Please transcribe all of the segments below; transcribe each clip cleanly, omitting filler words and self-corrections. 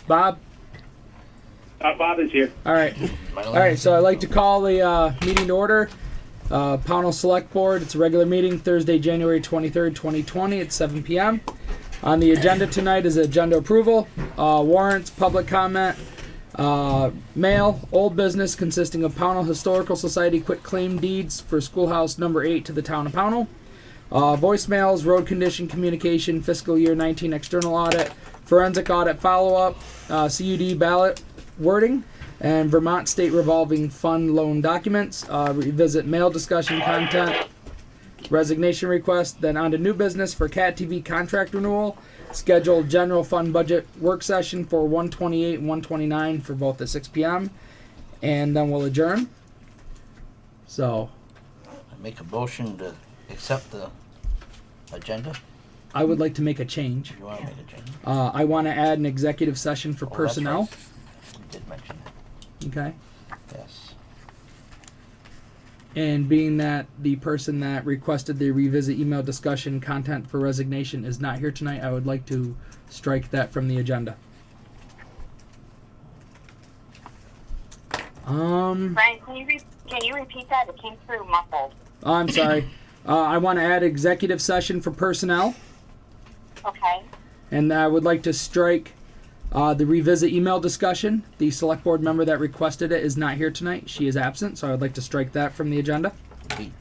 Bob? Bob is here. All right. All right, so I'd like to call the meeting to order. Pownal Select Board, it's a regular meeting, Thursday, January 23rd, 2020 at 7 p.m. On the agenda tonight is agenda approval, warrants, public comment, mail, old business consisting of Pownal Historical Society quitclaim deeds for schoolhouse number 8 to the town of Pownal. Voicemails, road condition communication, fiscal year 19 external audit, forensic audit follow-up, CUD ballot wording, and Vermont State Revolving Fund loan documents. Revisit mail discussion content, resignation request, then on to new business for CAT TV contract renewal, scheduled general fund budget work session for 128 and 129 for both at 6 p.m. And then we'll adjourn. So I make a motion to accept the agenda. I would like to make a change. You want to make a change? I want to add an executive session for Oh, that's personnel. right. You did mention that. Okay. Yes. And being that the person that requested the revisit email discussion content for resignation is not here tonight, I would like to strike that from the agenda. Brian, can you repeat that? It came through muffled. I'm sorry. I want to add executive session for personnel, Okay. and I would like to strike the revisit email discussion. The select board member that requested it is not here tonight. She is absent, so I would like to strike that from the agenda. Okay.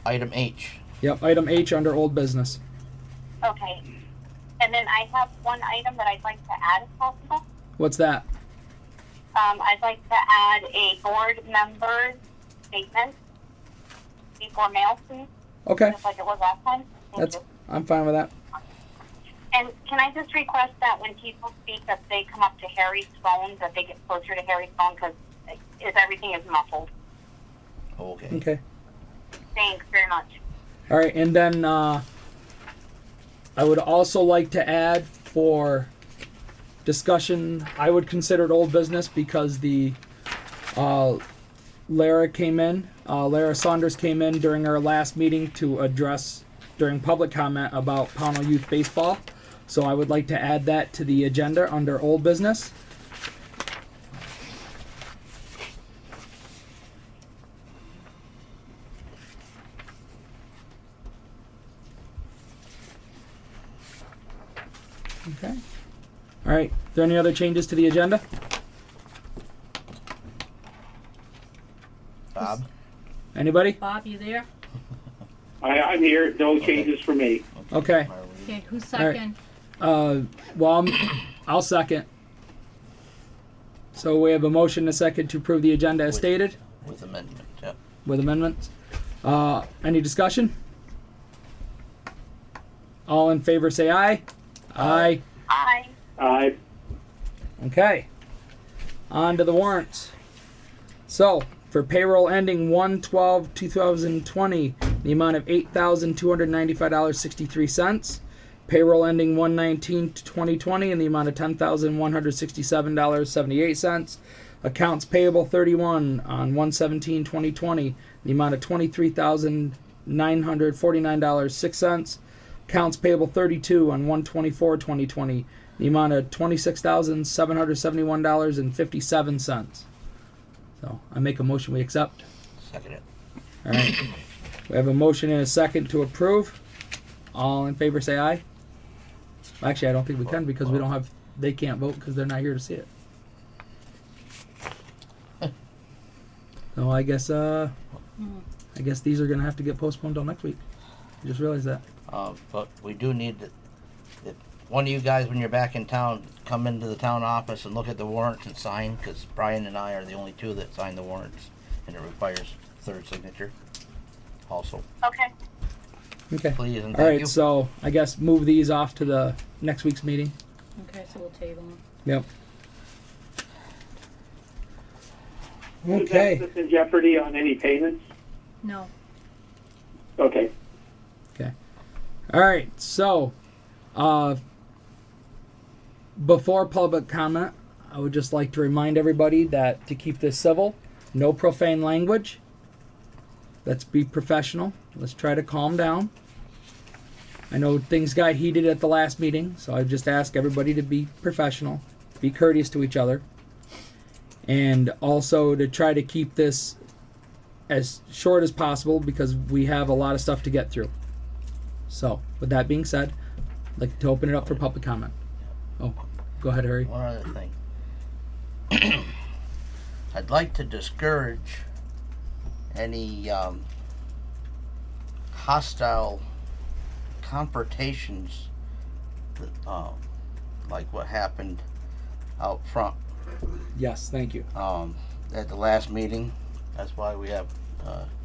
Item H. Yep, item H under old business. Okay. And then I have one item that I'd like to add if possible. What's that? I'd like to add a board member's statement before mail, please. Okay, Just like it was last time. Thank you. I'm fine with that. And can I just request that when people speak that they come up to Harry's phone, that they get closer to Harry's phone because everything is muffled. Okay. Okay. Thanks very much. All right, and then I would also like to add for discussion, I would consider it old business because the Lara Saunders came in during our last meeting to address during public comment about Pownal Youth Baseball. So I would like to add that to the agenda under old business. Okay. All right. Are there any other changes to the agenda? Bob? Anybody? Bob, you there? I'm here. No changes for me. Okay. Okay, who's second? Well, I'll second. So we have a motion and a second to approve the agenda as stated With amendment, yep. with amendments. Any discussion? All in favor say aye. Aye. Aye. Aye. Okay. On to the warrants. So, for payroll ending 1/12/2020, the amount of $8,295.63. Payroll ending 1/19/2020 in the amount of $10,167.78. Accounts payable 31 on 1/17/2020, the amount of $23,949.06. Accounts payable 32 on 1/24/2020, the amount of $26,771.57. So I make a motion we accept. Second it. All right. We have a motion and a second to approve. All in favor say aye. Actually, I don't think we can because we don't have. They can't vote because they're not here to see it. So I guess these are gonna have to get postponed till next week. I just realized that. But we do need to, if one of you guys, when you're back in town, come into the town office and look at the warrants and sign, because Brian and I are the only two that sign the warrants, and it requires third signature also. Okay. Okay. Please and All thank right. you. So I guess move these off to the next week's meeting. Okay, so we'll table them. Yep. Does that Okay. put us in jeopardy on any payments? No. Okay. All right. So, before public comment, I would just like to remind everybody that to keep this civil, no profane language. Let's be professional. Let's try to calm down. I know things got heated at the last meeting, so I just ask everybody to be professional be courteous to each other, and also to try to keep this as short as possible because we have a lot of stuff to get through. So, with that being said, I'd like to open it up for public comment. Oh, go ahead, Harry. One other thing. I'd like to discourage any hostile confrontations that, like what happened out front Yes, thank you. at the last meeting. That's why we have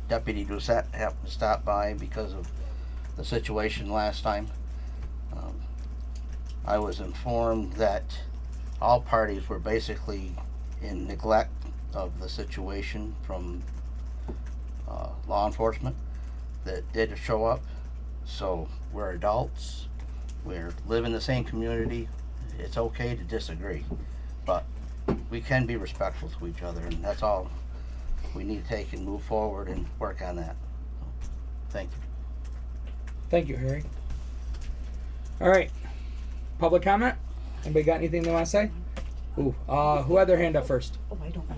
Deputy Doucette happened to stop by because of the situation last time. I was informed that all parties were basically in neglect of the situation from law enforcement that did show up. So we're adults, we live in the same community. It's okay to disagree, but we can be respectful to each other, and that's all we need to take and move forward and work on that. Thank you. Thank you, Harry. All right. Public comment? Anybody got anything they want to say? Ooh, who had their hand up first? Oh, I don't know.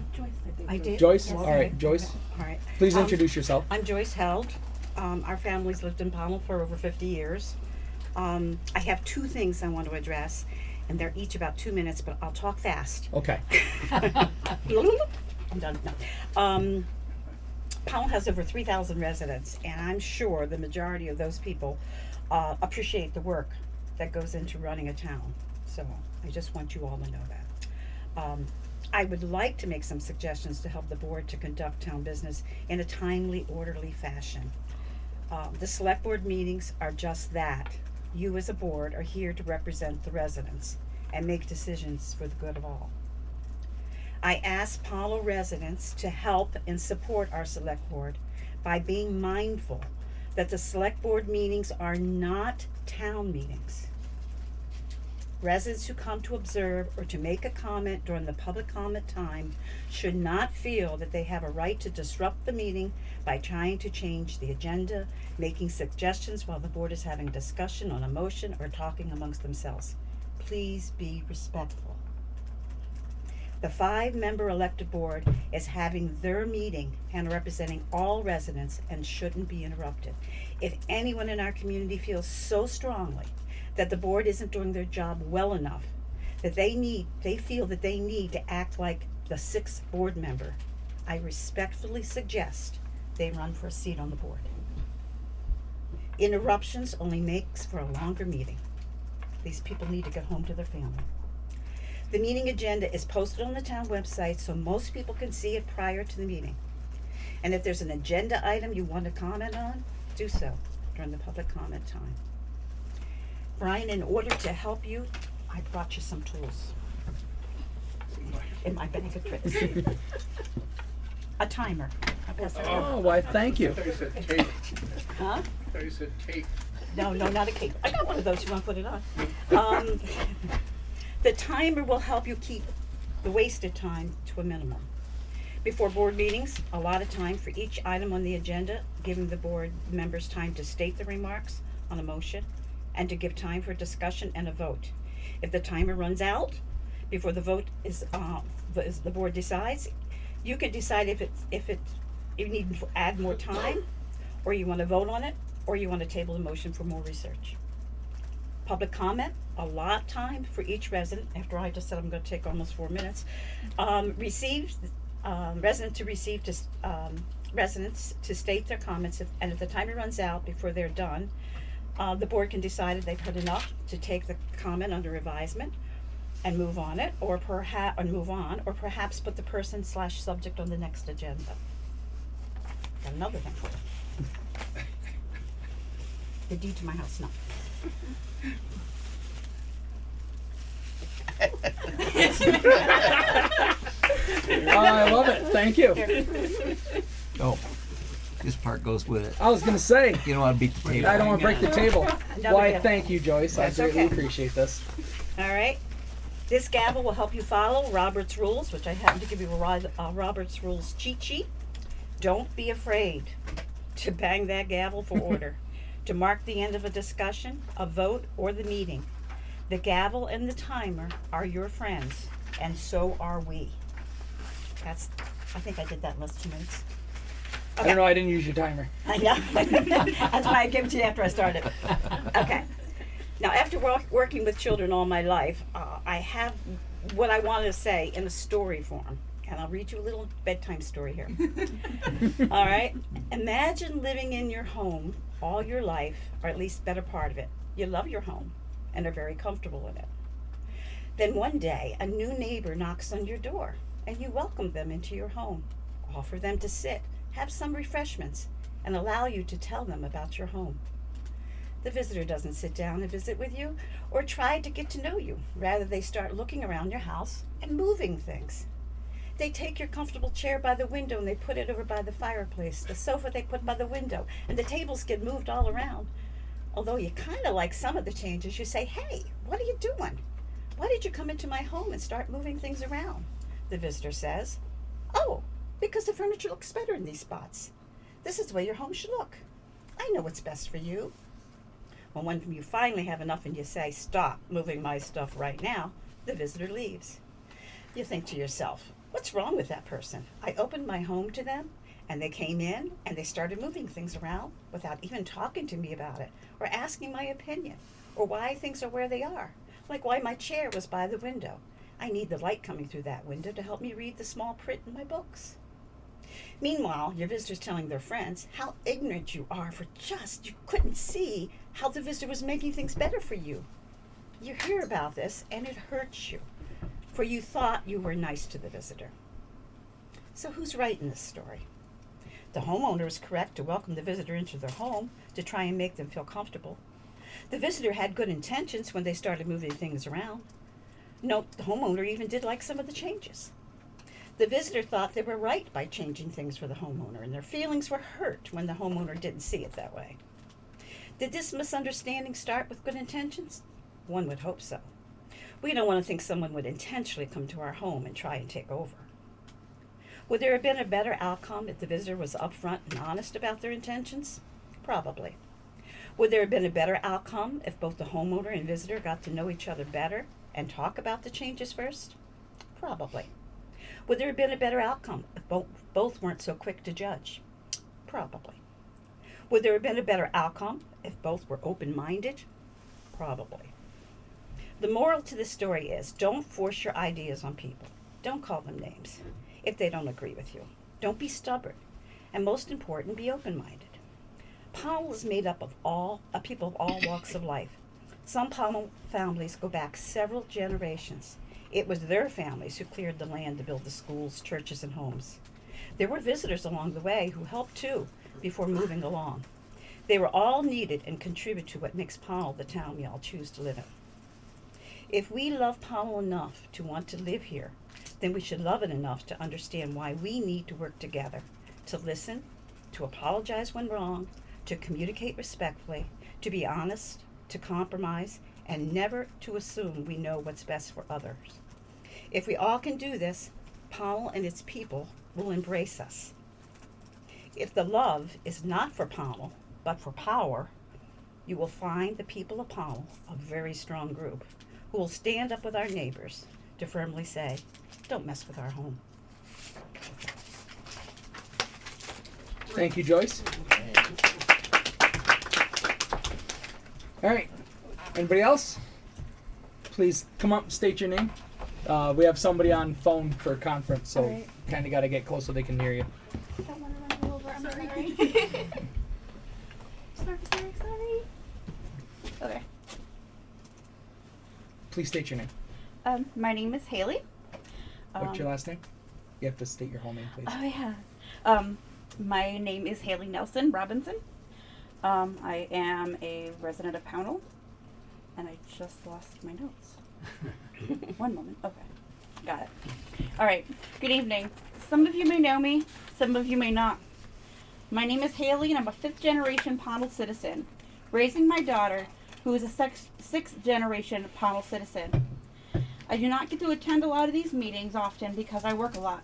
I did. Joyce? Yes, All I right, did. Joyce. All right. Please introduce yourself. I'm Joyce Held. Our family's lived in Pownal for over 50 years. I have two things I want to address, and they're each about 2 minutes, but I'll talk fast. Okay. I'm done now. Pownal has over 3,000 residents, and I'm sure the majority of those people appreciate the work that goes into running a town. So I just want you all to know that. I would like to make some suggestions to help the board to conduct town business in a timely, orderly fashion. The select board meetings are just that. You as a board are here to represent the residents and make decisions for the good of all. I ask Pownal residents to help and support our select board by being mindful that the select board meetings are not town meetings. Residents who come to observe or to make a comment during the public comment time should not feel that they have a right to disrupt the meeting by trying to change the agenda, making suggestions while the board is having discussion on a motion or talking amongst themselves. Please be respectful. The 5-member elected board is having their meeting and representing all residents and shouldn't be interrupted. If anyone in our community feels so strongly that the board isn't doing their job well enough, that they feel that they need to act like the 6th board member, I respectfully suggest they run for a seat on the board. Interruptions only makes for a longer meeting. These people need to get home to their family. The meeting agenda is posted on the town website so most people can see it prior to the meeting. And if there's an agenda item you want to comment on, do so during the public comment time. Brian, in order to help you, I brought you some tools in my bag of tricks. A timer. I'll pass that around. Oh, why, thank you. I thought you said tape. Huh? I thought you said tape. No, not a cake. I got one of those. You want to put it on? The timer will help you keep the wasted time to a minimum. Before board meetings, a lot of time for each item on the agenda, giving the board members time to state the remarks on a motion and to give time for discussion and a vote. If the timer runs out before the vote is the board decides, you can decide if you need to add more time, or you want to vote on it, or you want to table the motion for more research. Public comment, a lot of time for each resident. After I just said I'm going to take almost 4 minutes. Residents to state their comments, and if the timer runs out before they're done, the board can decide if they've heard enough to take the comment under advisement and move on it, or perhaps put the person/subject on the next agenda. Got another thing for you. The deed to my house, no. Oh, I love it. Thank you. Oh, this part goes with it. I was going to say, You don't want to beat the table. I don't want to break the table. Another Why, gift. thank you, Joyce. That's I greatly okay. appreciate this. All right. This gavel will help you follow Robert's rules, which I happen to give you a Robert's rules cheat sheet. Don't be afraid to bang that gavel for order, to mark the end of a discussion, a vote, or the meeting. The gavel and the timer are your friends, and so are we. I think I did that in less than 2 minutes. I don't know. I didn't use your timer. I know. That's why I gave it to you after I started. Okay. Now, after working with children all my life, I have what I want to say in a story form. And I'll read you a little bedtime story here. All right? Imagine living in your home all your life, or at least better part of it. You love your home and are very comfortable in it. Then one day, a new neighbor knocks on your door, and you welcome them into your home, offer them to sit, have some refreshments, and allow you to tell them about your home. The visitor doesn't sit down and visit with you or try to get to know you. Rather, they start looking around your house and moving things. They take your comfortable chair by the window and they put it over by the fireplace. The sofa they put by the window, and the tables get moved all around. Although you kind of like some of the changes, you say, "Hey, what are you doing? Why did you come into my home and start moving things around?" The visitor says, "Oh, because the furniture looks better in these spots. This is the way your home should look. I know what's best for you." Well, when you finally have enough and you say, "Stop moving my stuff right now," the visitor leaves. You think to yourself, what's wrong with that person? I opened my home to them, and they came in and they started moving things around without even talking to me about it or asking my opinion or why things are where they are, like why my chair was by the window. I need the light coming through that window to help me read the small print in my books. Meanwhile, your visitor's telling their friends how ignorant you are for just you couldn't see how the visitor was making things better for you. You hear about this and it hurts you, for you thought you were nice to the visitor. So who's right in this story? The homeowner is correct to welcome the visitor into their home to try and make them feel comfortable. The visitor had good intentions when they started moving things around. Note, the homeowner even did like some of the changes. The visitor thought they were right by changing things for the homeowner, and their feelings were hurt when the homeowner didn't see it that way. Did this misunderstanding start with good intentions? One would hope so. We don't want to think someone would intentionally come to our home and try and take over. Would there have been a better outcome if the visitor was upfront and honest about their intentions? Probably. Would there have been a better outcome if both the homeowner and visitor got to know each other better and talk about the changes first? Probably. Would there have been a better outcome if both weren't so quick to judge? Probably. Would there have been a better outcome if both were open-minded? Probably. The moral to this story is, don't force your ideas on people. Don't call them names if they don't agree with you. Don't be stubborn. And most important, be open-minded. Pownal is made up of people of all walks of life. Some Pownal families go back several generations. It was their families who cleared the land to build the schools, churches, and homes. There were visitors along the way who helped too before moving along. They were all needed and contribute to what makes Pownal the town we all choose to live in. If we love Pownal enough to want to live here, then we should love it enough to understand why we need to work together, to listen, to apologize when wrong, to communicate respectfully, to be honest, to compromise, and never to assume we know what's best for others. If we all can do this, Pownal and its people will embrace us. If the love is not for Pownal, but for power, you will find the people of Pownal a very strong group who will stand up with our neighbors to firmly say, "Don't mess with our home." Thank you, Joyce. All right. Anybody else? Please come up and state your name. We have somebody on phone for a conference, so All right. kind of got to get close so they can hear you. Don't want to run you over. I'm sorry. sorry. Okay. Please state your name. My name is Haley. What's your last name? You have to state your whole name, please. Oh yeah. My name is Haley Nelson Robinson. I am a resident of Pownal, and I just lost my notes. One moment. Okay. Got it. All right. Good evening. Some of you may know me, some of you may not. My name is Haley, and I'm a fifth-generation Pownal citizen, raising my daughter, who is a sixth-generation Pownal citizen. I do not get to attend a lot of these meetings often because I work a lot.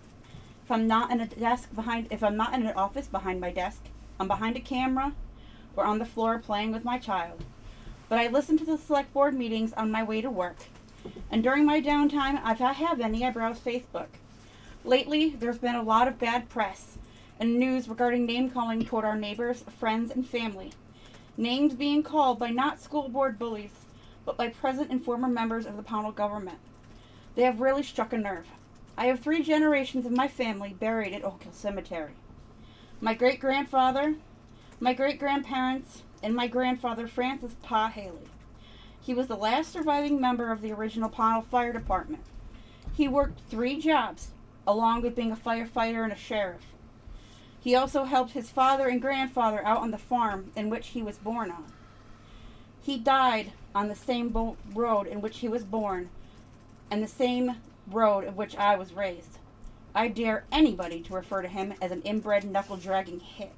If I'm not in an office behind my desk, I'm behind a camera or on the floor playing with my child. but I listen to the select board meetings on my way to work. And during my downtime, if I have any, I browse Facebook. Lately, there's been a lot of bad press and news regarding name-calling toward our neighbors, friends, and family. Names being called by not school board bullies, but by present and former members of the Pownal government. They have really struck a nerve. I have 3 generations of my family buried at Oak Hill Cemetery. My great-grandfather, my great-grandparents, and my grandfather, Francis Pa Haley. He was the last surviving member of the original Pownal Fire Department. He worked 3 jobs, along with being a firefighter and a sheriff. He also helped his father and grandfather out on the farm in which he was born on. He died on the same road in which he was born, and the same road in which I was raised. I dare anybody to refer to him as an inbred knuckle-dragging hick.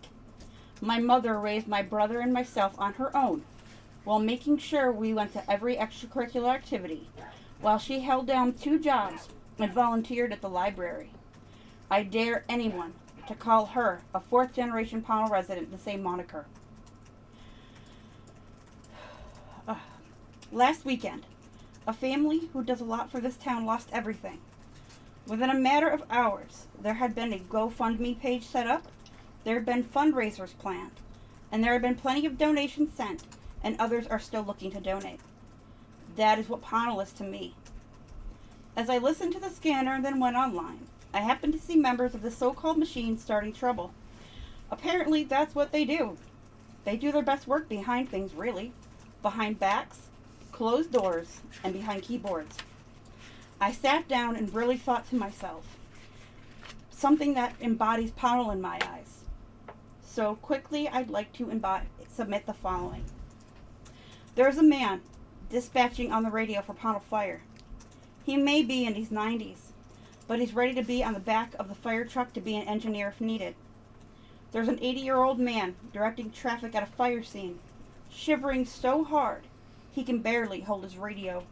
My mother raised my brother and myself on her own, while making sure we went to every extracurricular activity, while she held down 2 jobs and volunteered at the library. I dare anyone to call her, a 4th-generation Pownal resident, the same moniker. Last weekend, a family who does a lot for this town lost everything. Within a matter of hours, there had been a GoFundMe page set up, there had been fundraisers planned, and there had been plenty of donations sent, and others are still looking to donate. That is what Pownal is to me. As I listened to the scanner and then went online, I happened to see members of the so-called machine starting trouble. Apparently, that's what they do. They do their best work behind things, really. Behind backs, closed doors, and behind keyboards. I sat down and really thought to myself, something that embodies Pownal in my eyes. So quickly, I'd like to submit the following. There's a man dispatching on the radio for Pownal Fire. He may be in his 90s, but he's ready to be on the back of the fire truck to be an engineer if needed. There's an 80-year-old man directing traffic at a fire scene, shivering so hard he can barely hold his radio.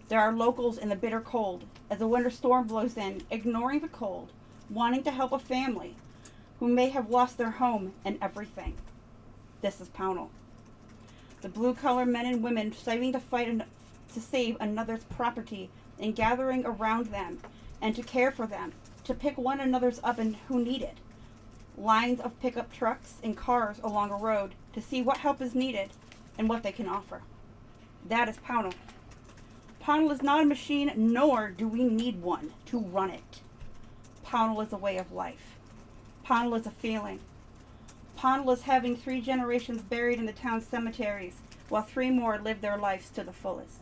There are locals in the bitter cold as a winter storm blows in, ignoring the cold, wanting to help a family who may have lost their home and everything. This is Pownal. The blue-collar men and women striving to fight to save another's property and gathering around them and to care for them, to pick one another's up and who need it. Lines of pickup trucks and cars along a road to see what help is needed and what they can offer. That is Pownal. Pownal is not a machine, nor do we need one to run it. Pownal is a way of life. Pownal is a feeling. Pownal is having 3 generations buried in the town's cemeteries, while 3 more live their lives to the fullest.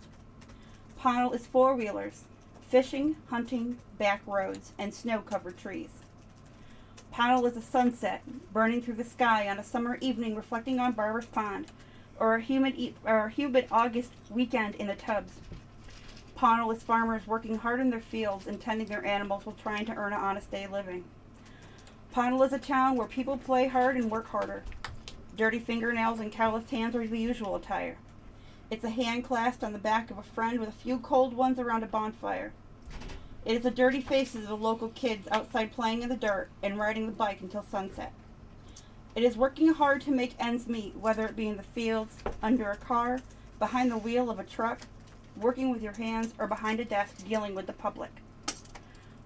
Pownal is 4-wheelers, fishing, hunting, back roads, and snow-covered trees. Pownal is a sunset, burning through the sky on a summer evening reflecting on Barber's Pond, or a humid August weekend in the tubs. Pownal is farmers working hard in their fields and tending their animals while trying to earn an honest day living. Pownal is a town where people play hard and work harder. Dirty fingernails and calloused hands are the usual attire. It's a hand clasped on the back of a friend with a few cold ones around a bonfire. It is the dirty faces of the local kids outside playing in the dirt and riding the bike until sunset. It is working hard to make ends meet, whether it be in the fields, under a car, behind the wheel of a truck, working with your hands, or behind a desk dealing with the public.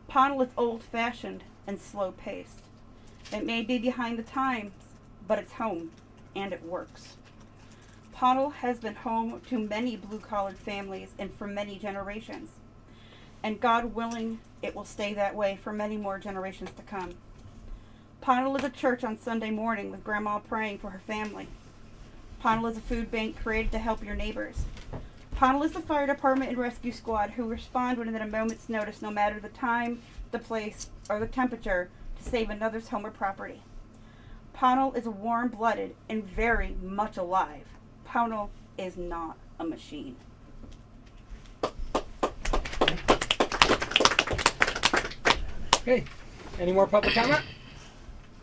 Pownal is old-fashioned and slow-paced. It may be behind the times, but it's home, and it works. Pownal has been home to many blue-collared families and for many generations. And God willing, it will stay that way for many more generations to come. Pownal is a church on Sunday morning with Grandma praying for her family. Pownal is a food bank created to help your neighbors. Pownal is the fire department and rescue squad who respond within a moment's notice, no matter the time, the place, or the temperature, to save another's home or property. Pownal is warm-blooded and very much alive. Pownal is not a machine. Okay. Any more public comment?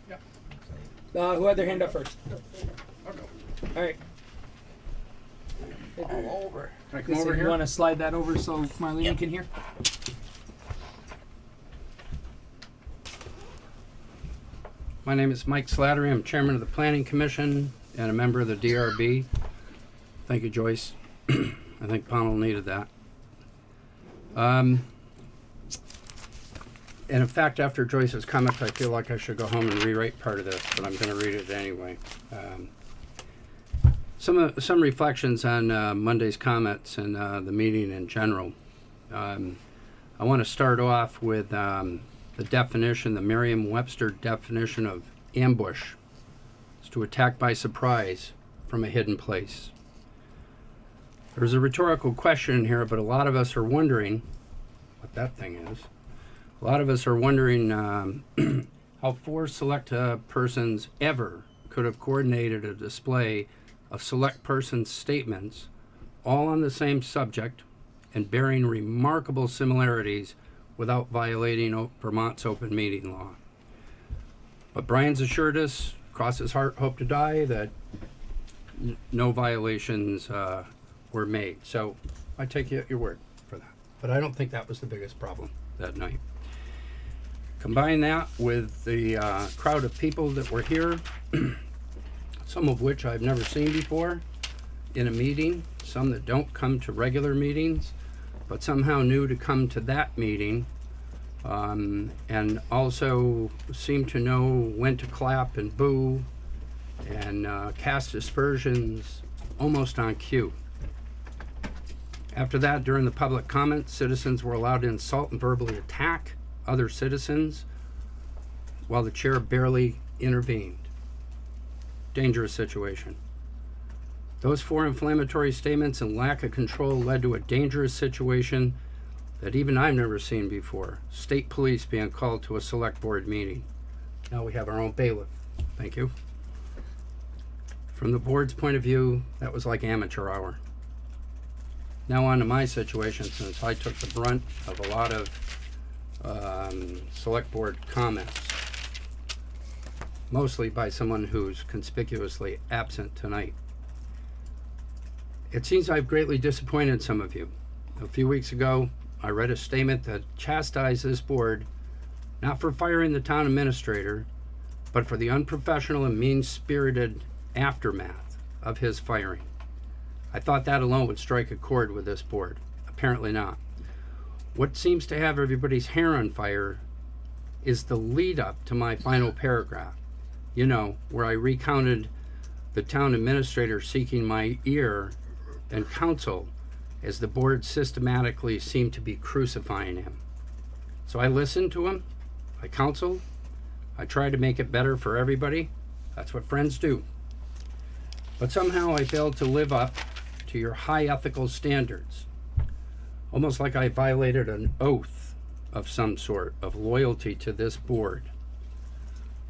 Yep. Who had their hand up first? I'll go. All right. All over. Can I come So over you here? want to slide that over so Marlene can hear? My name is Mike Slattery. I'm chairman of the Planning Commission and a member of the DRB. Thank you, Joyce. I think Pownal needed that. And in fact, after Joyce's comments, I feel like I should go home and rewrite part of this, but I'm going to read it anyway. Some reflections on Monday's comments and the meeting in general. I want to start off with the definition, the Merriam-Webster definition of ambush. It's to attack by surprise from a hidden place. There's a rhetorical question here, but a lot of us are wondering what that thing is. A lot of us are wondering how four select persons ever could have coordinated a display of select persons' statements, all on the same subject and bearing remarkable similarities without violating Vermont's open meeting law. But Brian's assured us, cross his heart, hope to die, that no violations were made. So I take you at your word for that. But I don't think that was the biggest problem that night. Combine that with the crowd of people that were here, some of which I've never seen before in a meeting, some that don't come to regular meetings, but somehow knew to come to that meeting, and also seem to know when to clap and boo and cast aspersions almost on cue. After that, during the public comment, citizens were allowed to insult and verbally attack other citizens while the chair barely intervened. Dangerous situation. Those four inflammatory statements and lack of control led to a dangerous situation that even I've never seen before. State police being called to a select board meeting. Now we have our own bailiff. Thank you. From the board's point of view, that was like amateur hour. Now on to my situation, since I took the brunt of a lot of select board comments, mostly by someone who's conspicuously absent tonight. It seems I've greatly disappointed some of you. A few weeks ago, I read a statement that chastised this board, not for firing the town administrator, but for the unprofessional and mean-spirited aftermath of his firing. I thought that alone would strike a chord with this board. Apparently not. What seems to have everybody's hair on fire is the lead up to my final paragraph. You know, where I recounted the town administrator seeking my ear and counsel as the board systematically seemed to be crucifying him. So I listened to him, I counseled, I tried to make it better for everybody. That's what friends do. But somehow I failed to live up to your high ethical standards. Almost like I violated an oath of some sort of loyalty to this board,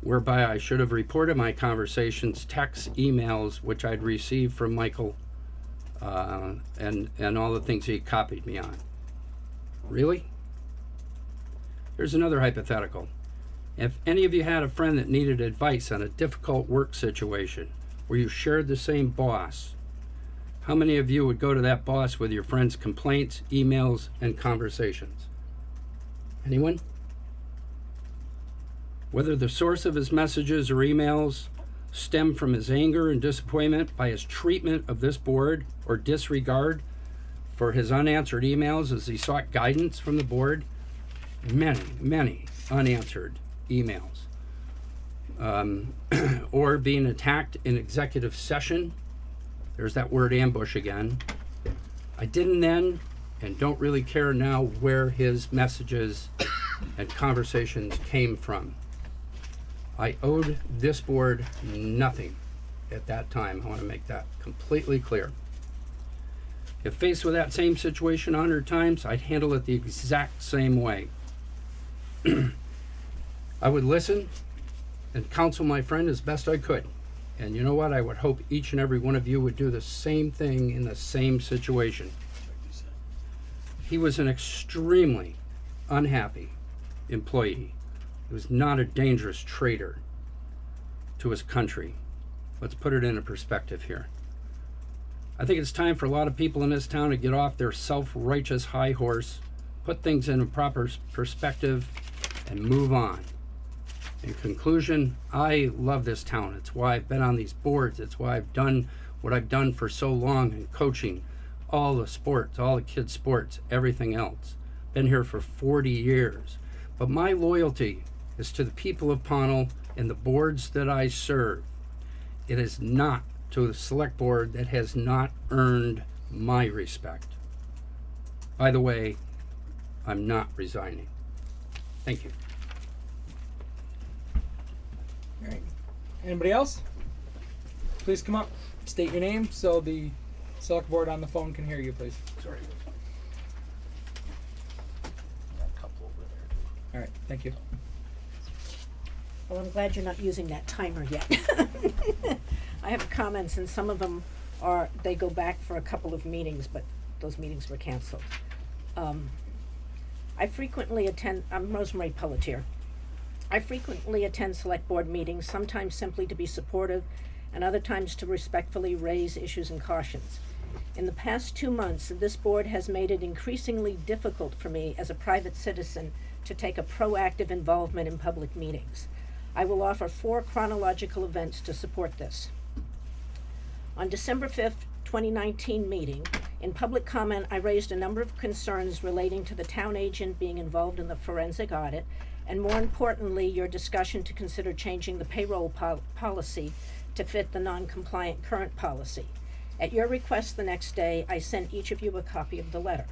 whereby I should have reported my conversations, texts, emails, which I'd received from Michael, and all the things he copied me on. Really? Here's another hypothetical. If any of you had a friend that needed advice on a difficult work situation where you shared the same boss, how many of you would go to that boss with your friend's complaints, emails, and conversations? Anyone? Whether the source of his messages or emails stem from his anger and disappointment by his treatment of this board or disregard for his unanswered emails as he sought guidance from the board, many unanswered emails, or being attacked in executive session. There's that word ambush again. I didn't then and don't really care now where his messages and conversations came from. I owed this board nothing at that time. I want to make that completely clear. If faced with that same situation 100 times, I'd handle it the exact same way. I would listen and counsel my friend as best I could. And you know what? I would hope each and every one of you would do the same thing in the same situation. He was an extremely unhappy employee. He was not a dangerous traitor to his country. Let's put it into perspective here. I think it's time for a lot of people in this town to get off their self-righteous high horse, put things in a proper perspective, and move on. In conclusion, I love this town. It's why I've been on these boards. It's why I've done what I've done for so long in coaching all the sports, all the kids' sports, everything else. Been here for 40 years. But my loyalty is to the people of Pownal and the boards that I serve. It is not to the select board that has not earned my respect. By the way, I'm not resigning. Thank you. All right. Anybody else? Please come up, state your name so the select board on the phone can hear you, please. Sorry. Got a couple over there too. All right, thank you. Well, I'm glad you're not using that timer yet. I have comments, and some of them they go back for a couple of meetings, but those meetings were canceled. I frequently attend, I'm Rosemary Pelletier. I frequently attend select board meetings, sometimes simply to be supportive, and other times to respectfully raise issues and cautions. In the past 2 months, this board has made it increasingly difficult for me as a private citizen to take a proactive involvement in public meetings. I will offer 4 chronological events to support this. On December 5th, 2019 meeting, in public comment, I raised a number of concerns relating to the town agent being involved in the forensic audit, and more importantly, your discussion to consider changing the payroll policy to fit the non-compliant current policy. At your request the next day, I sent each of you a copy of the letter.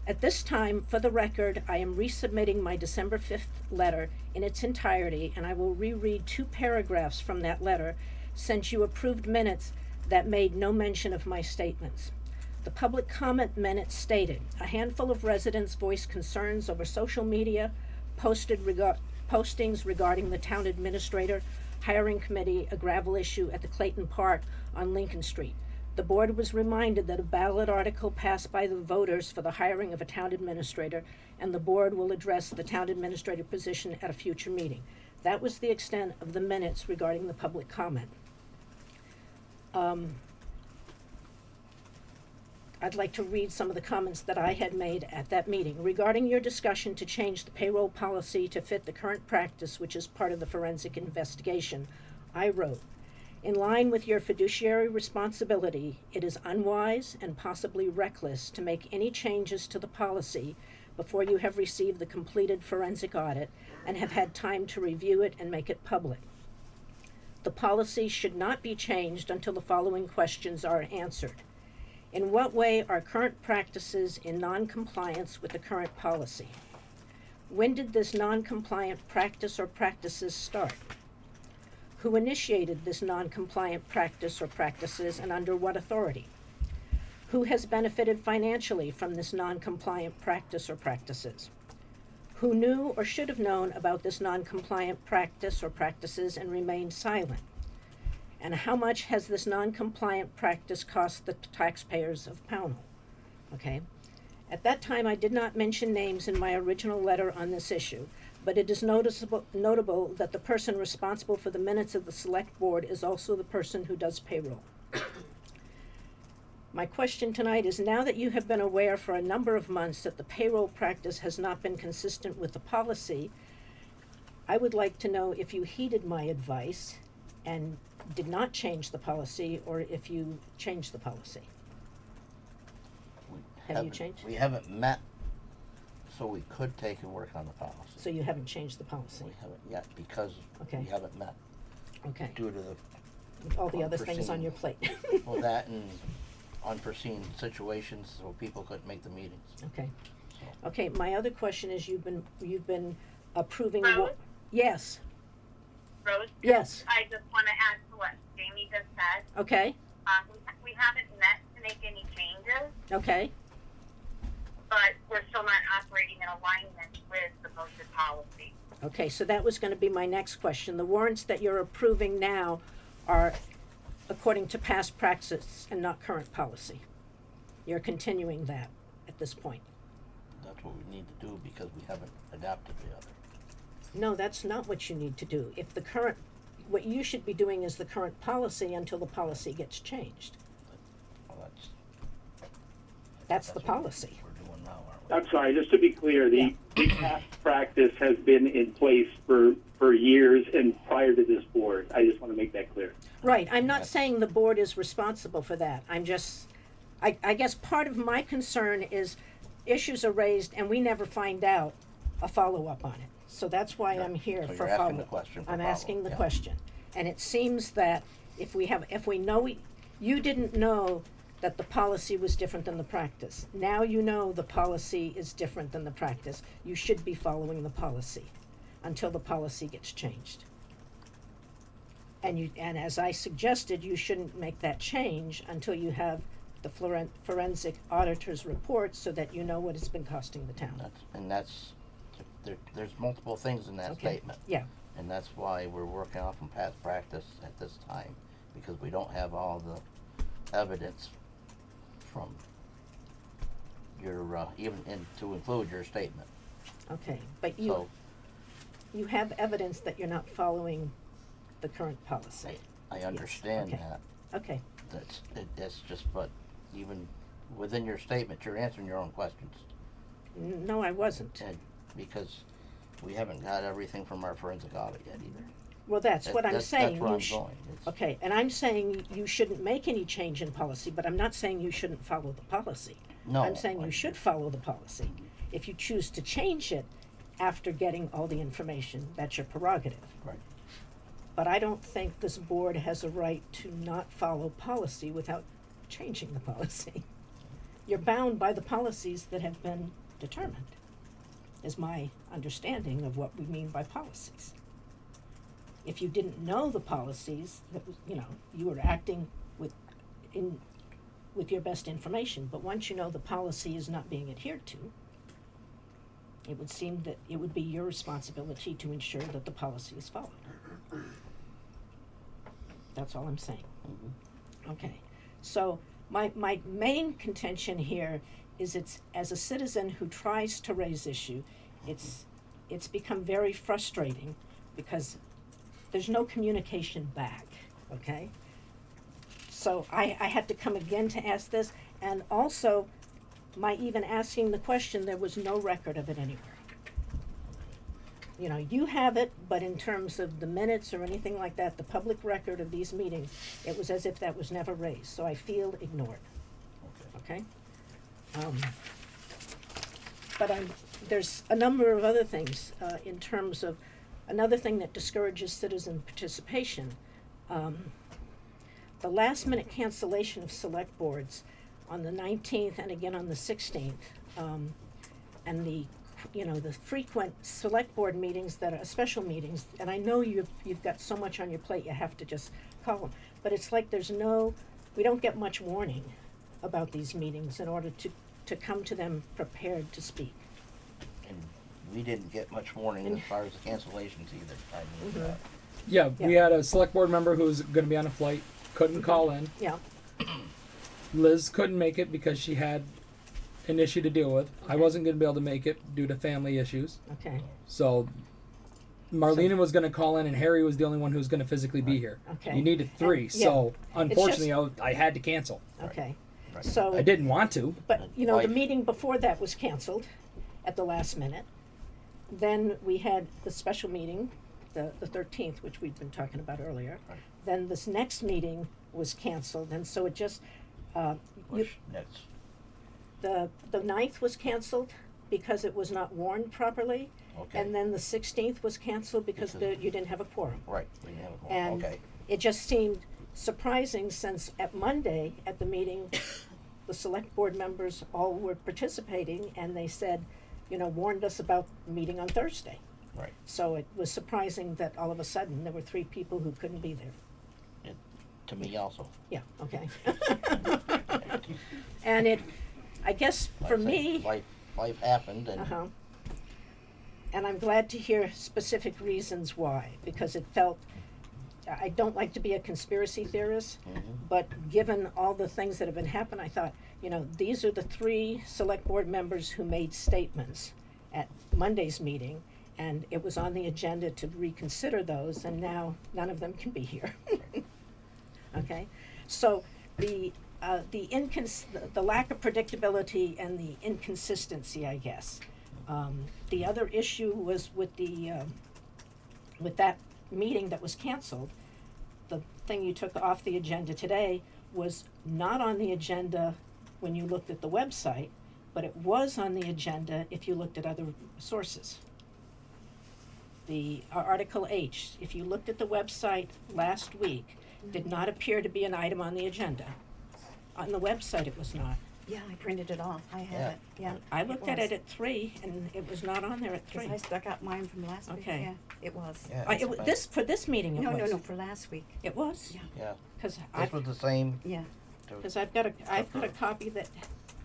At this time, for the record, I am resubmitting my December 5th letter in its entirety, and I will reread 2 paragraphs from that letter since you approved minutes that made no mention of my statements. The public comment minutes stated, a handful of residents voiced concerns over social media, postings regarding the town administrator, hiring committee, a gravel issue at the Clayton Park on Lincoln Street. The board was reminded that a ballot article passed by the voters for the hiring of a town administrator, and the board will address the town administrator position at a future meeting. That was the extent of the minutes regarding the public comment. I'd like to read some of the comments that I had made at that meeting. Regarding your discussion to change the payroll policy to fit the current practice, which is part of the forensic investigation, I wrote, in line with your fiduciary responsibility, it is unwise and possibly reckless to make any changes to the policy before you have received the completed forensic audit and have had time to review it and make it public. The policy should not be changed until the following questions are answered. In what way are current practices in non-compliance with the current policy? When did this non-compliant practice or practices start? Who initiated this non-compliant practice or practices, and under what authority? Who has benefited financially from this non-compliant practice or practices? Who knew or should have known about this non-compliant practice or practices and remained silent? And how much has this non-compliant practice cost the taxpayers of Pownal? Okay. At that time, I did not mention names in my original letter on this issue, but it is notable that the person responsible for the minutes of the select board is also the person who does payroll. My question tonight is, now that you have been aware for a number of months that the payroll practice has not been consistent with the policy, I would like to know if you heeded my advice and did not change the policy, or if you changed the policy. Have you changed? We haven't met, so we could take and work on the policy. So you haven't changed the policy? We haven't yet because Okay. we haven't met Okay. due to the All the other things on unforeseen- your plate. well, that and unforeseen situations, so people couldn't make the meetings. Okay. Okay, my other question is, you've been approving. Rose? Yes, Rose? yes, I just want to add to what Jamie just said. okay, We haven't met to make any changes, okay, but we're still not operating in alignment with the posted policy. okay, so that was gonna be my next question. The warrants that you're approving now are according to past practice and not current policy. You're continuing that at this point. That's what we need to do because we haven't adapted the other. No, that's not what you need to do. If the current, what you should be doing is the current policy until the policy gets changed. Well, That's the what policy. we're doing now, aren't we? I'm sorry, just to be clear, Yeah. past practice has been in place for years and prior to this board. I just want to make that clear. Right, I'm not saying the board is responsible for that. I'm just, I guess part of my concern is issues are raised and we never find out a follow-up on it. So that's why I'm here So for you're asking follow-up. the question for I'm asking the follow-up, yeah. question. And it seems that if we know, you didn't know that the policy was different than the practice. Now you know the policy is different than the practice. You should be following the policy until the policy gets changed. And as I suggested, you shouldn't make that change until you have the forensic auditor's report so that you know what it's been costing the town. There's multiple things in that Okay. statement. Yeah, And that's why we're working off from past practice at this time, because we don't have all the evidence from your, even to include your statement. okay, but So, you have evidence that you're not following the current policy. I understand okay. that. Okay, That's just, but even within your statement, you're answering your own questions. no, I wasn't. And because we haven't got everything from our forensic audit yet either. Well, that's what I'm saying. That's where You I'm going. It's- Okay, and I'm saying you shouldn't make any change in policy, but I'm not saying you shouldn't follow the policy. No. I'm saying you should follow the policy. If you choose to change it after getting all the information, that's your prerogative. Right. But I don't think this board has a right to not follow policy without changing the policy. You're bound by the policies that have been determined, is my understanding of what we mean by policies. If you didn't know the policies, that was, you were acting with your best information, but once you know the policy is not being adhered to, it would seem that it would be your responsibility to ensure that the policy is followed. That's all I'm saying. Okay, so my main contention here is it's, as a citizen who tries to raise issue, it's become very frustrating because there's no communication back, okay? So I had to come again to ask this, and also, my even asking the question, there was no record of it anywhere. You have it, but in terms of the minutes or anything like that, the public record of these meetings, it was as if that was never raised, so I feel ignored, okay? But there's a number of other things, in terms of, another thing that discourages citizen participation. The last minute cancellation of select boards on the 19th and again on the 16th, and the frequent select board meetings that are special meetings, and I know you've got so much on your plate you have to just call them, but it's like we don't get much warning about these meetings in order to come to them prepared to speak. And we didn't get much warning as far as the cancellations either. I mean, Yeah, we Yeah. had a select board member who was going to be on a flight, couldn't call in. Yeah, Liz couldn't make it because she had an issue to deal with. I wasn't going to be able to make it due to family issues. okay, So Marlena was going to call in, and Harry was the only one who was going to physically be here. okay. You needed three, And- so yeah. unfortunately, I had to cancel. Okay, Right. so. I didn't want to. But, the Life. meeting before that was canceled at the last minute. Then we had the special meeting, the 13th, which we've been talking about earlier. Right. Then this next meeting was canceled, and so it just, Which next? the 9th was canceled because it was not warned properly. Okay. And then the 16th was canceled because Because- you didn't have a quorum. Right. We didn't have a And quorum. Okay. it just seemed surprising since at Monday at the meeting, the select board members all were participating and they said, warned us about the meeting on Thursday. Right. So it was surprising that all of a sudden there were 3 people who couldn't be there. To me also. Yeah, okay. And I guess for Like I say, me, life happened, and uh-huh. And I'm glad to hear specific reasons why, because it felt, I don't like to be a conspiracy theorist, but given all the things that have been happening, I thought, these are the 3 select board members who made statements at Monday's meeting, and it was on the agenda to reconsider those, and now none of them can be here. Okay, so the lack of predictability and the inconsistency, I guess, The other issue was with with that meeting that was canceled. The thing you took off the agenda today was not on the agenda when you looked at the website, but it was on the agenda if you looked at other sources. The Article H, if you looked at the website last week, did not appear to be an item on the agenda. On the website, it was not. Yeah, I printed it off. I have Yeah. it. Yeah. I looked at it at 3, and it was not on there at 3. Because I stuck out mine from last week. Okay. Yeah, it was. Yeah, It wa- this for this meeting, it No, was. no, for last week. It was. Yeah. Yeah, Because this was the same. Yeah. Because I've got a copy that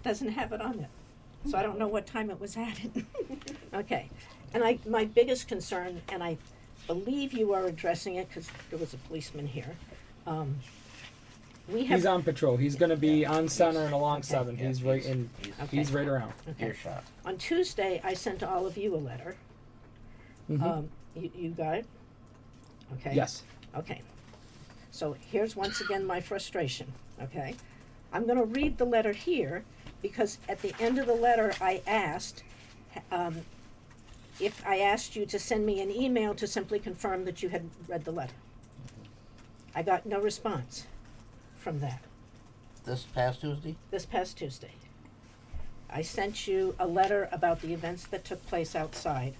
doesn't have it on it, so I don't know what time it was added. Okay, and my biggest concern, and I believe you are addressing it because there was a policeman here. We have He's on patrol. He's going to be on center and along Okay. 7. Yeah, He's right in. Okay. He's right around. okay. Earshot. On Tuesday. I sent all of you a letter. Mhm. You got it? Okay. Yes. Okay. So here's once again my frustration, okay? I'm gonna read the letter here because at the end of the letter I asked, if I asked you to send me an email to simply confirm that you had read the letter. I got no response from that This past Tuesday? this past Tuesday. I sent you a letter about the events that took place outside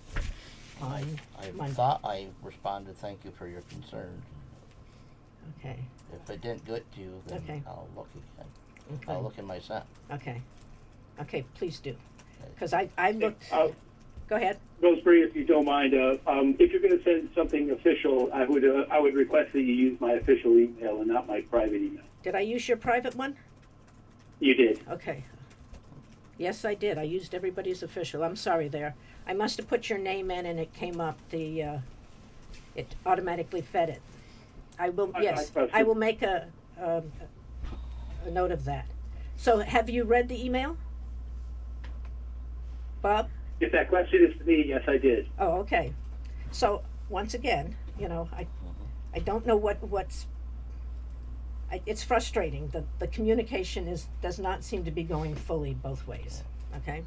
on I Monday. thought I responded, thank you for your concern. Okay, If it didn't get to you, then Okay. I'll look again. okay, I'll look in my sent. okay, okay, please do. Cause I looked, go ahead. Rosemary, if you don't mind, if you're going to send something official, I would request that you use my official email and not my private email. Did I use your private one? You did. Okay. Yes, I did. I used everybody's official. I'm sorry there. I must have put your name in and it came up, it automatically fed it. I will, yes, I will make a note of that. So have you read the email? Bob? If that question is to me, yes, I did. Oh, okay. So, once again, I don't know it's frustrating. The communication does not seem to be going fully both ways, okay?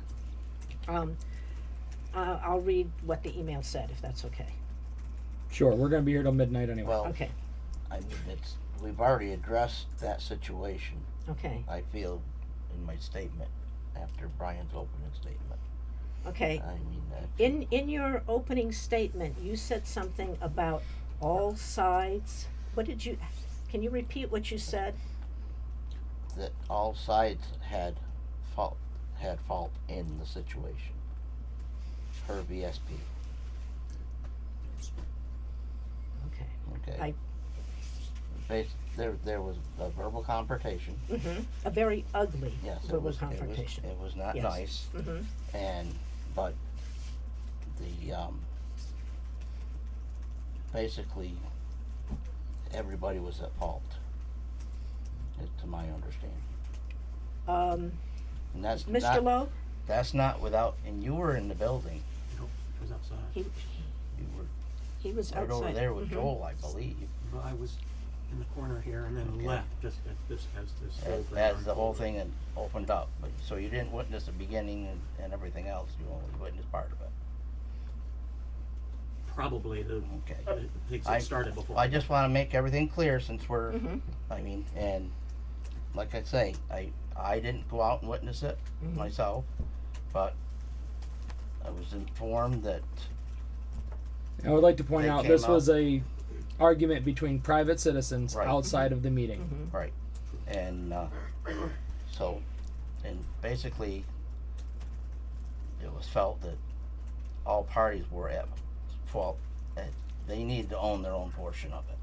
I'll read what the email said, if that's okay. Sure. We're going to be here till midnight anyway. Well, Okay, I mean, we've already addressed that situation, okay, I feel, in my statement, after Brian's opening statement. okay. I mean, In your opening statement, you said something about all sides. Can you repeat what you said? that all sides had fault in the situation, per VSP. Okay. Okay. There was a verbal confrontation. A very ugly Yes, verbal confrontation. It was not Yes. nice, but the basically everybody was at fault, to my understanding. And that's Mr. not, Lowe, that's not without. And you were in the building. Nope, it was outside. You were he was right outside. over there with Mhm. Joel, I believe. Well, I was in the corner here and then Okay. left just as this whole thing As the whole unfolded. thing had opened up, but so you didn't witness the beginning and everything else. You only witnessed part of it. Probably the Okay. things I- that started before. I just want to make everything clear since we're. Mhm. I mean, and like I say, I didn't go out and witness it Mhm. myself, but I was informed that. I would like to point They out came this up- was a argument between private citizens Right. outside of the meeting. Mhm. Right, and so, and basically, it was felt that all parties were at fault, and they needed to own their own portion of it,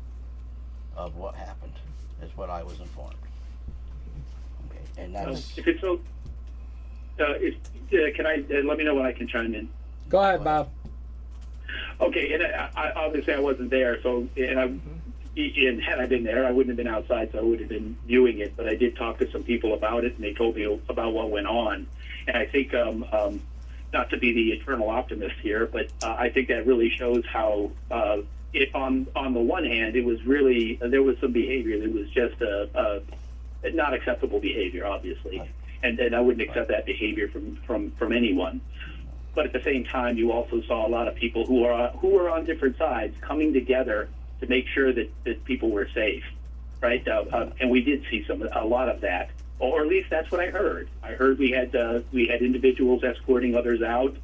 of what happened, is what I was informed. Okay, and that's, If it's so, can I let me know when I can chime in? Go ahead, Bob. Okay, and I obviously I wasn't there, so and had I been there, I wouldn't have been outside, so I would have been viewing it. But I did talk to some people about it, and they told me about what went on. And I think, not to be the eternal optimist here, but I think that really shows how, if on the one hand, it was really there was some behavior that was just not acceptable behavior, obviously, and I wouldn't accept that behavior from anyone. but at the same time, you also saw a lot of people who were on different sides coming together to make sure that people were safe, right? And we did see a lot of that, or at least that's what I heard. I heard we had individuals escorting others out.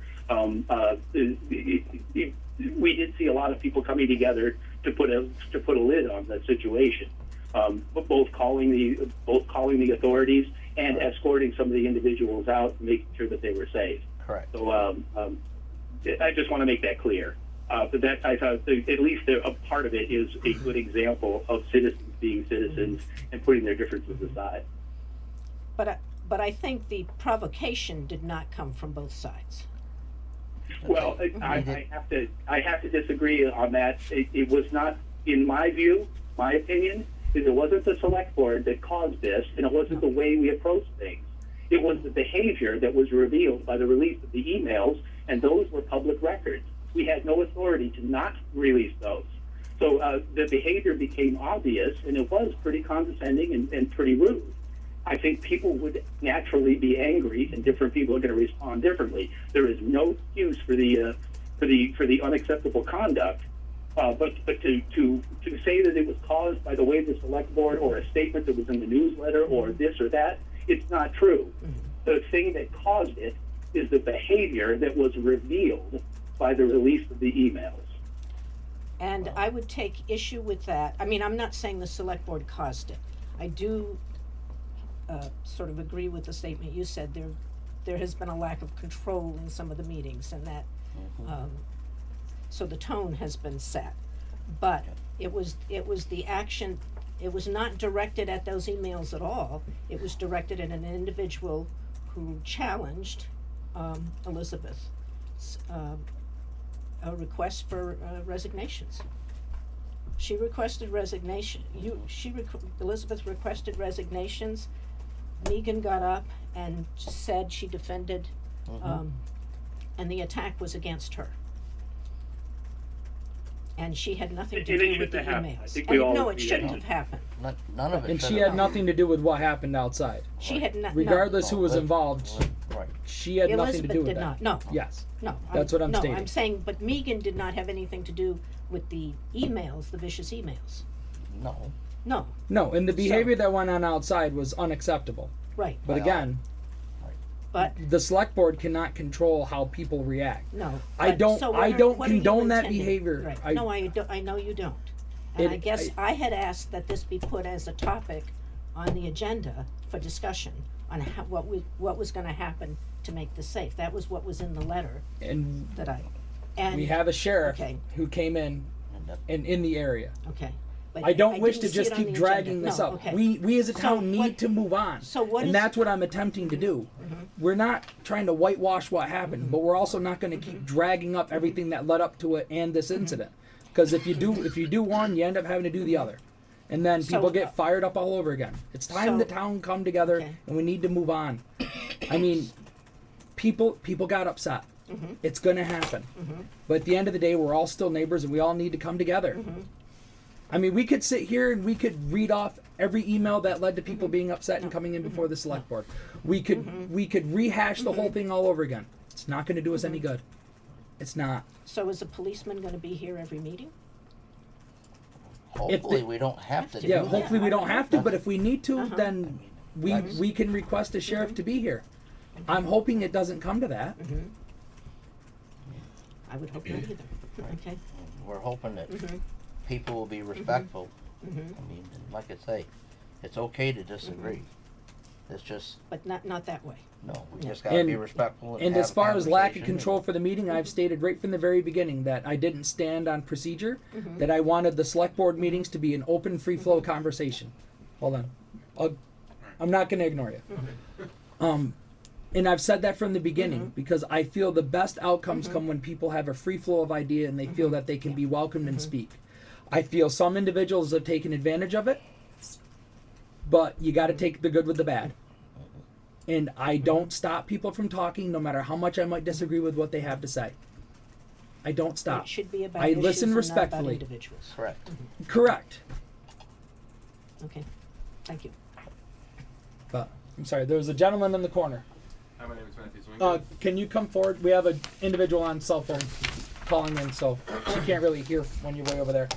We did see a lot of people coming together to put a lid on the situation, both calling the authorities and escorting some of the individuals out, making sure that they were safe. Correct. So I just want to make that clear. But that I thought at least a part of it is a good example of citizens being citizens and putting their differences aside. But I think the provocation did not come from both sides. Well, I have to disagree on that. It was not, in my view, my opinion, is it wasn't the select board that caused this, and it wasn't the way we approached things. It was the behavior that was revealed by the release of the emails, and those were public records. We had no authority to not release those. So the behavior became obvious, and it was pretty condescending and pretty rude. I think people would naturally be angry, and different people are going to respond differently. There is no excuse for the unacceptable conduct. But to say that it was caused by the way the select board or a statement that was in the newsletter or this or that, it's not true. The thing that caused it is the behavior that was revealed by the release of the emails. And I would take issue with that. I mean, I'm not saying the select board caused it. I do sort of agree with the statement you said. There has been a lack of control in some of the meetings, and that so the tone has been set. But it was the action. It was not directed at those emails at all. It was directed at an individual who challenged Elizabeth's a request for resignations. She requested resignation. Elizabeth requested resignations. Megan got up and said she defended, and the attack was against her. And she had nothing to do with the emails. No, it shouldn't have happened. None of it. And she had nothing to do with what happened outside. She had not. Regardless who was involved, Right. she had nothing to do with did that. not. No. Yes. No. That's what I'm stating. No, I'm saying, but Megan did not have anything to do with the emails, the vicious emails. No. No. No, and the behavior that went on outside was unacceptable. Right. But again, But the select board cannot control how people react. no. I but- don't. so I what don't are you condone that intending? behavior. Right. No, I don't. I know you don't. And It- I guess I had asked that this be put as a topic on the agenda for discussion on how, what was going to happen to make this safe. That was what was in the letter And that I. And we have a sheriff okay. who came in and in the area. Okay. But I don't wish to didn't see just it on keep the dragging agenda. this No, up. okay. We as a So town need what- to move on. So what and is- that's what I'm attempting to do. We're not trying to whitewash what happened, but we're also not going to keep dragging up everything that led up to it and this incident. Because if you do one, you end up having to do the other. And then So, people get fired up all over again. It's time so- the town come together Okay. and we need to move on. I mean, people got upset. It's going to happen. But at the end of the day, we're all still neighbors and we all need to come together. I mean, we could sit here and we could read off every email that led to people being upset and coming in before the select board. We could rehash the whole thing all over again. It's not going to do us any good. It's not. So is a policeman going to be here every meeting? Hopefully we don't have to do Yeah, that. hopefully we don't have to, but if we need to, then That's- we can request a sheriff to be here. I'm hoping it doesn't come to that. I would hope not either. Okay. We're hoping that people will be respectful. I mean, like I say, it's okay to disagree. It's just, But not that way. no, we just gotta be And- respectful and And have as a far as lack of conversation control and- for the meeting, I've stated right from the very beginning that I didn't stand on procedure, that I wanted the select board meetings to be an open, free flow conversation. Hold on. I'm not going to ignore you. And I've said that from the beginning because I feel the best outcomes come when people have a free flow of idea and they feel that they can be welcomed and speak. I feel some individuals have taken advantage of it, but you got to take the good with the bad. And I don't stop people from talking, no matter how much I might disagree with what they have to say. I don't stop. It should be about I issues listen and not about respectfully. individuals. Correct. Correct. Okay. Thank you. But I'm sorry, there was a gentleman in the corner. Hi, my name is Matthew Zwinga. Can you come forward? We have an individual on cell phone calling in, so she can't really hear when you're way over there.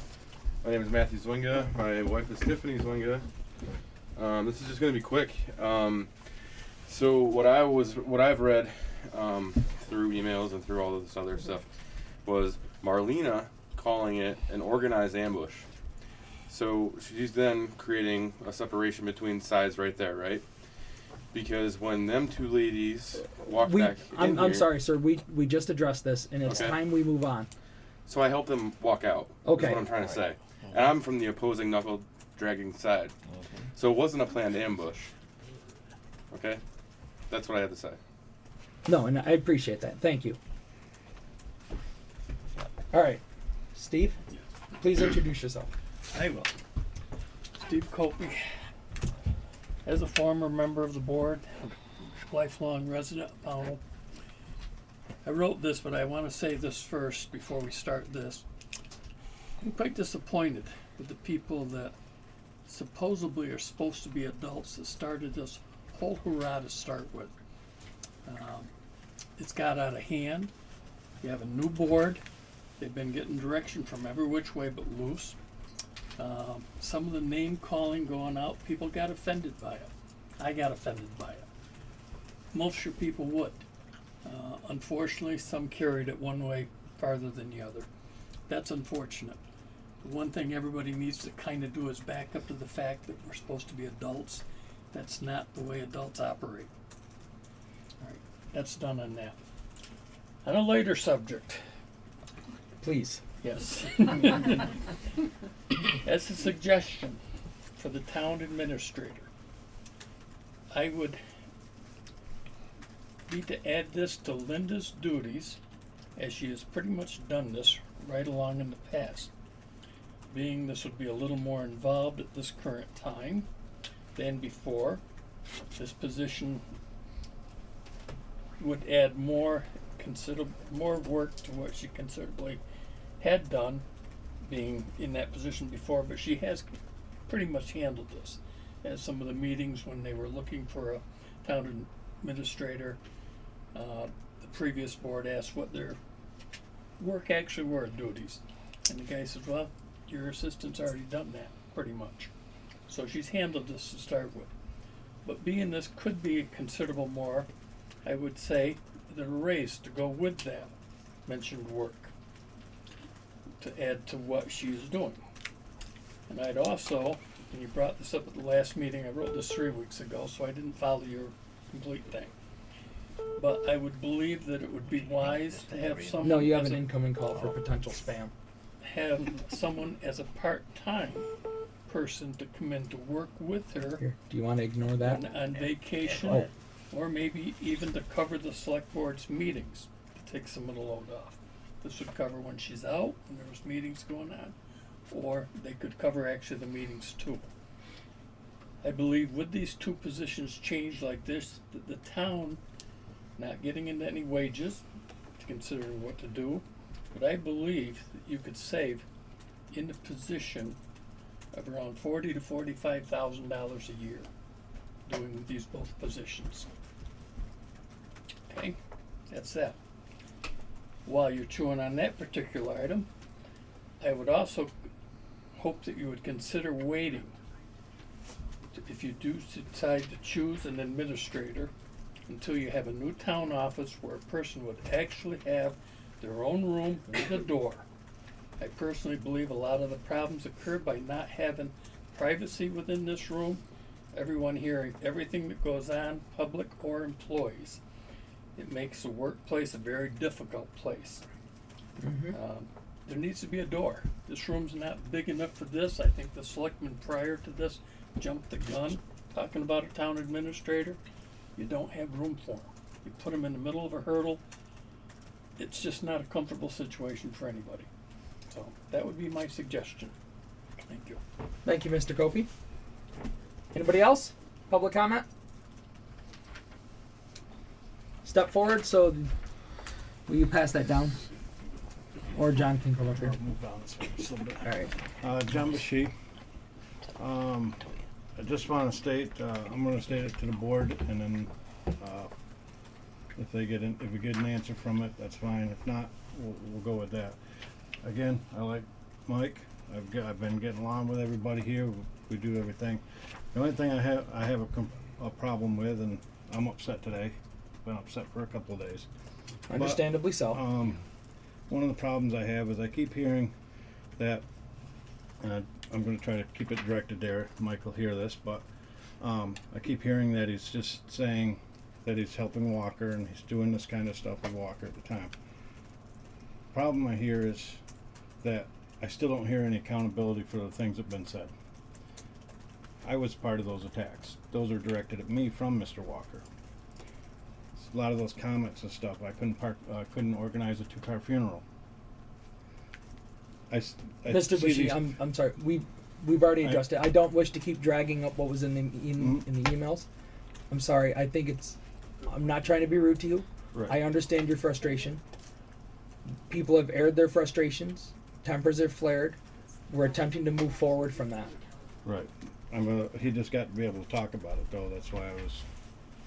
My name is Matthew Zwinga. My wife is Tiffany Zwinga. This is just going to be quick. So what I've read through emails and through all of this other stuff was Marlena calling it an organized ambush. So she's then creating a separation between sides right there, right? Because when them two ladies walked back in I'm here, sorry, sir. We just addressed this, and it's Okay. time we move on. so I helped them walk out. Okay. That's what I'm trying to say. And I'm from the opposing knuckle dragging side. So it wasn't a planned ambush. Okay? That's what I had to say. No, and I appreciate that. Thank you. All right, Steve, please introduce yourself. I will. Steve Copey. As a former member of the board, lifelong resident of Pownal, I wrote this, but I want to say this first before we start this. I'm quite disappointed with the people that supposedly are supposed to be adults that started this whole hurrah to start with. It's got out of hand. You have a new board. They've been getting direction from every which way but loose. Some of the name calling going out, people got offended by it. I got offended by it. Most sure people would. Unfortunately, some carried it one way farther than the other. That's unfortunate. The one thing everybody needs to kind of do is back up to the fact that we're supposed to be adults. That's not the way adults operate. All right, that's done on that. On a later subject, Please. yes. As a suggestion for the town administrator, I would need to add this to Linda's duties, as she has pretty much done this right along in the past. Being this would be a little more involved at this current time than before, this position would add more work to what she considerably had done, being in that position before, but she has pretty much handled this. At some of the meetings when they were looking for a town administrator, the previous board asked what their work actually were, duties. And the guy said, well, your assistant's already done that, pretty much. So she's handled this to start with. But being this could be considerable more, I would say that a raise to go with that mentioned work, to add to what she's doing. And I'd also, and you brought this up at the last meeting, I wrote this 3 weeks ago, so I didn't follow your complete thing. But I would believe that it would be wise to have someone. No, you have as an a- incoming call for potential spam. have someone as a part-time person to come in to work with her Here, do you want to ignore that? on vacation, Oh. or maybe even to cover the select board's meetings, to take some of the load off. This would cover when she's out, when there's meetings going on, or they could cover actually the meetings too. I believe with these two positions changed like this, the town not getting into any wages, considering what to do, but I believe that you could save in the position of around $40,000 to $45,000 a year doing these both positions. Okay, that's that. While you're chewing on that particular item, I would also hope that you would consider waiting if you do decide to choose an administrator until you have a new town office where a person would actually have their own room with a door. I personally believe a lot of the problems occur by not having privacy within this room, everyone hearing everything that goes on, public or employees. It makes the workplace a very difficult place. There needs to be a door. This room's not big enough for this. I think the selectmen prior to this jumped the gun talking about a town administrator. You don't have room for them. You put them in the middle of a hurdle. It's just not a comfortable situation for anybody. So that would be my suggestion. Thank you. Thank you, Mr. Copey. Anybody else? Public comment? Step forward, so will you pass that down? Or John can come up here. Move down this way just a little bit. All right. John Bashy. I just want to state, I'm going to state it to the board and then If we get an answer from it, that's fine. If not, we'll go with that. Again, I like Mike. I've been getting along with everybody here. We do everything. The only thing I have a problem with, and I'm upset today. Been upset for a couple of days. Understandably so. One of the problems I have is I keep hearing that, and I'm going to try to keep it directed there. Mike will hear this, but I keep hearing that he's just saying that he's helping Walker and he's doing this kind of stuff with Walker at the time. Problem I hear is that I still don't hear any accountability for the things that have been said. I was part of those attacks. Those are directed at me from Mr. Walker. A lot of those comments and stuff. I couldn't organize a 2-car funeral. Mr. Bushy, I'm sorry. We've already addressed it. I don't wish to keep dragging up what was in the emails. I'm sorry. I think I'm not trying to be rude to you. Right. I understand your frustration. People have aired their frustrations. Tempers have flared. We're attempting to move forward from that. Right. He just got to be able to talk about it, though. That's why I was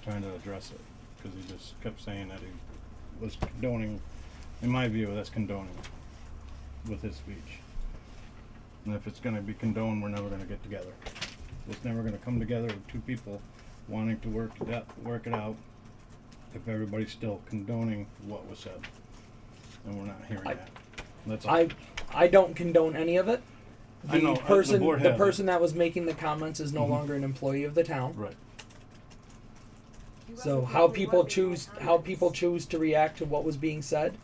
trying to address it, because he just kept saying that he was condoning. In my view, that's condoning with his speech. And if it's going to be condoned, we're never going to get together. It's never going to come together with two people wanting to work it out if everybody's still condoning what was said, and we're not hearing that. That's all. I don't condone any of it. I know, The person that was making the comments is no longer an employee of the town. Right. So how people choose to react to what was being said,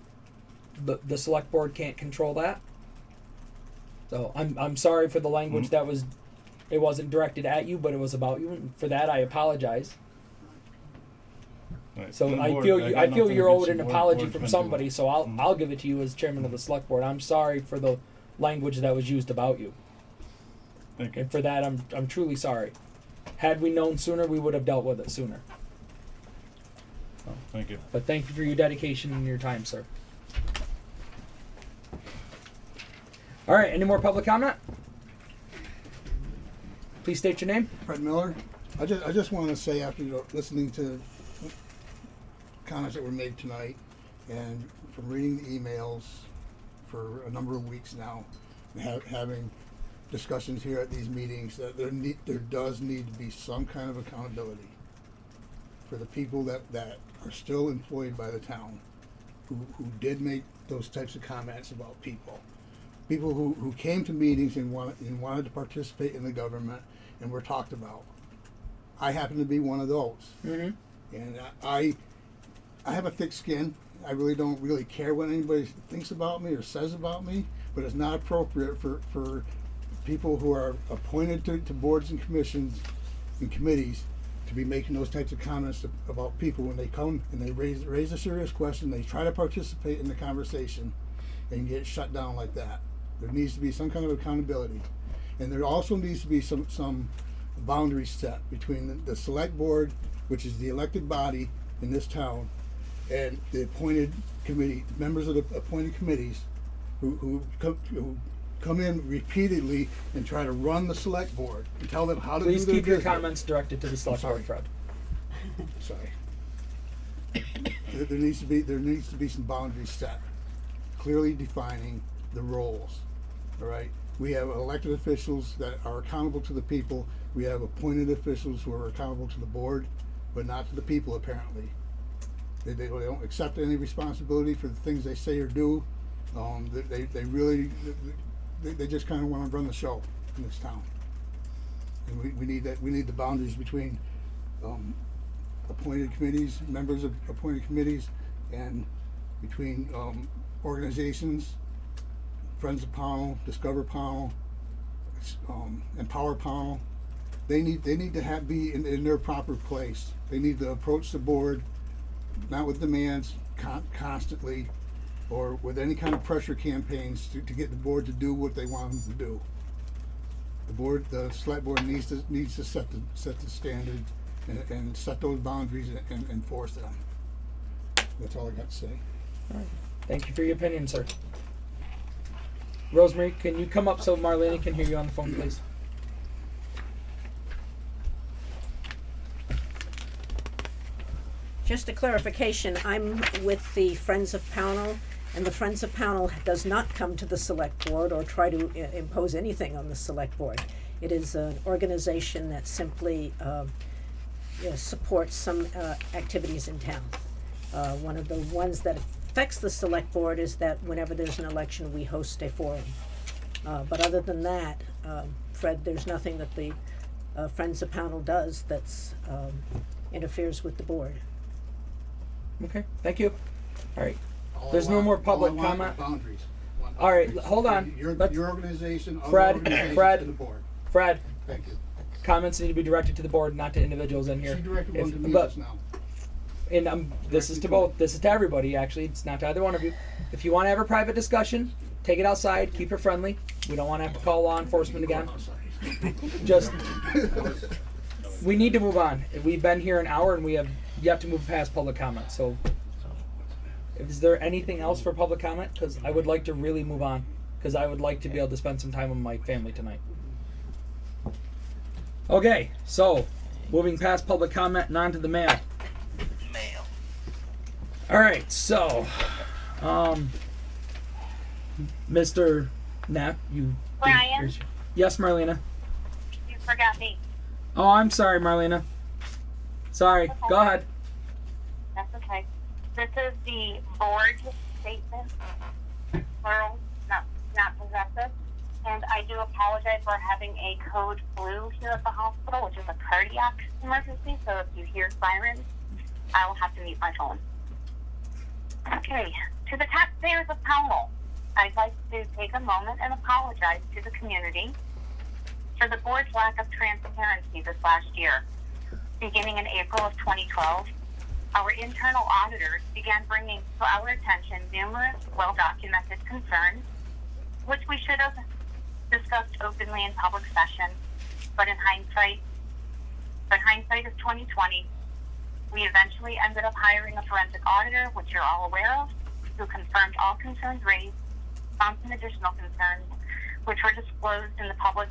the select board can't control that. So I'm sorry for the language that was. It wasn't directed at you, but it was about you, and for that I apologize. Right. So I feel you're owed an apology from somebody. So I'll give it to you as chairman of the select board. I'm sorry for the language that was used about you. Thank you. And for that I'm truly sorry. Had we known sooner, we would have dealt with it sooner. Thank you. But thank you for your dedication and your time, sir. All right, any more public comment? Please state your name. Fred Miller. I just want to say, after listening to comments that were made tonight and from reading the emails for a number of weeks now, and having discussions here at these meetings, that there does need to be some kind of accountability for the people that are still employed by the town, who did make those types of comments about people who came to meetings and wanted to participate in the government and were talked about. I happen to be one of those. Mm-hmm. And I have a thick skin. I really don't really care what anybody thinks about me or says about me, but it's not appropriate for people who are appointed to boards and commissions and committees to be making those types of comments about people when they come and they raise a serious question, they try to participate in the conversation and get shut down like that. There needs to be some kind of accountability. And there also needs to be some boundaries set between the select board, which is the elected body in this town, and the appointed committee, members of the appointed committees who come in repeatedly and try to run the select board and tell them how to do their business. Please keep your comments directed to the select board, Fred. Sorry. There needs to be some boundaries set, clearly defining the roles. All right. We have elected officials that are accountable to the people. We have appointed officials who are accountable to the board, but not to the people, apparently. They don't accept any responsibility for the things they say or do. They just kind of want to run the show in this town. And we need that. We need the boundaries between appointed committees, members of appointed committees, and between organizations, Friends of Pownal, Discover Pownal, Empower Pownal. They need to be in their proper place. They need to approach the board, not with demands constantly, or with any kind of pressure campaigns to get the board to do what they want them to do. The select board needs to set the standard and set those boundaries and enforce them. That's all I got to say. All right. Thank you for your opinion, sir. Rosemary, can you come up so Marlene can hear you on the phone, please? Just a clarification, I'm with the Friends of Pownal, and the Friends of Pownal does not come to the select board or try to impose anything on the select board. It is an organization that simply supports some activities in town. One of the ones that affects the select board is that whenever there's an election, we host a forum. But other than that, Fred, there's nothing that the Friends of Pownal does that's interferes with the board. Okay, thank you. All right. There's no more public all I want comment. is boundaries. All right, hold on. Your organization, other Fred, organizations Fred. to the board. Fred, Thank you. comments need to be directed to the board, not to individuals in here. She directed one If- to me but- just now. And this is to both. This is to everybody. Actually, it's not to either one of you. If you want to have a private discussion, take it outside. Keep it friendly. We don't want to have to call law enforcement again. Just, we need to move on. We've been here an hour and we have yet to move past public comment. So, is there anything else for public comment? Because I would like to really move on. Because I would like to be able to spend some time with my family tonight. Okay, so moving past public comment and on to the mail. All right, so, Mr. Knapp, you. Brian? Yes, Marlena. You forgot me. Oh, I'm sorry, Marlena. Sorry. Go ahead. That's okay. This is the board statement, plural, not possessive. And I do apologize for having a code blue here at the hospital, which is a cardiac emergency. So if you hear sirens, I will have to mute my phone. Okay, to the taxpayers of Pownal, I'd like to take a moment and apologize to the community for the board's lack of transparency this last year. Beginning in April of 2012, our internal auditors began bringing to our attention numerous well-documented concerns, which we should have discussed openly in public session, but hindsight is 2020. We eventually ended up hiring a forensic auditor, which you're all aware of, who confirmed all concerns raised, found some additional concerns, which were disclosed in the public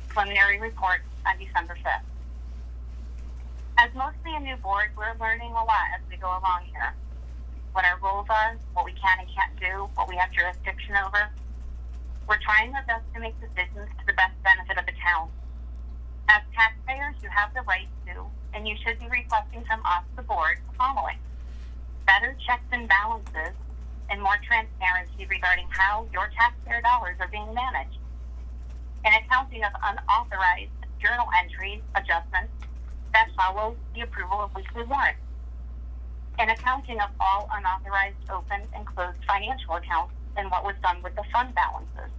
preliminary report on December 5th. As mostly a new board, we're learning a lot as we go along here. What our roles are, what we can and can't do, what we have jurisdiction over. We're trying our best to make decisions to the best benefit of the town. As taxpayers, you have the right to, and you should be requesting from us, the board, the following: better checks and balances and more transparency regarding how your taxpayer dollars are being managed. An accounting of unauthorized journal entries, adjustments that follow the approval of weekly warrants. An accounting of all unauthorized open and closed financial accounts and what was done with the fund balances.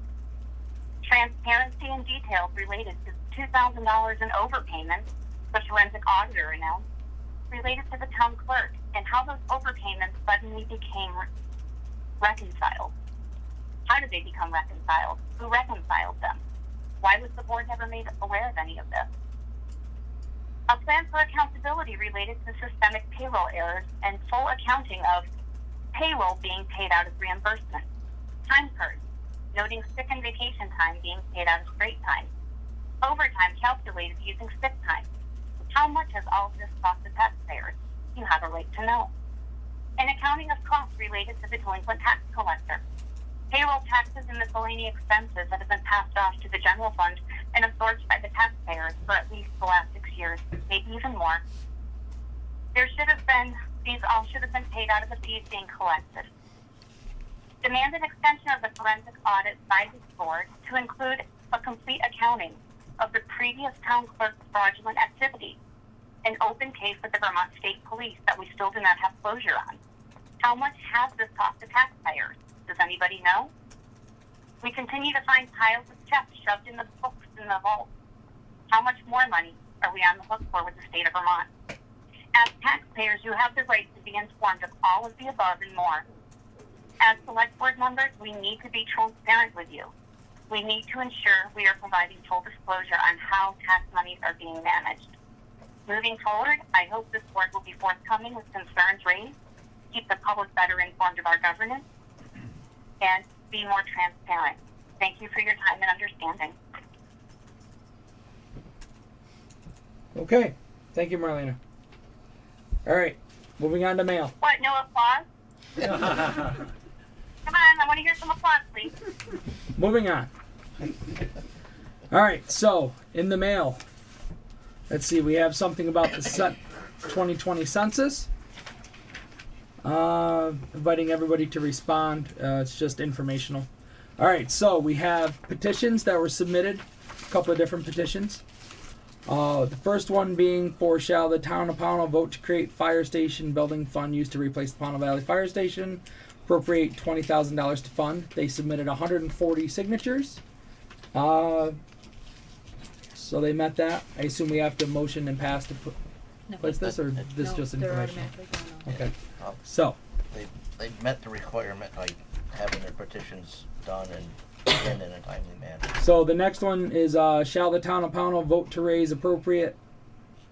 Transparency and details related to $2,000 in overpayments the forensic auditor announced related to the town clerk and how those overpayments suddenly became reconciled. How did they become reconciled? Who reconciled them? Why was the board never made aware of any of this? A plan for accountability related to systemic payroll errors and full accounting of payroll being paid out as reimbursement. Time cards, noting sick and vacation time being paid out as straight time. Overtime calculated using sick time. How much has all of this cost the taxpayers? You have a right to know. An accounting of costs related to the delinquent tax collector. Payroll taxes and miscellaneous expenses that have been passed off to the general fund and absorbed by the taxpayers for at least the last 6 years, maybe even more. These all should have been paid out of the fees being collected. Demand an extension of the forensic audit by this board to include a complete accounting of the previous town clerk's fraudulent activity, an open case with the Vermont State Police that we still do not have closure on. How much has this cost the taxpayers? Does anybody know? We continue to find piles of checks shoved in the books in the vault. How much more money are we on the hook for with the state of Vermont? As taxpayers, you have the right to be informed of all of the above and more. As select board members, we need to be transparent with you. We need to ensure we are providing full disclosure on how tax monies are being managed. Moving forward, I hope this board will be forthcoming with concerns raised, keep the public better informed of our governance, and be more transparent. Thank you for your time and understanding. Okay. Thank you, Marlena. All right, moving on to mail. What, no applause? Come on, I want to hear some applause, please. Moving on. All right, so in the mail, let's see, we have something about the 2020 census. Inviting everybody to respond. It's just informational. All right, so we have petitions that were submitted, a couple of different petitions. The first one being for shall the town of Pownal vote to create fire station building fund used to replace the Pownal Valley Fire Station, appropriate $20,000 to fund. They submitted 140 signatures. So they met that. I assume we have to motion and pass to place this, or this No, just they're information? automatically going on. Okay. Um, So They met the requirement by having their petitions done and in a timely manner. So the next one is shall the town of Pownal vote to raise appropriate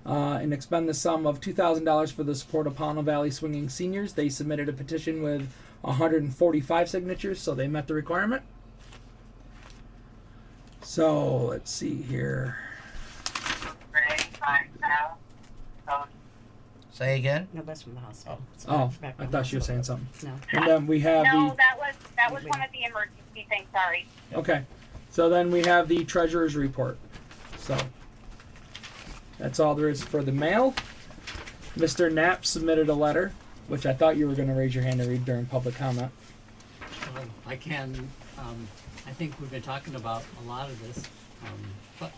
and expend the sum of $2,000 for the support of Pownal Valley Swinging Seniors. They submitted a petition with 145 signatures, so they met the requirement. So let's see here. Say again? No, that's from the hospital. It's Oh, back I from thought the you were saying hospital. something. No. And then we have No, that was one of the emergency things, sorry. Okay. So then we have the treasurer's report. So that's all there is for the mail. Mr. Knapp submitted a letter, which I thought you were going to raise your hand and read during public comment. I can. I think we've been talking about a lot of this, but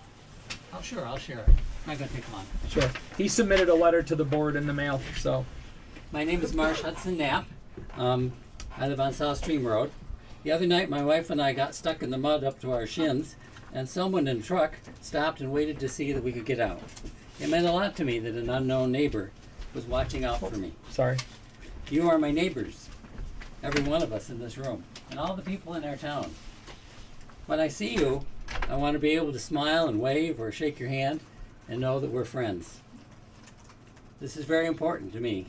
I'll share it. Not gonna take long. Sure. He submitted a letter to the board in the mail, so. My name is Marsh Hudson Knapp. I live on South Stream Road. The other night, my wife and I got stuck in the mud up to our shins, and someone in a truck stopped and waited to see that we could get out. It meant a lot to me that an unknown neighbor was watching out for me. Sorry. You are my neighbors, every one of us in this room, and all the people in our town. When I see you, I want to be able to smile and wave or shake your hand and know that we're friends. This is very important to me.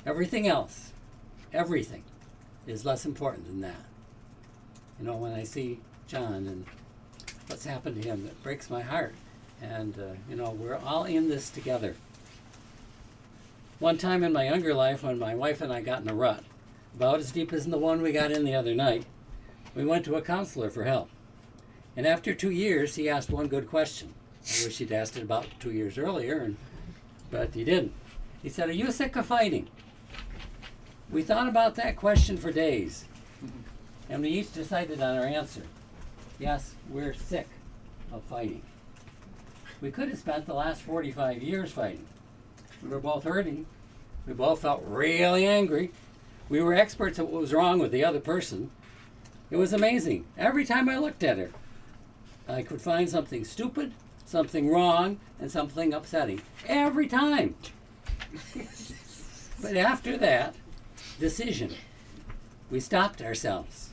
Everything else, everything, is less important than that. You know, when I see John and what's happened to him, it breaks my heart. And, you know, we're all in this together. One time in my younger life, when my wife and I got in a rut, about as deep as the one we got in the other night, we went to a counselor for help. And after 2 years, he asked one good question. I wish he'd asked it about 2 years earlier, but he didn't. He said, "Are you sick of fighting?" We thought about that question for days, and we each decided on our answer. Yes, we're sick of fighting. We could have spent the last 45 years fighting. We were both hurting. We both felt really angry. We were experts at what was wrong with the other person. It was amazing. Every time I looked at her, I could find something stupid, something wrong, and something upsetting. Every time. But after that decision, we stopped ourselves.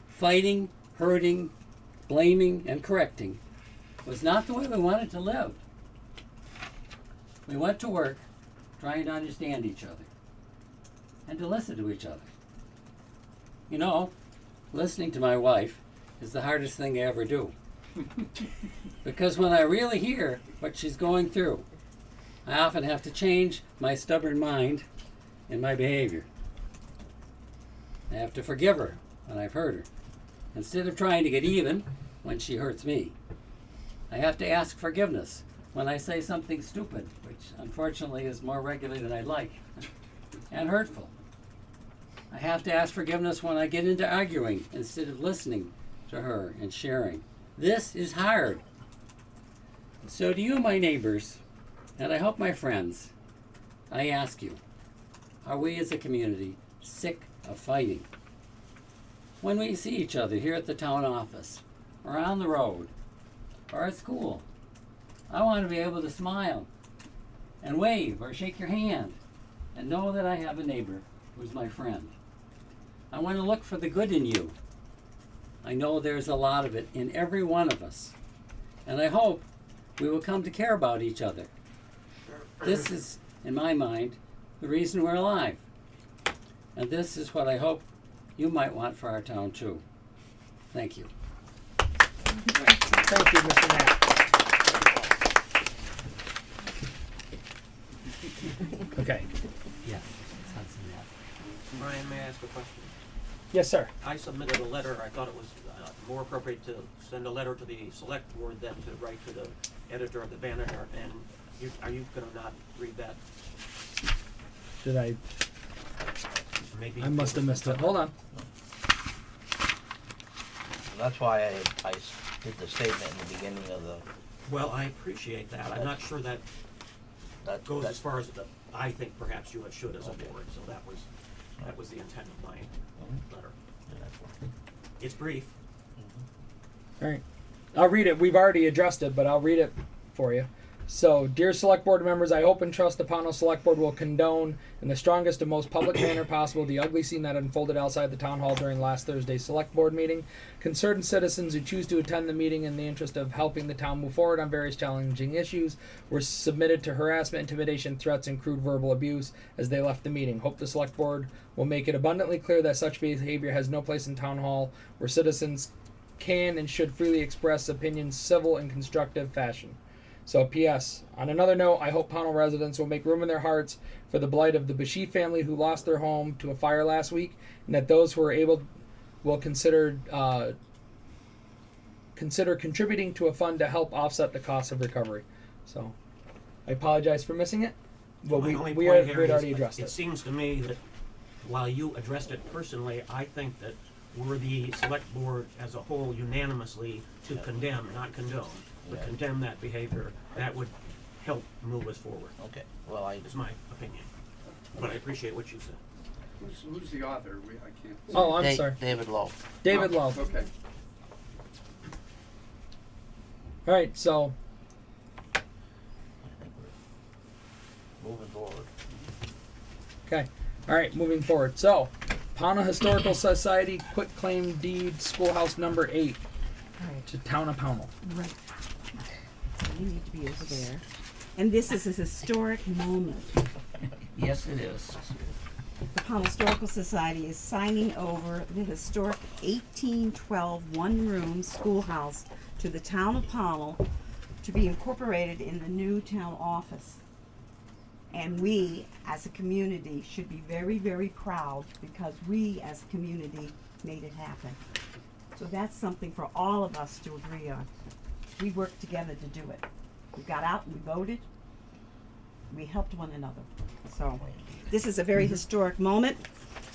Fighting, hurting, blaming, and correcting was not the way we wanted to live. We went to work trying to understand each other and to listen to each other. You know, listening to my wife is the hardest thing I ever do. Because when I really hear what she's going through, I often have to change my stubborn mind and my behavior. I have to forgive her when I've hurt her, instead of trying to get even when she hurts me. I have to ask forgiveness when I say something stupid, which unfortunately is more regular than I'd like, and hurtful. I have to ask forgiveness when I get into arguing instead of listening to her and sharing. This is hard. So to you, my neighbors, and I hope my friends, I ask you, are we as a community sick of fighting? When we see each other here at the town office, or on the road, or at school, I want to be able to smile and wave or shake your hand and know that I have a neighbor who's my friend. I want to look for the good in you. I know there's a lot of it in every one of us, and I hope we will come to care about each other. This is, in my mind, the reason we're alive. And this is what I hope you might want for our town too. Thank you. Thank you, Mr. Knapp. Okay. Yeah, it's Hudson Ave. Brian, may I ask a question? Yes, sir. I submitted a letter. I thought it was more appropriate to send a letter to the select board than to write to the editor of the Banner. And are you going to not read that? Did I? Maybe I must have missed it. Hold on. That's why I did the statement in the beginning of the. Well, I appreciate that. I'm not sure that goes as far as I think perhaps you should as a board. So that was the intent of my letter. It's brief. All right. I'll read it. We've already addressed it, but I'll read it for you. So, dear Select Board members, I hope and trust the Pownal Select Board will condone in the strongest and most public manner possible the ugly scene that unfolded outside the Town Hall during last Thursday's Select Board meeting. Concerned citizens who choose to attend the meeting in the interest of helping the town move forward on various challenging issues were submitted to harassment, intimidation, threats, and crude verbal abuse as they left the meeting. Hope the Select Board will make it abundantly clear that such behavior has no place in Town Hall, where citizens can and should freely express opinions civil and constructive fashion. So, P.S. On another note, I hope Pownal residents will make room in their hearts for the blight of the Bashir family who lost their home to a fire last week, and that those who are able will consider contributing to a fund to help offset the cost of recovery. So, I apologize for missing it, but we had already addressed it. It seems to me that while you addressed it personally, I think that were the select board as a whole unanimously to condemn, not condone, but condemn that behavior, that would help move us forward. Okay. Well, is my opinion. But I appreciate what you said. Who's the author? I can't. Oh, I'm sorry. David Lowe. David Lowe. Okay. All right, so Moving forward. okay. All right, moving forward. So, Pownal Historical Society quitclaim deed schoolhouse number 8 to Town of Pownal. Right. So you need to be over there. And this is a historic moment. Yes, it is. The Pownal Historical Society is signing over the historic 1812 one-room schoolhouse to the town of Pownal to be incorporated in the new town office. And we, as a community, should be very, very proud because we, as a community, made it happen. So that's something for all of us to agree on. We worked together to do it. We got out and we voted. We helped one another. So this is a very historic moment.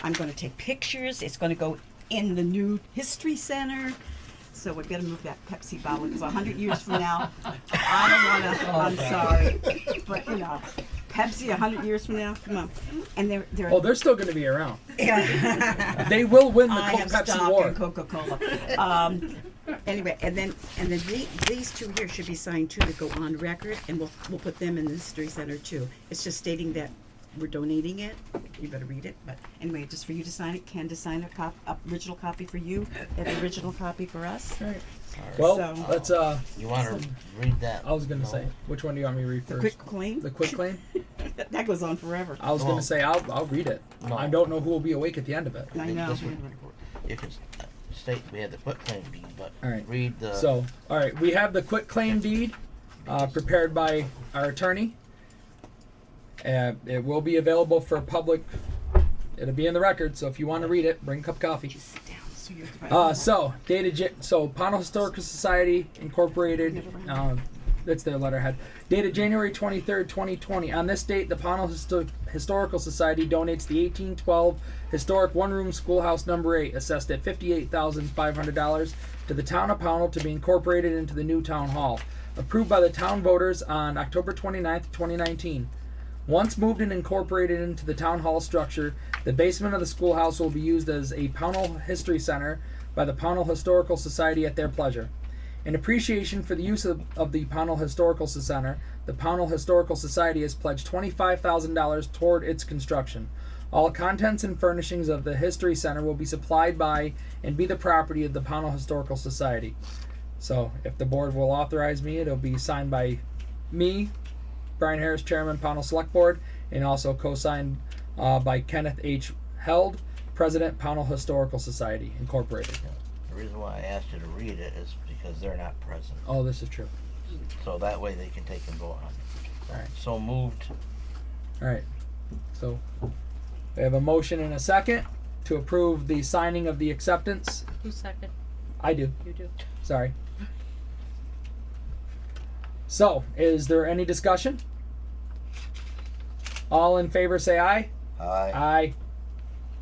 I'm going to take pictures. It's going to go in the new History Center. So we're going to move that Pepsi bottle because 100 years from now, I don't want to, I'm sorry. But, you know, Pepsi 100 years from now, come on. And they're Oh, they're still going to be around. Yeah. They will win the I have Pepsi stock war. in Coca-Cola. Anyway, and then these two here should be signed too to go on record, and we'll put them in the History Center too. It's just stating that we're donating it. You better read it. But anyway, just for you to sign it, Ken to sign a original copy for you, and an original copy for us. Right. Well, So- let's You want to read that? I was gonna say, which one do you want me to read The first? quick claim. The quick claim. That goes on forever. I was gonna say I'll read it. No. I don't know who will be awake at the end of it. I know. This would- You can state we had the quitclaim deed, but All right. read the. So, all right, we have the quitclaim deed prepared by our attorney. It will be available for public. It'll be in the record, so if you want to read it, bring a cup of coffee. Just sit down so you're So Pownal Historical Society Incorporated. That's their letterhead. Dated January 23rd, 2020. On this date, the Pownal Historical Society donates the 1812 historic one-room schoolhouse number 8, assessed at $58,500, to the town of Pownal to be incorporated into the new town hall, approved by the town voters on October 29th, 2019. Once moved and incorporated into the town hall structure, the basement of the schoolhouse will be used as a Pownal History Center by the Pownal Historical Society at their pleasure. In appreciation for the use of the Pownal Historical Center, the Pownal Historical Society has pledged $25,000 toward its construction. All contents and furnishings of the History Center will be supplied by and be the property of the Pownal Historical Society. So, if the board will authorize me, it'll be signed by me, Brian Harris, Chairman, Pownal Select Board, and also co-signed by Kenneth H. Held, President, Pownal Historical Society, Incorporated. The reason why I asked you to read it is because they're not present. Oh, this is true. So that way they can take and vote on it. All right. So moved. All right. So we have a motion and a second to approve the signing of the acceptance. Who's second? I do. You do. Sorry. So, is there any discussion? All in favor say aye. Aye. Aye.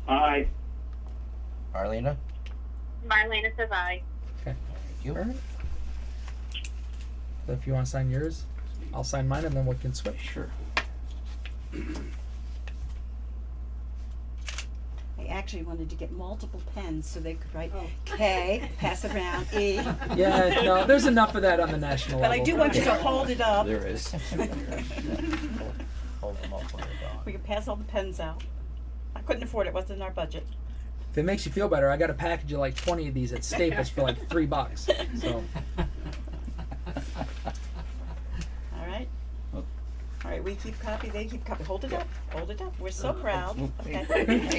Aye. Marlena? Marlena says aye. Okay. Thank you. All right. So if you want to sign yours, I'll sign mine and then we can switch. Sure. I actually wanted to get multiple pens so they could write K, pass it around, E. Yeah, no, there's enough of that on the national But level. I do want you to hold it up. There is. Hold them up when you're gone. We can pass all the pens out. I couldn't afford it, wasn't in our budget. If it makes you feel better, I got a package of like 20 of these at Staples for like $3. So All right? Oh. All right, we keep copy, they keep copy. Hold it up, hold it up. We're so proud. Okay.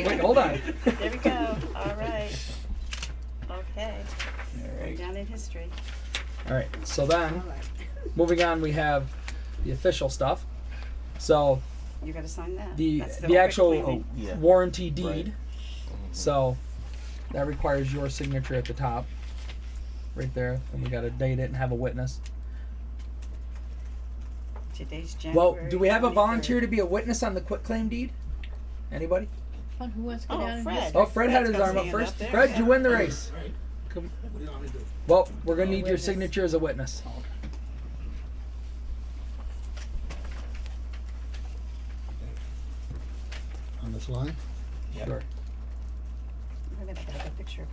wait, hold on. There we go. All right. Okay. All We're right. down in history. All right. So then, moving on, we have the official stuff. So You gotta sign that. the That's the quick actual claiming. yeah. warranty deed. Right. So that requires your signature at the top, right there, and we got to date it and have a witness. Today's January. Well, do we have a 23rd. volunteer to be a witness on the quitclaim deed? Anybody? Fun, who wants to go Oh, down in Fred. history? Oh, Fred had his Fred's got arm his up hand first. up there. Fred, you win the race. Come. What do you want me to do? Well, we're gonna need your witness. signature as a witness. On this line? Sure. Wait a minute, I got a picture.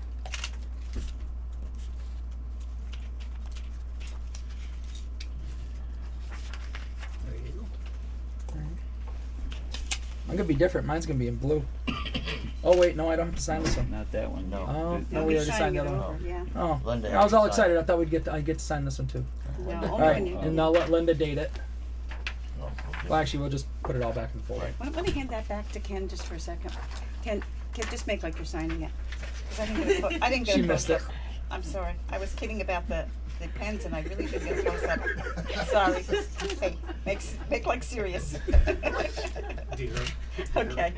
There you go. I'm gonna be different. Mine's gonna be in blue. Oh wait, no, I don't have to sign this one. Not that one. No. Oh, No, no, we he's already signed signing the it other one. over, yeah. Oh, Linda I was all already signed excited. I thought I get to sign this one too. No, All only right, when you. and I'll let Linda date it. No, okay. Well, actually, we'll just put it all back in the folder. Let me hand that back to Ken just for a second. Ken, just make like you're signing it. 'Cause I didn't get She a missed close it. up. I'm sorry. I was kidding about the pens and I really didn't get a close up. Sorry. Hey, make like serious. Dear. Okay.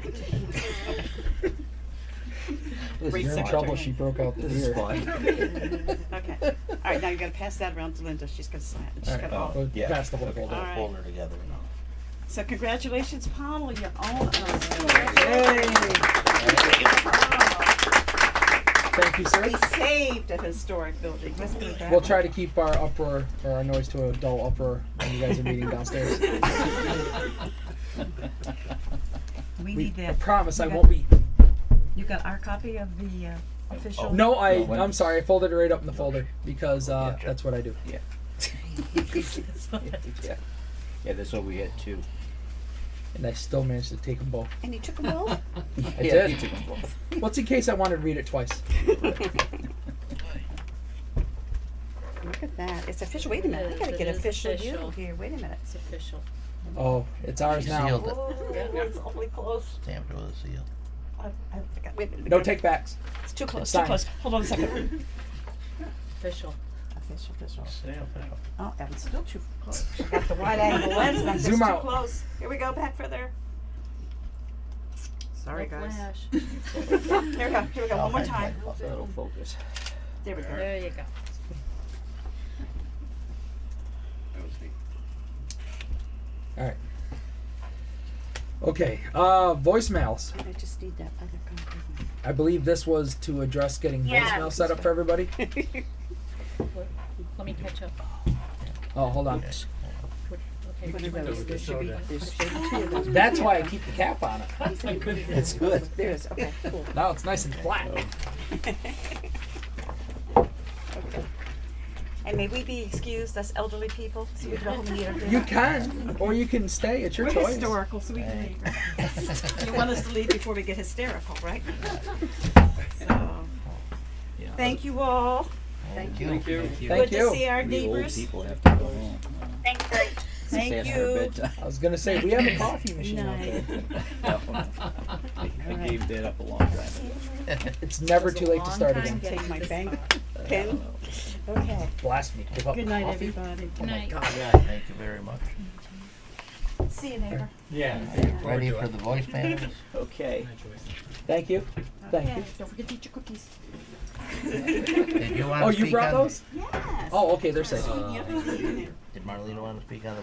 You're in trouble. She broke out the This is beer. fun. Okay. All right, now you gotta pass that around to Linda. She's gonna sign it. She's All got right, all. we'll Yeah. pass the whole Okay, folder. All right. hold her together. So congratulations, Pownal, you own Thank you, sir. We saved a historic building. Let's put it that We'll way. try to keep our uproar or our noise to a dull uproar when you guys are meeting downstairs. We We need I that. promise I You got- won't be. You got our copy of the official? No, when- I'm sorry. I folded it right up in the folder because Gotcha. that's what I do. Yeah. Yeah. Yeah, that's what we had too. And I still managed to take them both. And you took them both? I Yeah, did. you took them both. What's in case I wanted to read it twice? Look at that. It's official. Wait a minute. I gotta It get is official official. you here. Wait a minute. It's official. Oh, it's ours now. Sealed it. Oh, it's awfully close. Stamped it with a seal. I forgot. Wait a minute. No take backs. It's too close. Sign. Too close. Hold on a second. Official. Official. Stamp it. Oh, that one's still too close. I got the wide angle lens and I'm just Zoom too out. close. Here we go. Back further. Sorry, No guys. flash. Here we go. Here we go. One more time. That'll focus. There we go. There you go. That was me. All right. Okay. Voicemails. I just need that other copy. I believe this was to address getting Yeah. voicemail set up for everybody. Let me catch up. Oh, hold on. Okay. One of those. There should be. There should be two of those. That's why I keep the cap on it. It's good. There's. Okay. Cool. Now it's nice and flat. Okay. And may we be excused, us elderly people, so we can go home and eat our dinner? You can, or you can stay. It's your We're choice. historical, so we can leave. Right? You want us to leave before we get hysterical, right? So, thank you all. Thank you. Thank Good you. to see our We old neighbors. people have to go home. Thanks, guys. Thank Past our you. bedtime. I was gonna say we have a coffee machine out Night. there. I gave that up a long time ago. It's never too late to start again. Take my bank pen. Okay. Blast me. Give up Good night, coffee. everybody. Good night. Thank you very much. See you, neighbor. Yeah. Ready for the voicemails? Okay. Thank you. Thank you. Don't forget to eat your cookies. Did you want to Oh, speak you brought on, those? Yes. Oh, okay, they're safe. Did Marlena want to speak on the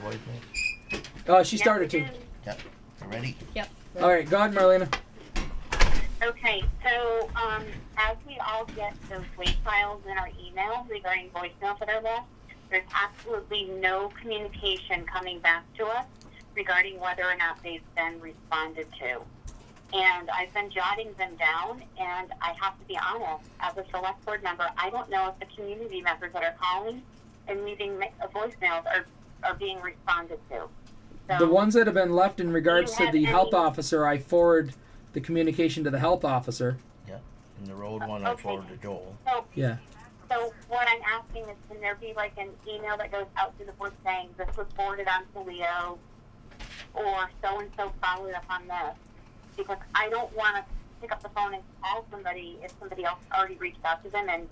voicemail? She started to. Yep. You ready? Yep. All right, go ahead, Marlena. Okay, so as we all get those wait files in our email regarding voicemails that are left, there's absolutely no communication coming back to us regarding whether or not they've been responded to. And I've been jotting them down, and I have to be honest, as a select board member, I don't know if the community members that are calling and leaving voicemails are being responded to. So, The ones that have been left in regards to have the health any- officer, I forward the communication to the health officer. Yep. And the road one I Okay. forwarded to Joel. so Yeah. So what I'm asking is, can there be like an email that goes out to the board saying this was forwarded on to Leo, or so and so followed up on this? Because I don't want to pick up the phone and call somebody if somebody else already reached out to them and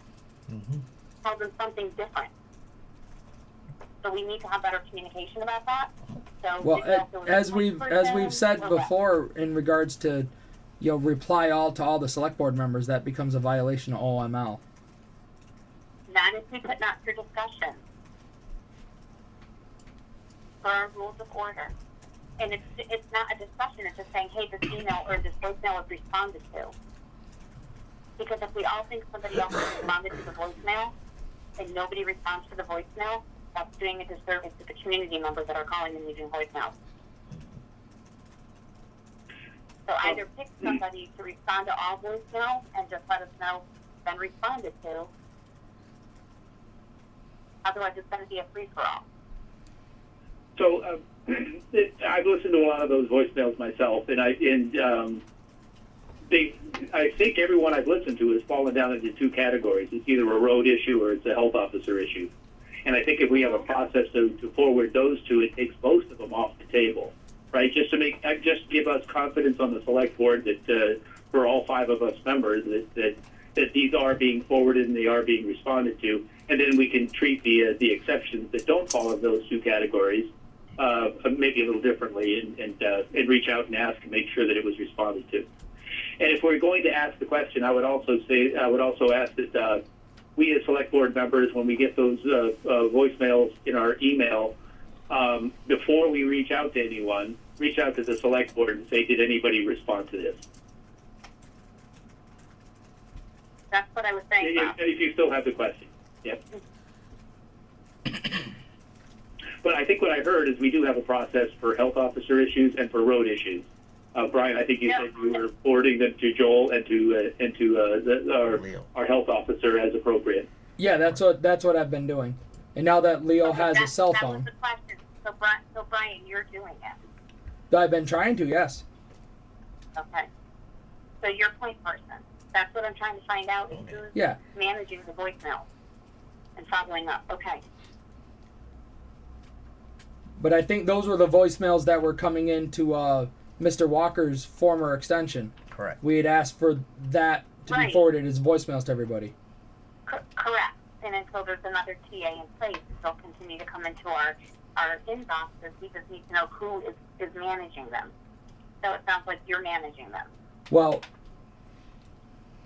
tell them something different. So we need to have better communication about that. So Well, did you know if it was as one we've person said or what? before, in regards to, reply all to all the select board members, that becomes a violation of OML. Not if we put not for discussion. For our rules of order. And it's not a discussion, it's just saying, hey, this email or this voicemail was responded to. Because if we all think somebody else responded to the voicemail and nobody responds to the voicemail, that's doing a disservice to the community members that are calling and leaving voicemails. So either pick somebody to respond to all voicemails and just let us know it's been responded to. Otherwise, it's going to be a free-for-all. So I've listened to a lot of those voicemails myself, and I think everyone I've listened to has fallen down into two categories. It's either a road issue or it's a health officer issue. And I think if we have a process to forward those two, it takes most of them off the table, right? Just give us confidence on the select board that for all five of us members that these are being forwarded and they are being responded to, and then we can treat the exceptions that don't fall in those two categories maybe a little differently and reach out and ask and make sure that it was responded to. And if we're going to ask the question, I would also ask that we as select board members, when we get those voicemails in our email, before we reach out to anyone, reach out to the select board and say, did anybody respond to this? That's what I was saying, Bob. If you still have the question. Yep. But I think what I heard is we do have a process for health officer issues and for road issues. Brian, I think you said you were forwarding them to Joel and to our health officer as appropriate. Yeah, that's what I've been doing. And now that Leo has a cell That was phone, the question. So Brian, you're doing it. I've been trying to. Yes. Okay. So you're point person. That's what I'm trying to find out. Is who's Yeah. managing the voicemail and following up. Okay. But I think those were the voicemails that were coming into Mr. Walker's former extension. Correct. We had asked for that to be Right. forwarded as voicemails to everybody. Correct. And until there's another TA in place, they'll continue to come into our inboxes. We just need to know who is managing them. So it sounds like you're managing them. Well,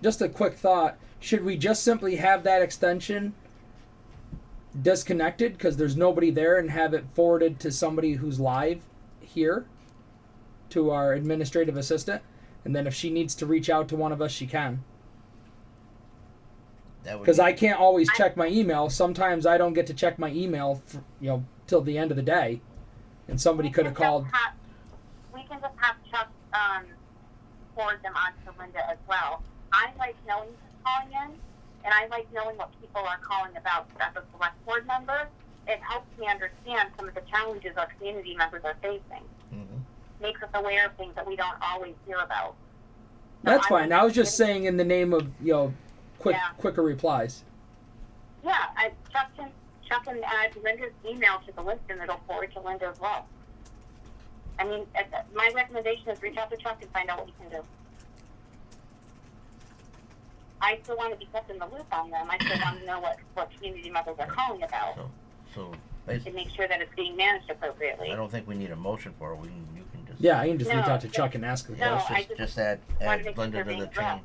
just a quick thought. Should we just simply have that extension disconnected because there's nobody there and have it forwarded to somebody who's live here, to our administrative assistant? And then if she needs to reach out to one of us, she can. Because I can't always check my email. Sometimes I don't get to check my email, till the end of the day. And somebody could have called. We can just have Chuck forward them on to Linda as well. I like knowing who's calling in, and I like knowing what people are calling about. As a select board member, it helps me understand some of the challenges our community members are facing. Makes us aware of things that we don't always hear about. That's fine. I was just saying in the name of quicker replies. Yeah, Chuck can add Linda's email to the list, and it'll forward to Linda as well. I mean, my recommendation is reach out to Chuck and find out what we can do. I still want to be kept in the loop on them. I still want to know what community members are calling about. So to make sure that it's being managed appropriately. I don't think we need a motion for it. You can just. Yeah, I can just reach No, out to Chuck and ask the no, question. I Just add wanted to make Linda sure to the being chain. addressed.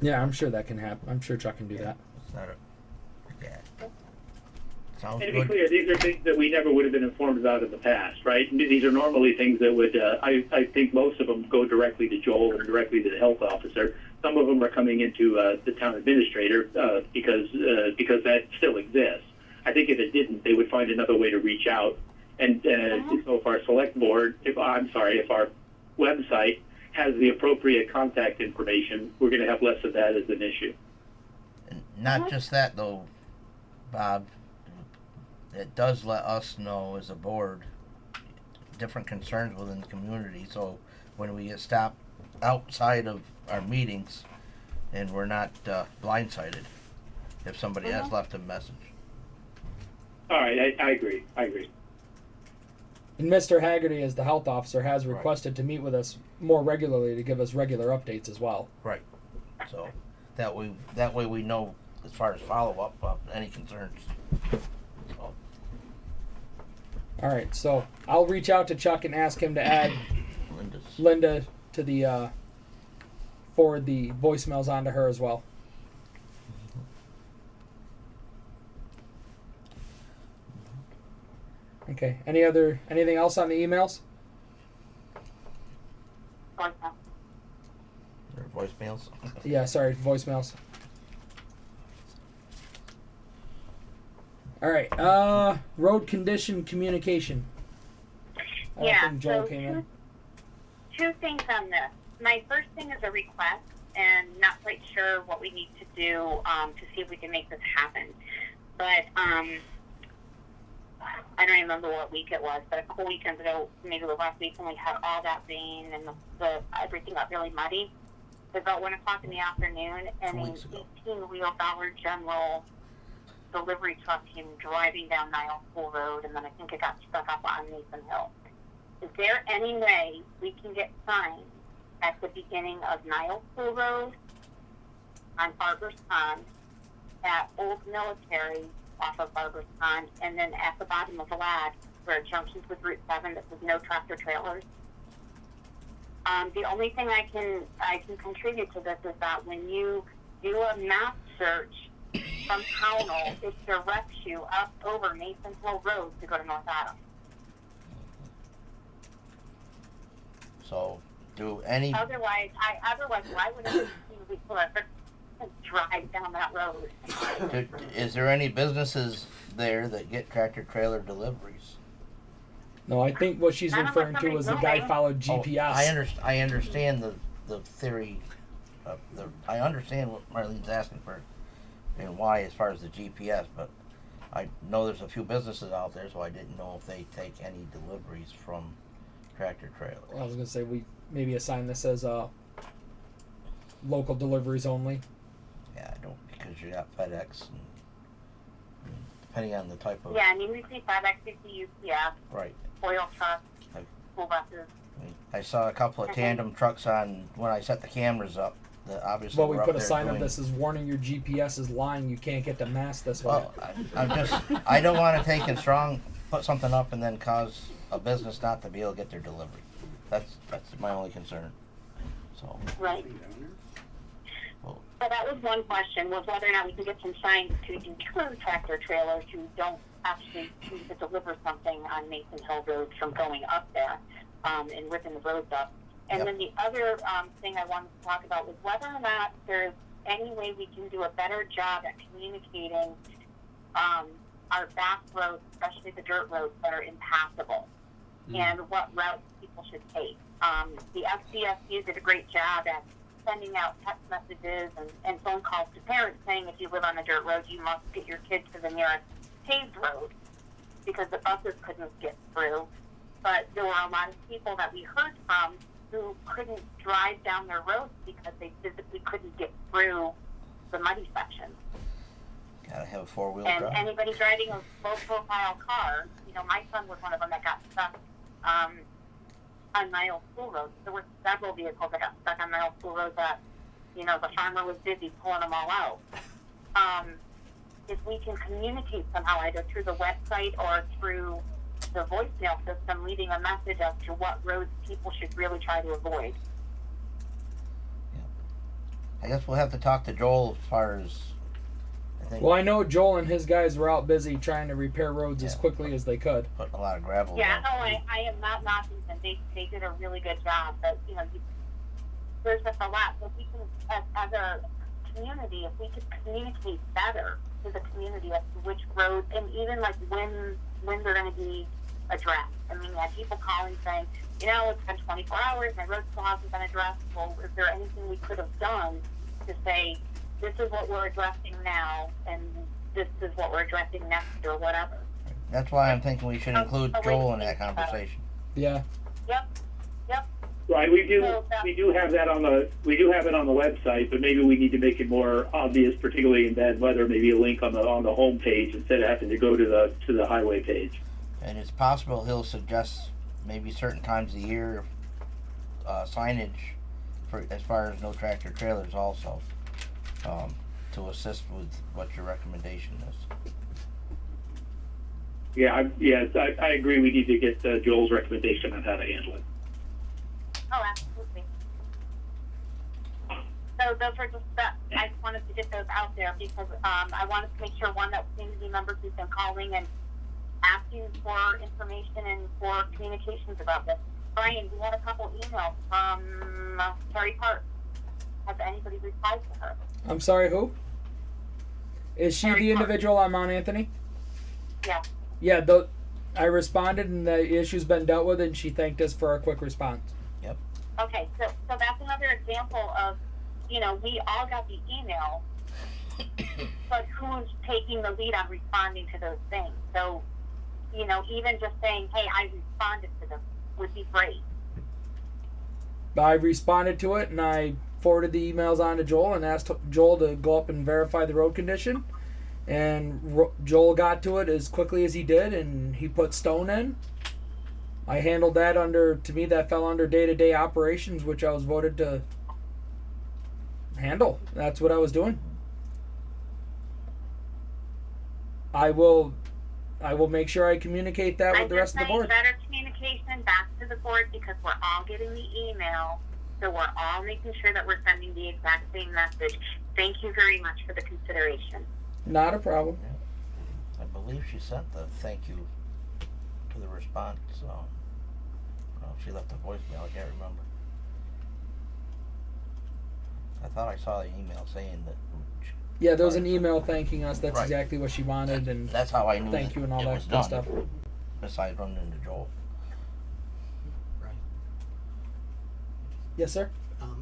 Yeah, I'm sure that can happen. I'm sure Chuck can do that. It's not a. Yeah. Sounds And to be good. clear, these are things that we never would have been informed about in the past, right? These are normally things that would, I think most of them go directly to Joel or directly to the health officer. Some of them are coming into the town administrator because that still exists. I think if it didn't, they would find another way to reach out. And so if our select board, if our website has the appropriate contact information, we're going to have less of that as an issue. And not just that though, Bob. It does let us know as a board different concerns within the community. So when we get stopped outside of our meetings, and we're not blindsided if somebody has left a message. All right, I agree. And Mr. Haggerty, as the health officer, has requested to meet with us more regularly to give us regular updates as well. Right. So that way we know as far as follow up of any concerns. So. All right, so I'll reach out to Chuck and ask him to add Linda to the forward the voicemails onto her as well. Okay. Anything else on the emails? Or voicemails. Yeah, sorry, voicemails. All right. Road condition communication. Yeah, I think Joel so came in. Two things on this. My first thing is a request, and not quite sure what we need to do to see if we can make this happen. But I don't remember what week it was, but a couple weekends ago, maybe the last week, when we had all that rain and the everything got really muddy. It was about 1 o'clock in the afternoon, and an 18-wheel Dollar General delivery truck came driving down Niles Pool Road, and then I think it got stuck up on Mason Hill. Is there any way we can get signs at the beginning of Niles Pool Road, on Barber's Pond, at Old Military off of Barber's Pond, and then at the bottom of Ladd, where it junctions with Route 7, that says no tractor trailers? The only thing I can contribute to this is that when you do a map search from Pownal, it directs you up over Mason Hill Road to go to North Adams. So do any. Otherwise, why would it be drive down that road? Is there any businesses there that get tractor trailer deliveries? No, I think what she's referring to is the guy followed GPS. I understand the theory. I understand what Marlene's asking for, and why as far as the GPS. But I know there's a few businesses out there, so I didn't know if they take any deliveries from tractor trailers. I was gonna say we maybe assign this as local deliveries only. Yeah, I don't, because you got FedEx and depending on the type of. Yeah, I mean, we see FedEx, we see UPS, right. Oil trucks, school buses. I saw a couple of tandem trucks on when I set the cameras up. That obviously. Well, we were put up a there sign up doing- that says "Warning: Your GPS is lying. You can't get to Mass this way." Well, I don't want to take and put something up and then cause a business not to be able to get their delivery. That's my only concern. So. Right. So that was one question, was whether or not we can get some signs to deter tractor trailers who don't actually choose to deliver something on Mason Hill Road from going up there and ripping the roads up. And then the other thing I wanted to talk about was whether or not there's any way we can do a better job at communicating our back roads, especially the dirt roads that are impassable, and what routes people should take. The FCSU did a great job at sending out text messages and phone calls to parents saying if you live on a dirt road, you must get your kids to the nearest paved road because the buses couldn't get through. But there were a lot of people that we heard from who couldn't drive down their roads because they physically couldn't get through the muddy sections. Gotta have a four-wheel And drive. anybody driving a low-profile car, my son was one of them that got stuck on Niles Pool Road. There were several vehicles that got stuck on Niles Pool Road that, the farmer was busy pulling them all out. if we can communicate somehow, either through the website or through the voicemail system, leaving a message as to what roads people should really try to avoid. I guess we'll have to talk to Joel as far as. Well, I know Joel and his guys were out busy trying to repair roads as quickly as they could. Put a lot of gravel. Yeah, no, I am not knocking them. They did a really good job, but there's just a lot. So if we can, as a community, if we could communicate better to the community as to which roads, and even like when they're going to be addressed. I mean, I had people calling saying, it's been 24 hours, my road still hasn't been addressed. Well, is there anything we could have done to say, this is what we're addressing now, and this is what we're addressing next, or whatever? That's why I'm thinking we should include Joel in that conversation. Yeah. Yep. Right, we do have that on the website, but maybe we need to make it more obvious, particularly in bad weather. Maybe a link on the home page instead of having to go to the highway page. And it's possible he'll suggest maybe certain times of the year signage for as far as no tractor trailers also to assist with what your recommendation is. I agree. We need to get Joel's recommendation on how to handle it. Oh, absolutely. So those were just that. I just wanted to get those out there because I wanted to make sure, one, that community members who've been calling and asking for information and for communications about this. Brian, we had a couple emails from Terry Park. Has anybody replied to her? I'm sorry, who? Is she the individual on Mount Anthony? Yeah. Yeah, I responded and the issue's been dealt with, and she thanked us for our quick response. Yep. Okay, so that's another example of, we all got the email, but who's taking the lead on responding to those things? So, even just saying, hey, I responded to them would be great. I responded to it, and I forwarded the emails on to Joel and asked Joel to go up and verify the road condition. And Joel got to it as quickly as he did, and he put stone in. I handled that to me, that fell under day-to-day operations, which I was voted to handle. That's what I was doing. I will make sure I communicate that with the rest of the board. Better communication back to the board, because we're all getting the email, so we're all making sure that we're sending the exact same message. Thank you very much for the consideration. Not a problem. I believe she sent the thank you to the response. She left a voicemail. I can't remember. I thought I saw the email saying that. Yeah, there was an email thanking us. That's Right. exactly what she wanted, and That's how I knew thank that you and all it that was good done. stuff. Besides running into Joel. Yes, sir.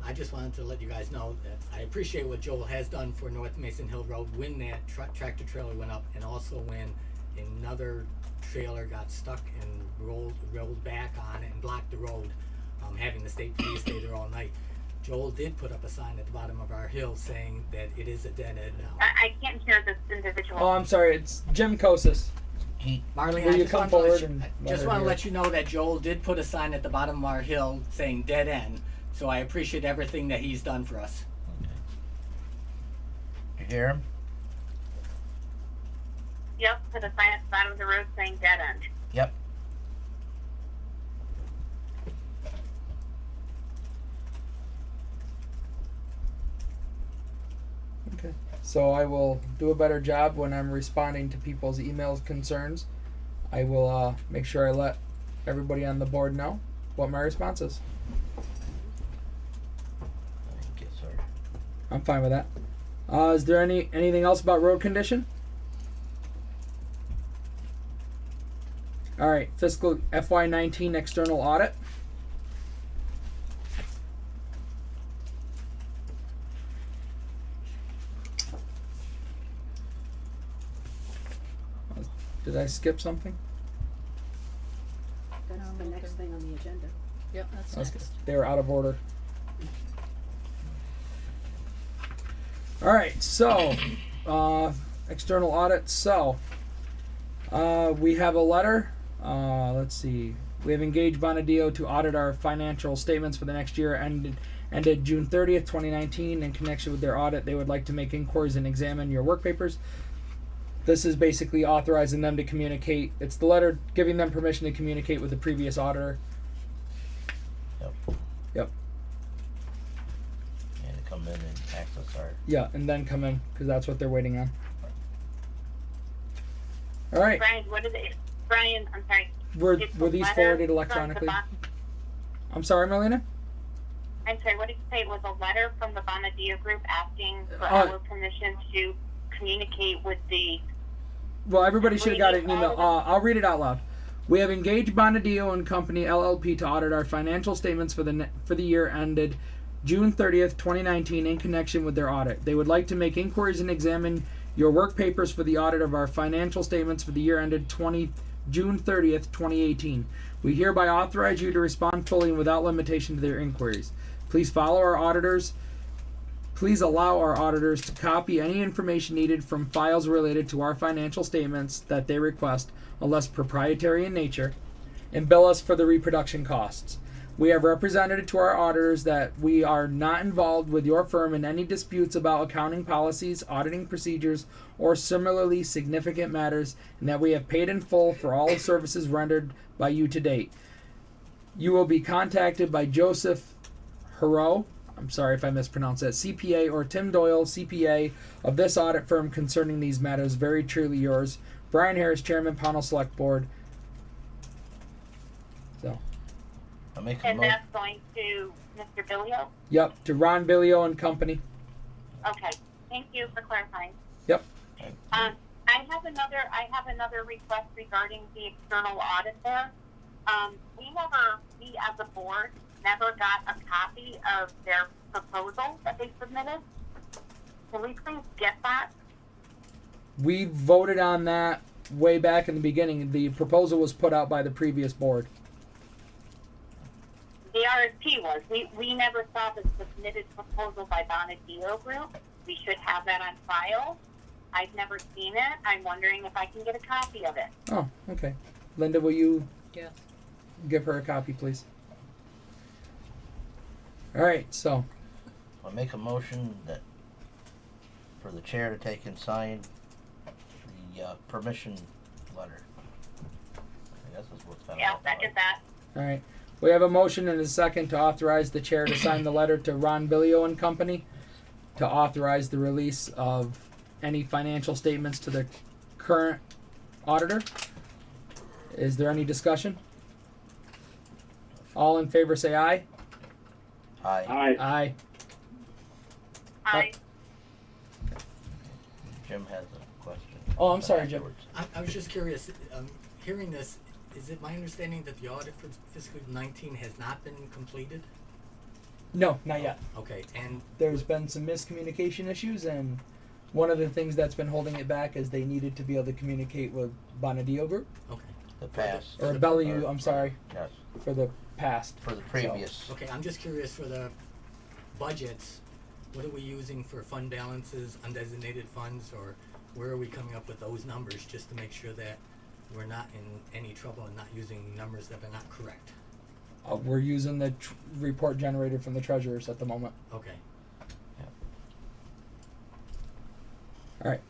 I just wanted to let you guys know that I appreciate what Joel has done for North Mason Hill Road when that tractor trailer went up, and also when another trailer got stuck and rolled back on it and blocked the road, having the state police stay there all night. Joel did put up a sign at the bottom of our hill saying that it is a dead end now. I can't hear this individual. Oh, I'm sorry. It's Jim Kosis. Marlene, Will I you just come want forward to and let you know that Joel did put a sign at the bottom of our hill saying dead end. So I appreciate everything that he's done for us. You hear him? Yep, put a sign at the bottom of the road saying dead end. Yep. Okay. So I will do a better job when I'm responding to people's emails concerns. I will make sure I let everybody on the board know what my response is. Thank you, sir. I'm fine with that. Is there anything else about road condition? All right, fiscal FY19 external audit. Did I skip something? That's the next thing on the agenda. Yep, that's Okay. next. They were out of order. All right, so external audit. So we have a letter. Let's see. We have engaged Bonadeo to audit our financial statements for the next year ended June 30th, 2019. In connection with their audit, they would like to make inquiries and examine your work papers. This is basically authorizing them to communicate. It's the letter giving them permission to communicate with the previous auditor. Yep. Yep. And to come in and access our. Yeah, and then come in, because that's what they're waiting on. All right. Brian, what is it? Brian, I'm sorry. Were It's these a letter forwarded from electronically? the I'm sorry, Marlena? I'm sorry, what did you say? It was a letter from the Bonadio Group asking for Uh, our permission to communicate with the... Well, everybody should have got an email. I'll read it out loud. We have engaged Bonadio and Company LLP to audit our financial statements for the year ended June 30th, 2019 in connection with their audit. They would like to make inquiries and examine your work papers for the audit of our financial statements for the year ended June 30th, 2018. We hereby authorize you to respond fully and without limitation to their inquiries. Please follow our auditors. Please allow our auditors to copy any information needed from files related to our financial statements that they request, unless proprietary in nature, and bill us for the reproduction costs. We have represented to our auditors that we are not involved with your firm in any disputes about accounting policies, auditing procedures, or similarly significant matters, and that we have paid in full for all the services rendered by you to date. You will be contacted by Joseph Hero, I'm sorry if I mispronounced that, CPA, or Tim Doyle, CPA, of this audit firm concerning these matters. Very truly yours, Brian Harris, Chairman, Pownal Select Board. So. I make And that's going to Mr. Billio? Yep, to Ron Billio and Company. Okay, thank you for clarifying. Yep. I have another request regarding the external audit there. We as a board never got a copy of their proposal that they submitted. Can we please get that? We voted on that way back in the beginning. The proposal was put out by the previous board. The RFP was. We never saw the submitted proposal by Bonadio Group. We should have that on file. I've never seen it. I'm wondering if I can get a copy of it. Oh, okay. Linda, will you Yes. give her a copy, please? All right, so. I make a motion that for the chair to take and sign the permission letter. I guess that's what's kind of. Yeah, I'll second that. All right. We have a motion and a second to authorize the chair to sign the letter to Ron Billio and Company to authorize the release of any financial statements to the current auditor. Is there any discussion? All in favor say aye. Aye. Aye. Aye. Jim has a question. Oh, I'm sorry, Jim. I was just curious, hearing this, is it my understanding that the audit for fiscal 19 has not been completed? No, not yet. Okay, and There's been some miscommunication issues, and one of the things that's been holding it back is they needed to be able to communicate with Bonadio Group. okay. The past. Or Bellevue, I'm sorry. Yes. For the past. For the previous. Okay, I'm just curious for the budgets, what are we using for fund balances, undesignated funds, or where are we coming up with those numbers just to make sure that we're not in any trouble and not using numbers that are not correct? We're using the report generated from the treasurers at the moment. Okay. All right.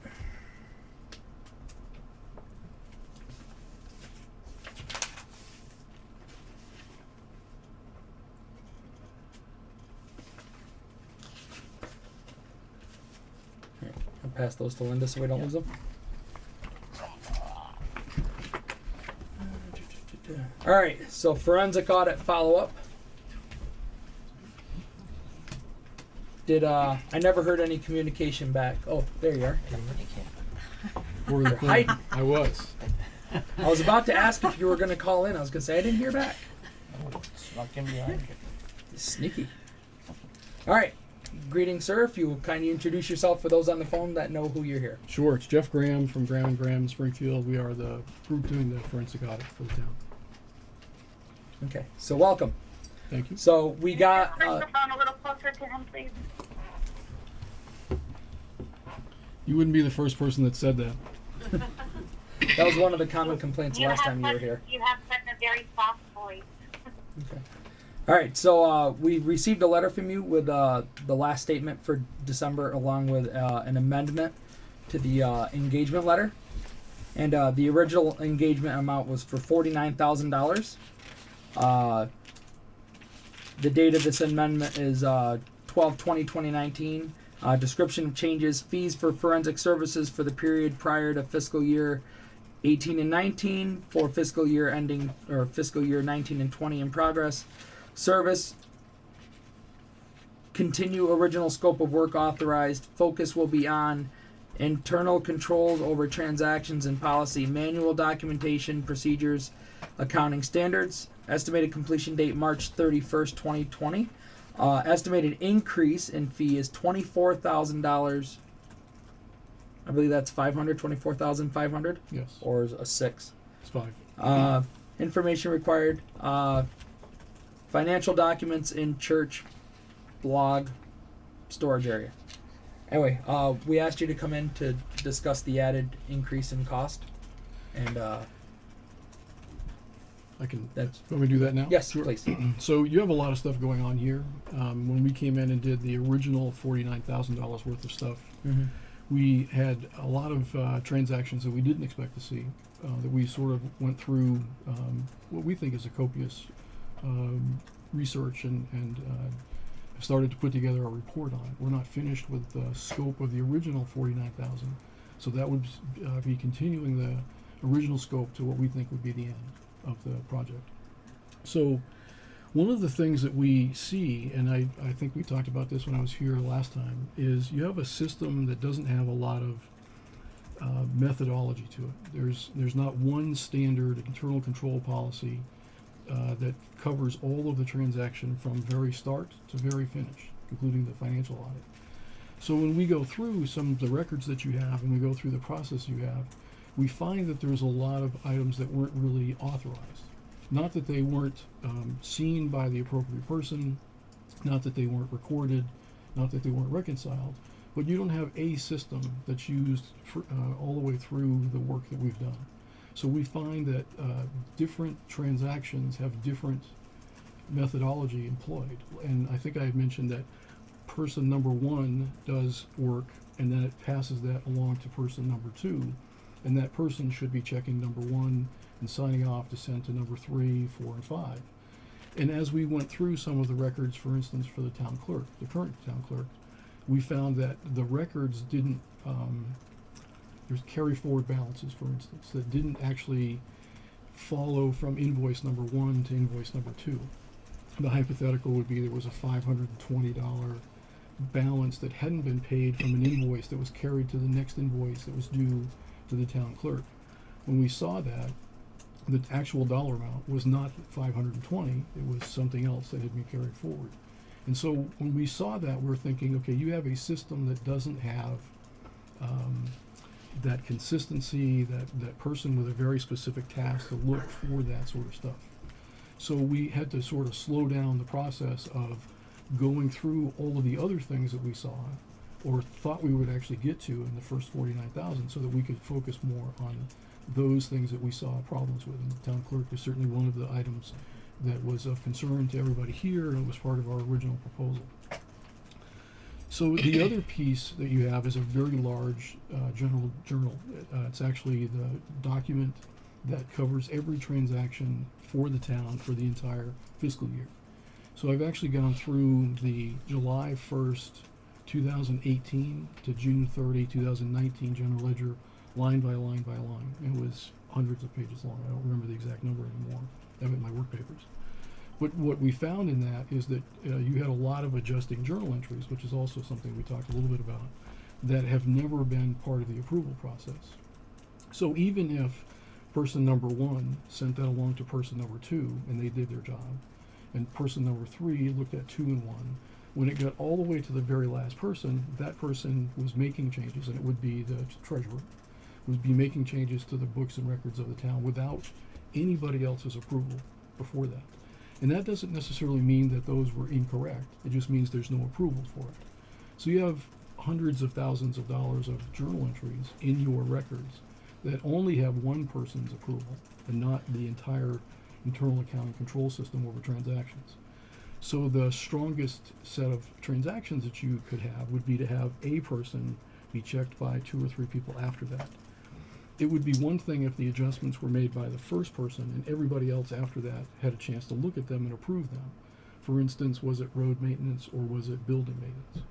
I'll pass those to Linda so we don't lose them. All right, so forensic audit follow-up. Did I never heard any communication back. Oh, there you are. You're hiding. I was. I was about to ask if you were going to call in. I was going to say I didn't hear back. Snuck in behind you. Sneaky. All right. Greetings, sir. If you will kindly introduce yourself for those on the phone that know who you're here. Sure, it's Jeff Graham from Graham & Graham, Springfield. We are the group doing the forensic audit for the town. Okay, so welcome. Thank you. So we got. Bring the phone a little closer to him, please. You wouldn't be the first person that said that. That was one of the common complaints You last have time you were such- here. You have such a very soft voice. Okay. All right, so we received a letter from you with the last statement for December, along with an amendment to the engagement letter. And the original engagement amount was for $49,000. The date of this amendment is 12/20/2019. Description of changes: fees for forensic services for the period prior to fiscal year 18 and 19 for fiscal year ending, or fiscal year 19 and 20 in progress. Service: continue original scope of work authorized. Focus will be on internal controls over transactions and policy, manual documentation, procedures, accounting standards. Estimated completion date March 31st, 2020. Estimated increase in fee is $24,000. I believe that's 24,500. Yes. Or is a 6. It's 5. Information required. Financial documents in church blog storage area. Anyway, we asked you to come in to discuss the added increase in cost, and I can. That's. Want me to do that now? Yes, please. So you have a lot of stuff going on here. When we came in and did the original $49,000 worth of stuff, we had a lot of transactions that we didn't expect to see. That we sort of went through what we think is a copious research and started to put together a report on it. We're not finished with the scope of the original 49,000, so that would be continuing the original scope to what we think would be the end of the project. So one of the things that we see, and I think we talked about this when I was here last time, is you have a system that doesn't have a lot of methodology to it. There's not one standard internal control policy that covers all of the transaction from very start to very finish, including the financial audit. So when we go through some of the records that you have and we go through the process you have, we find that there's a lot of items that weren't really authorized. Not that they weren't seen by the appropriate person, not that they weren't recorded, not that they weren't reconciled, but you don't have a system that's used for, all the way through the work that we've done. So we find that different transactions have different methodology employed. And I think I had mentioned that person number 1 does work, and then it passes that along to person number 2, and that person should be checking number 1 and signing off to send to number 3, 4, and 5. And as we went through some of the records, for instance, for the town clerk, the current town clerk, we found that the records didn't, there's carry forward balances, for instance, that didn't actually follow from invoice number 1 to invoice number 2. The hypothetical would be there was a $520 balance that hadn't been paid from an invoice that was carried to the next invoice that was due to the town clerk. When we saw that, the actual dollar amount was not 520, it was something else that had been carried forward. And so when we saw that, we're thinking, okay, you have a system that doesn't have that consistency, that person with a very specific task to look for that sort of stuff. So we had to sort of slow down the process of going through all of the other things that we saw or thought we would actually get to in the first 49,000 so that we could focus more on those things that we saw problems with. And the town clerk is certainly one of the items that was of concern to everybody here and was part of our original proposal. So the other piece that you have is a very large general journal. It's actually the document that covers every transaction for the town for the entire fiscal year. So I've actually gone through the July 1st, 2018 to June 30, 2019 general ledger line by line by line. It was hundreds of pages long. I don't remember the exact number anymore. I have it in my work papers. But what we found in that is that you had a lot of adjusting journal entries, which is also something we talked a little bit about, that have never been part of the approval process. So even if person number 1 sent that along to person number 2 and they did their job, and person number 3 looked at 2 and 1, when it got all the way to the very last person, that person was making changes, and it would be the treasurer, would be making changes to the books and records of the town without anybody else's approval before that. And that doesn't necessarily mean that those were incorrect. It just means there's no approval for it. So you have hundreds of thousands of dollars of journal entries in your records that only have one person's approval and not the entire internal accounting control system over transactions. So the strongest set of transactions that you could have would be to have a person be checked by 2 or 3 people after that. It would be one thing if the adjustments were made by the first person and everybody else after that had a chance to look at them and approve them. For instance, was it road maintenance or was it building maintenance?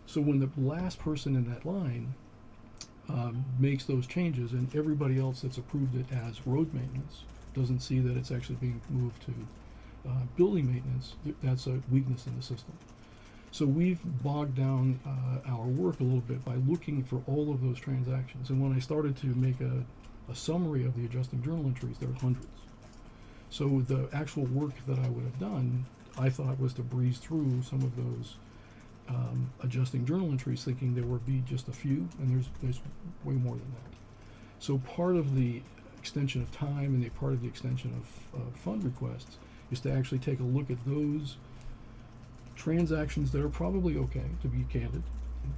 So when the last person in that line makes those changes and everybody else that's approved it as road maintenance doesn't see that it's actually being moved to building maintenance, that's a weakness in the system. So we've bogged down our work a little bit by looking for all of those transactions. And when I started to make a summary of the adjusting journal entries, there were hundreds. So the actual work that I would have done, I thought, was to breeze through some of those adjusting journal entries, thinking there would be just a few, and there's way more than that. So part of the extension of time and part of the extension of fund requests is to actually take a look at those transactions that are probably okay, to be candid,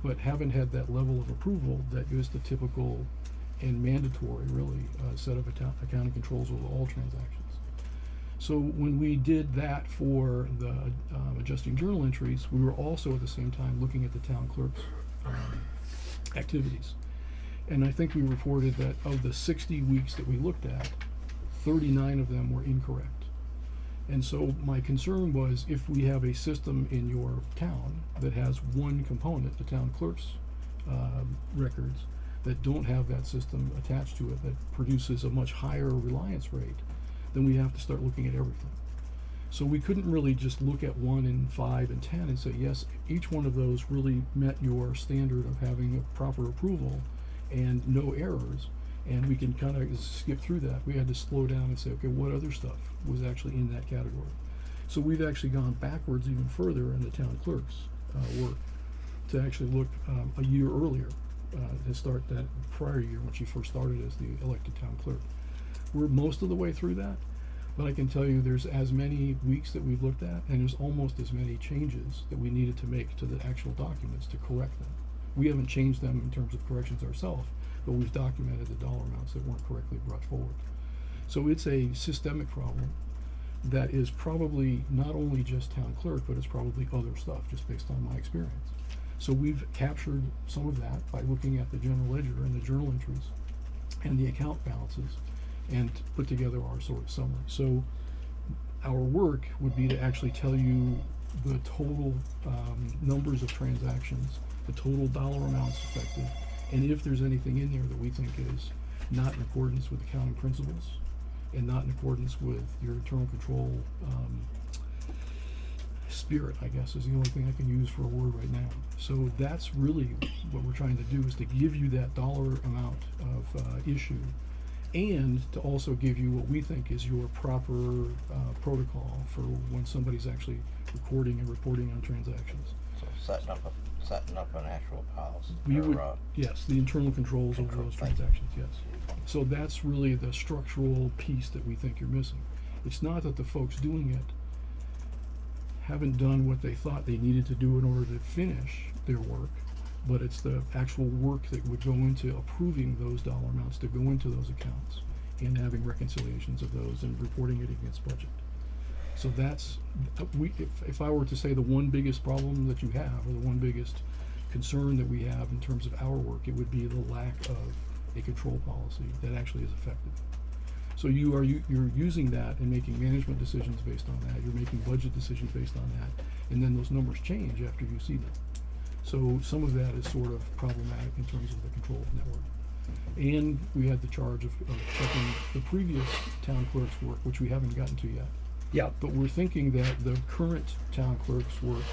but haven't had that level of approval that is the typical and mandatory, really, set of accounting controls over all transactions. So when we did that for the adjusting journal entries, we were also at the same time looking at the town clerk's activities. And I think we reported that of the 60 weeks that we looked at, 39 of them were incorrect. And so my concern was, if we have a system in your town that has one component, the town clerk's records, that don't have that system attached to it, that produces a much higher reliance rate, then we have to start looking at everything. So we couldn't really just look at 1 and 5 and 10 and say, yes, each one of those really met your standard of having a proper approval and no errors, and we can kind of skip through that. We had to slow down and say, okay, what other stuff was actually in that category? So we've actually gone backwards even further in the town clerk's work to actually look a year earlier, to start that prior year when she first started as the elected town clerk. We're most of the way through that, but I can tell you there's as many weeks that we've looked at, and there's almost as many changes that we needed to make to the actual documents to correct them. We haven't changed them in terms of corrections ourselves, but we've documented the dollar amounts that weren't correctly brought forward. So it's a systemic problem that is probably not only just town clerk, but it's probably other stuff, just based on my experience. So we've captured some of that by looking at the general ledger and the journal entries and the account balances, and put together our sort of summary. So our work would be to actually tell you the total numbers of transactions, the total dollar amounts affected, and if there's anything in there that we think is not in accordance with accounting principles and not in accordance with your internal control spirit, I guess, is the only thing I can use for a word right now. So that's really what we're trying to do, is to give you that dollar amount of issue, and to also give you what we think is your proper protocol for when somebody's actually recording and reporting on transactions. So setting up an actual policy. We would, yes, the internal controls over those transactions, yes. So that's really the structural piece that we think you're missing. It's not that the folks doing it haven't done what they thought they needed to do in order to finish their work, but it's the actual work that would go into approving those dollar amounts to go into those accounts and having reconciliations of those and reporting it against budget. So that's, if I were to say the one biggest problem that you have, or the one biggest concern that we have in terms of our work, it would be the lack of a control policy that actually is effective. So you're using that and making management decisions based on that, you're making budget decisions based on that, and then those numbers change after you see them. So some of that is sort of problematic in terms of the control network. And we had the charge of checking the previous town clerk's work, which we haven't gotten to yet. Yeah. But we're thinking that the current town clerk's work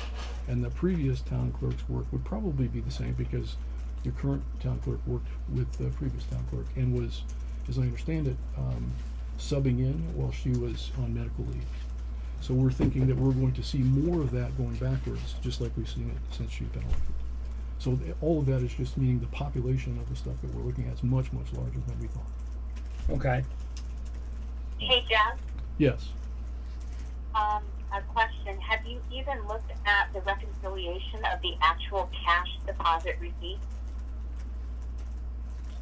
and the previous town clerk's work would probably be the same, because the current town clerk worked with the previous town clerk and was, as I understand it, subbing in while she was on medical leave. So we're thinking that we're going to see more of that going backwards, just like we've seen it since she's been elected. So all of that is just meaning the population of the stuff that we're looking at is much, much larger than we thought. Okay. Hey, Jeff. Yes. A question. Have you even looked at the reconciliation of the actual cash deposit receipt?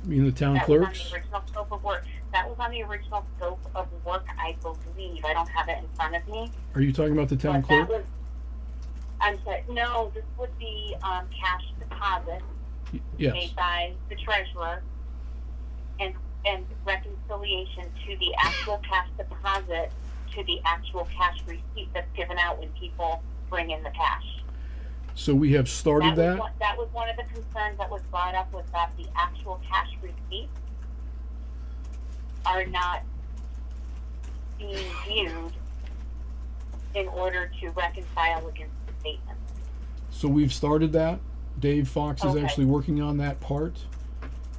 You mean the town clerks? Was on the original scope of work. That was on the original scope of work, I believe. I don't have it in front of me. Are you talking about the town But clerk? that was, I'm sorry. No, this would be cash deposit. Yes. made by the treasurer and reconciliation to the actual cash deposit to the actual cash receipt that's given out when people bring in the cash. So we have started that. That was one of the concerns that was brought up, was that the actual cash receipts are not being viewed in order to reconcile against the statement. So we've started that. Dave Fox is Okay. actually working on that part.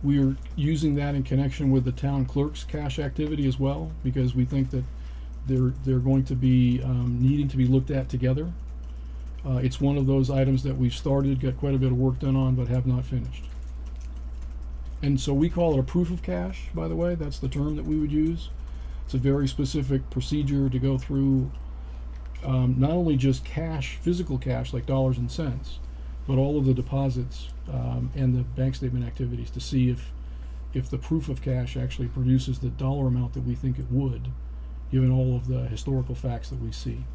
We're using that in connection with the town clerk's cash activity as well, because we think that they're going to be needing to be looked at together. It's one of those items that we've started, got quite a bit of work done on, but have not finished. And so we call it a proof of cash, by the way. That's the term that we would use. It's a very specific procedure to go through not only just cash, physical cash like dollars and cents, but all of the deposits and the bank statement activities to see if the proof of cash actually produces the dollar amount that we think it would, given all of the historical facts that we see.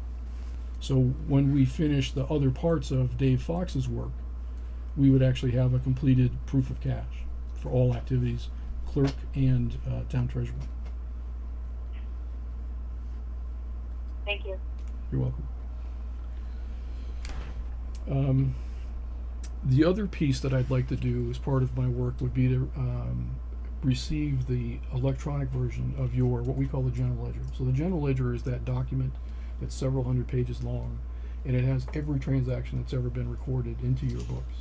So when we finish the other parts of Dave Fox's work, we would actually have a completed proof of cash for all activities, clerk and town treasurer. Thank you. You're welcome. The other piece that I'd like to do as part of my work would be to receive the electronic version of your, what we call the general ledger. So the general ledger is that document that's several hundred pages long, and it has every transaction that's ever been recorded into your books.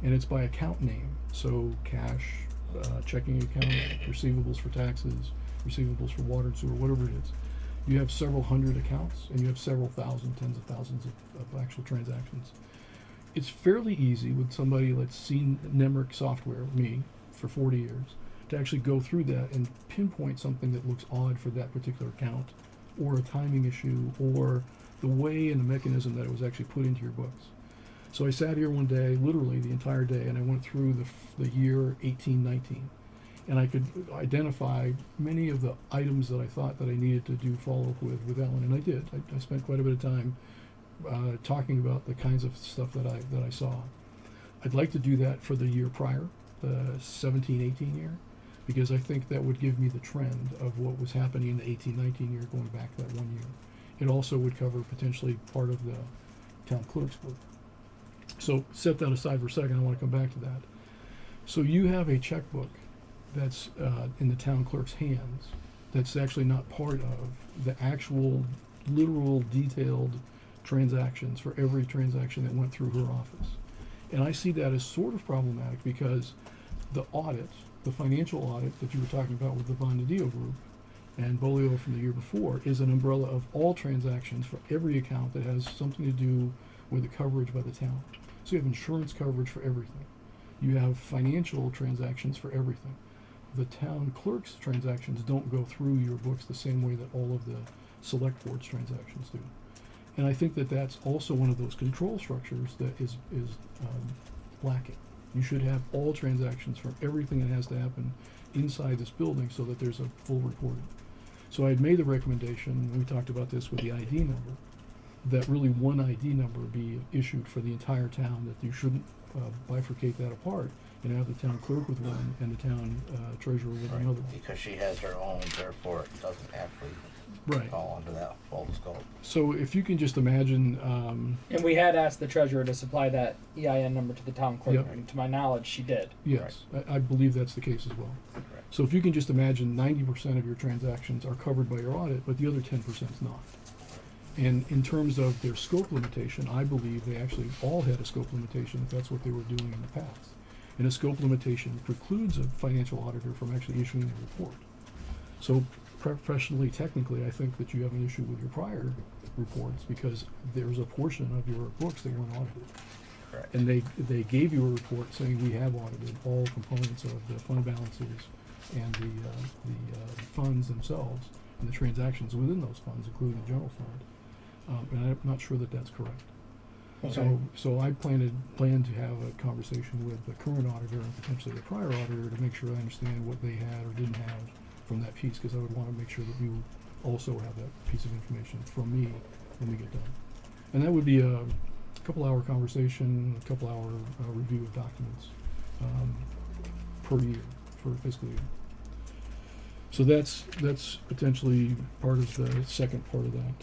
And it's by account name, so cash, checking account, receivables for taxes, receivables for water and sewer, whatever it is. You have several hundred accounts, and you have several thousand, tens of thousands of actual transactions. It's fairly easy with somebody that's seen Nemrick software, me, for 40 years, to actually go through that and pinpoint something that looks odd for that particular account, or a timing issue, or the way and the mechanism that it was actually put into your books. So I sat here one day, literally the entire day, and I went through the year 1819. And I could identify many of the items that I thought that I needed to do follow-up with Ellen, and I did. I spent quite a bit of time talking about the kinds of stuff that I saw. I'd like to do that for the year prior, the 17-18 year, because I think that would give me the trend of what was happening in the 18-19 year going back that 1 year. It also would cover potentially part of the town clerk's work. So set that aside for a second, I want to come back to that. So you have a checkbook that's in the town clerk's hands that's actually not part of the actual literal detailed transactions for every transaction that went through her office. And I see that as sort of problematic because the audit, the financial audit that you were talking about with the Bonadillo group and Bolio from the year before, is an umbrella of all transactions for every account that has something to do with the coverage by the town. So you have insurance coverage for everything. You have financial transactions for everything. The town clerk's transactions don't go through your books the same way that all of the select board's transactions do. And I think that that's also one of those control structures that is lacking. You should have all transactions for everything that has to happen inside this building so that there's a full reporting. So I had made the recommendation, we talked about this with the ID number, that really one ID number be issued for the entire town, that you shouldn't bifurcate that apart and have the town clerk with one and the town treasurer with another one. Because she has her own, therefore it doesn't actually fall under that full scope. So if you can just imagine, and we had asked the treasurer to supply that EIN number to the town clerk, Yep. and to my knowledge, she did. yes, I believe that's the case as well. So if you can just imagine 90% of your transactions are covered by your audit, but the other 10% is not. And in terms of their scope limitation, I believe they actually all had a scope limitation if that's what they were doing in the past. And a scope limitation precludes a financial auditor from actually issuing a report. So professionally, technically, I think that you have an issue with your prior reports because there's a portion of your books that weren't audited. Correct. And they gave you a report saying we have audited all components of the fund balances and the funds themselves and the transactions within those funds, including the general fund. And I'm not sure that that's correct. Okay. So I plan to have a conversation with the current auditor and potentially the prior auditor to make sure I understand what they had or didn't have from that piece, because I would want to make sure that you also have that piece of information from me when we get done. And that would be a couple-hour conversation, a couple-hour review of documents, per year, for a fiscal year. So that's potentially part of the second part of that.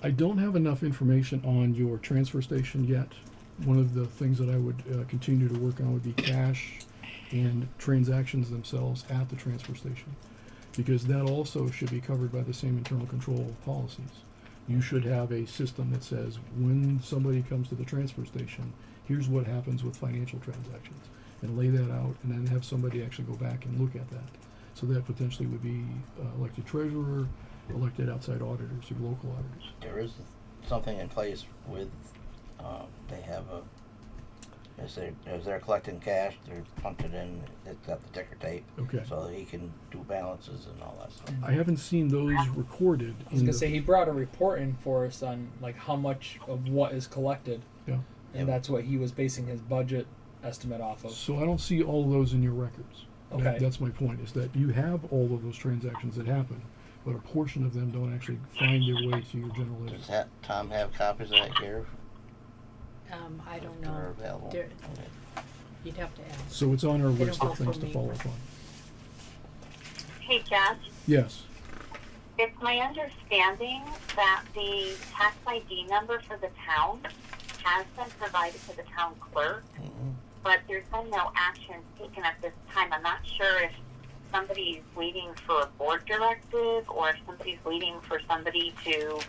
I don't have enough information on your transfer station yet. One of the things that I would continue to work on would be cash and transactions themselves at the transfer station, because that also should be covered by the same internal control policies. You should have a system that says when somebody comes to the transfer station, here's what happens with financial transactions, and lay that out, and then have somebody actually go back and look at that. So that potentially would be elected treasurer, elected outside auditors, or local auditors. There is something in place with, they have a, as they're collecting cash, they're pumped it in, it's got the ticker tape. Okay. So he can do balances and all that stuff. I haven't seen those recorded. I was gonna say he brought a report in for us on like how much of what is collected. Yeah. And that's what he was basing his budget estimate off of. So I don't see all of those in your records. Okay. That's my point, is that you have all of those transactions that happen, but a portion of them don't actually find their way to your general ledger. Does Tom have copies of that here? I don't They're know. available. There- You'd have to ask. So it's on our They list don't of go things for to me. follow up on. Hey, Jess, Yes. it's my understanding that the tax ID number for the town has been provided to the town clerk, but there's been no action taken at this time. I'm not sure if somebody's waiting for a board directive or if somebody's waiting for somebody to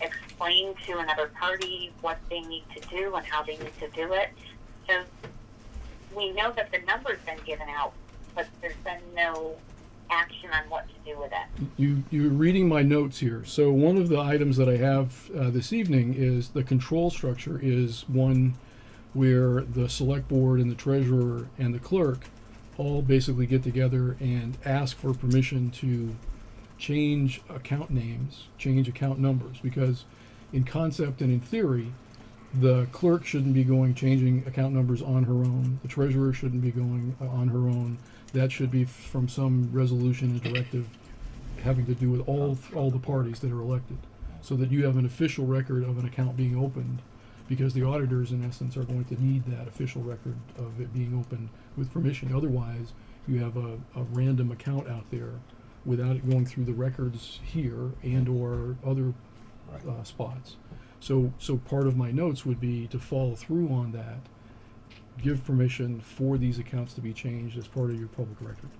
explain to another party what they need to do and how they need to do it. So we know that the number's been given out, but there's been no action on what to do with it. You're reading my notes here. So one of the items that I have this evening is the control structure is one where the select board and the treasurer and the clerk all basically get together and ask for permission to change account names, change account numbers, because in concept and in theory, the clerk shouldn't be changing account numbers on her own. The treasurer shouldn't be going on her own. That should be from some resolution and directive having to do with all the parties that are elected, so that you have an official record of an account being opened, because the auditors, in essence, are going to need that official record of it being opened with permission. Otherwise, you have a random account out there without it going through the records here and or other spots. So part of my notes would be to follow through on that, give permission for these accounts to be changed as part of your public record,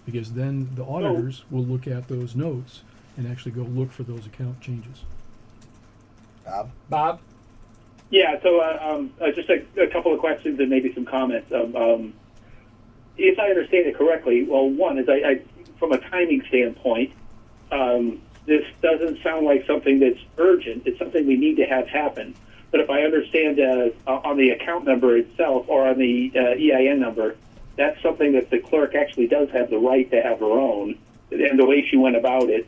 because then the auditors will look at those notes and actually go look for those account changes. Bob? Yeah, so just a couple of questions and maybe some comments. If I understand it correctly, well, one is I from a timing standpoint, this doesn't sound like something that's urgent. It's something we need to have happen. But if I understand on the account number itself or on the EIN number, that's something that the clerk actually does have the right to have her own. And the way she went about it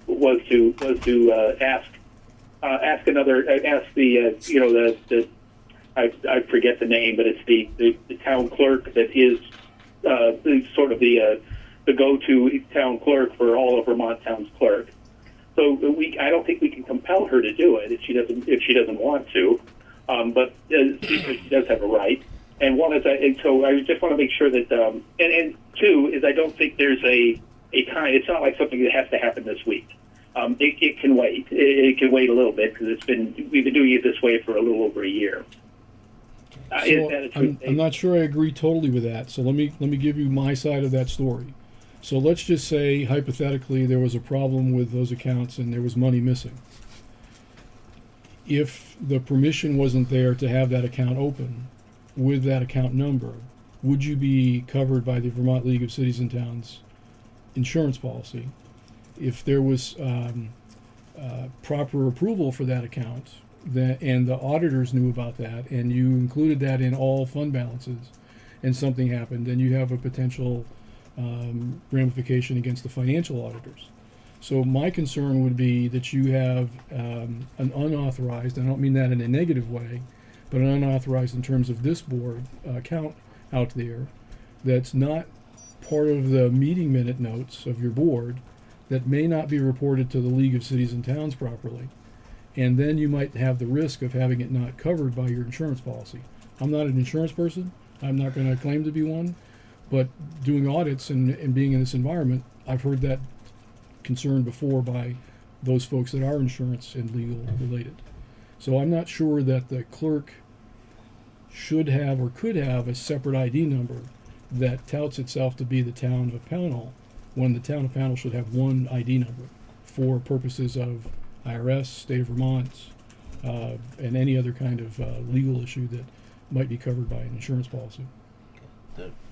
was to ask the I forget the name, but it's the town clerk that is sort of the go-to town clerk for all of Vermont Town's clerk. So I don't think we can compel her to do it if she doesn't want to, but she does have a right. And one is so I just want to make sure that and two is I don't think there's a time. It's not like something that has to happen this week. It can wait. It can wait a little bit because we've been doing it this way for a little over a year. So I'm not sure I agree totally with that. So let me give you my side of that story. So let's just say hypothetically there was a problem with those accounts and there was money missing. If the permission wasn't there to have that account open with that account number, would you be covered by the Vermont League of Cities and Towns insurance policy? If there was proper approval for that account, and the auditors knew about that, and you included that in all fund balances, and something happened, then you have a potential ramification against the financial auditors. So my concern would be that you have an unauthorized, I don't mean that in a negative way, but an unauthorized in terms of this board account out there that's not part of the meeting minute notes of your board, that may not be reported to the League of Cities and Towns properly. and then you might have the risk of having it not covered by your insurance policy. I'm not an insurance person. I'm not going to claim to be one, but doing audits and being in this environment, I've heard that concern before by those folks that are insurance and legal related. So I'm not sure that the clerk should have or could have a separate ID number that touts itself to be the town of Pownal, when the town of Pownal should have one ID number for purposes of IRS, state of Vermont, and any other kind of legal issue that might be covered by an insurance policy.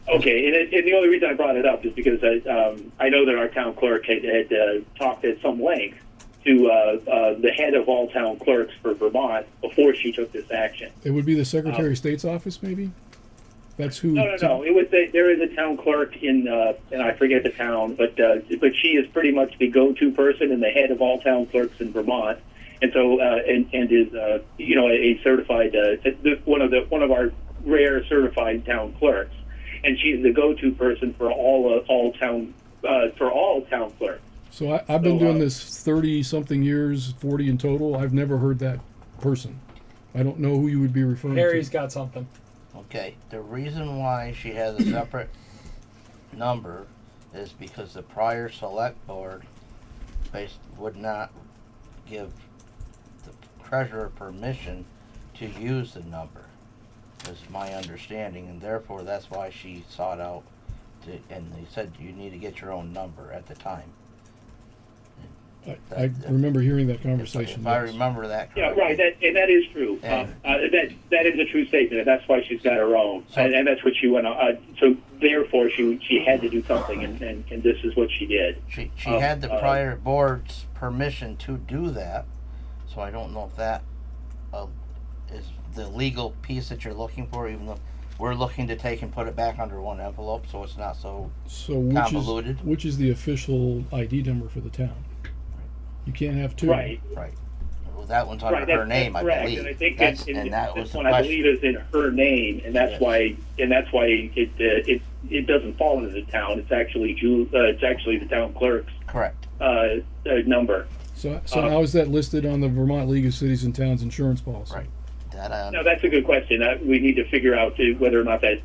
Okay, and the only reason I brought it up is because I know that our town clerk had talked at some length to the head of all town clerks for Vermont before she took this action. It would be the Secretary of State's office, maybe? That's who... No. It was there is a town clerk in, and I forget the town, but she is pretty much the go-to person and the head of all town clerks in Vermont, and so and is a certified one of our rare certified town clerks, and she's the go-to person for all town clerks. So I've been doing this 30-something years, 40 in total. I've never heard that person. I don't know who you would be referring Harry's to. got something. Okay, the reason why she has a separate number is because the prior select board would not give the treasurer permission to use the number, is my understanding, and therefore that's why she sought out and they said you need to get your own number at the time. I remember hearing that conversation. If I remember that correctly. Yeah, right, that is true. That is a true statement, and that's why she's got her own, and that's what she went on. So therefore, she had to do something, and this is what she did. She had the prior board's permission to do that, so I don't know if that is the legal piece that you're looking for, even though we're looking to take and put it back under one envelope, so it's not so convoluted. Which is the official ID number for the town? You can't have two. Right. Well, that one's under her name, I believe. And I think that was this the one, question. I believe, is in her name, and that's why it doesn't fall into the town. It's actually the town clerk's correct number. So how is that listed on the Vermont League of Cities and Towns insurance policy? Right. No, that's a good question. We need to figure out whether or not that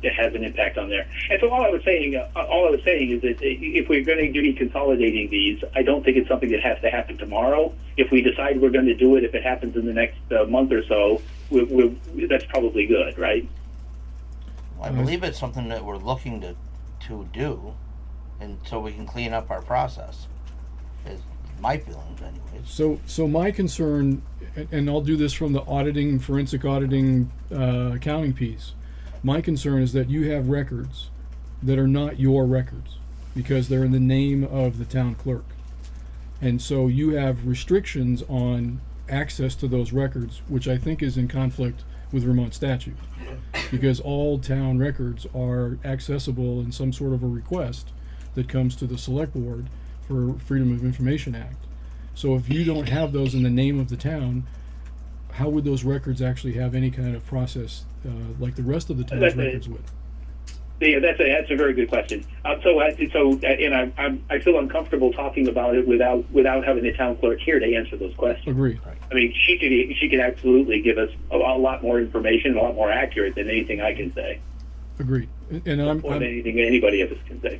has an impact on there. And so all I was saying is that if we're going to be consolidating these, I don't think it's something that has to happen tomorrow. If we decide we're going to do it, if it happens in the next month or so, that's probably good, right? I believe it's something that we're looking to do, and so we can clean up our process. Is my feelings, anyways. So my concern, and I'll do this from the forensic auditing, accounting piece. My concern is that you have records that are not your records because they're in the name of the town clerk. And so you have restrictions on access to those records, which I think is in conflict with Vermont statute, because all town records are accessible in some sort of a request that comes to the select board for Freedom of Information Act. So if you don't have those in the name of the town, how would those records actually have any kind of process like the rest of the town's records would? Yeah, that's a very good question. I feel uncomfortable talking about it without having the town clerk here to answer those questions. Agreed. I mean, she could absolutely give us a lot more information, a lot more accurate than anything I can say. Agreed. And I'm anything anybody of us can say.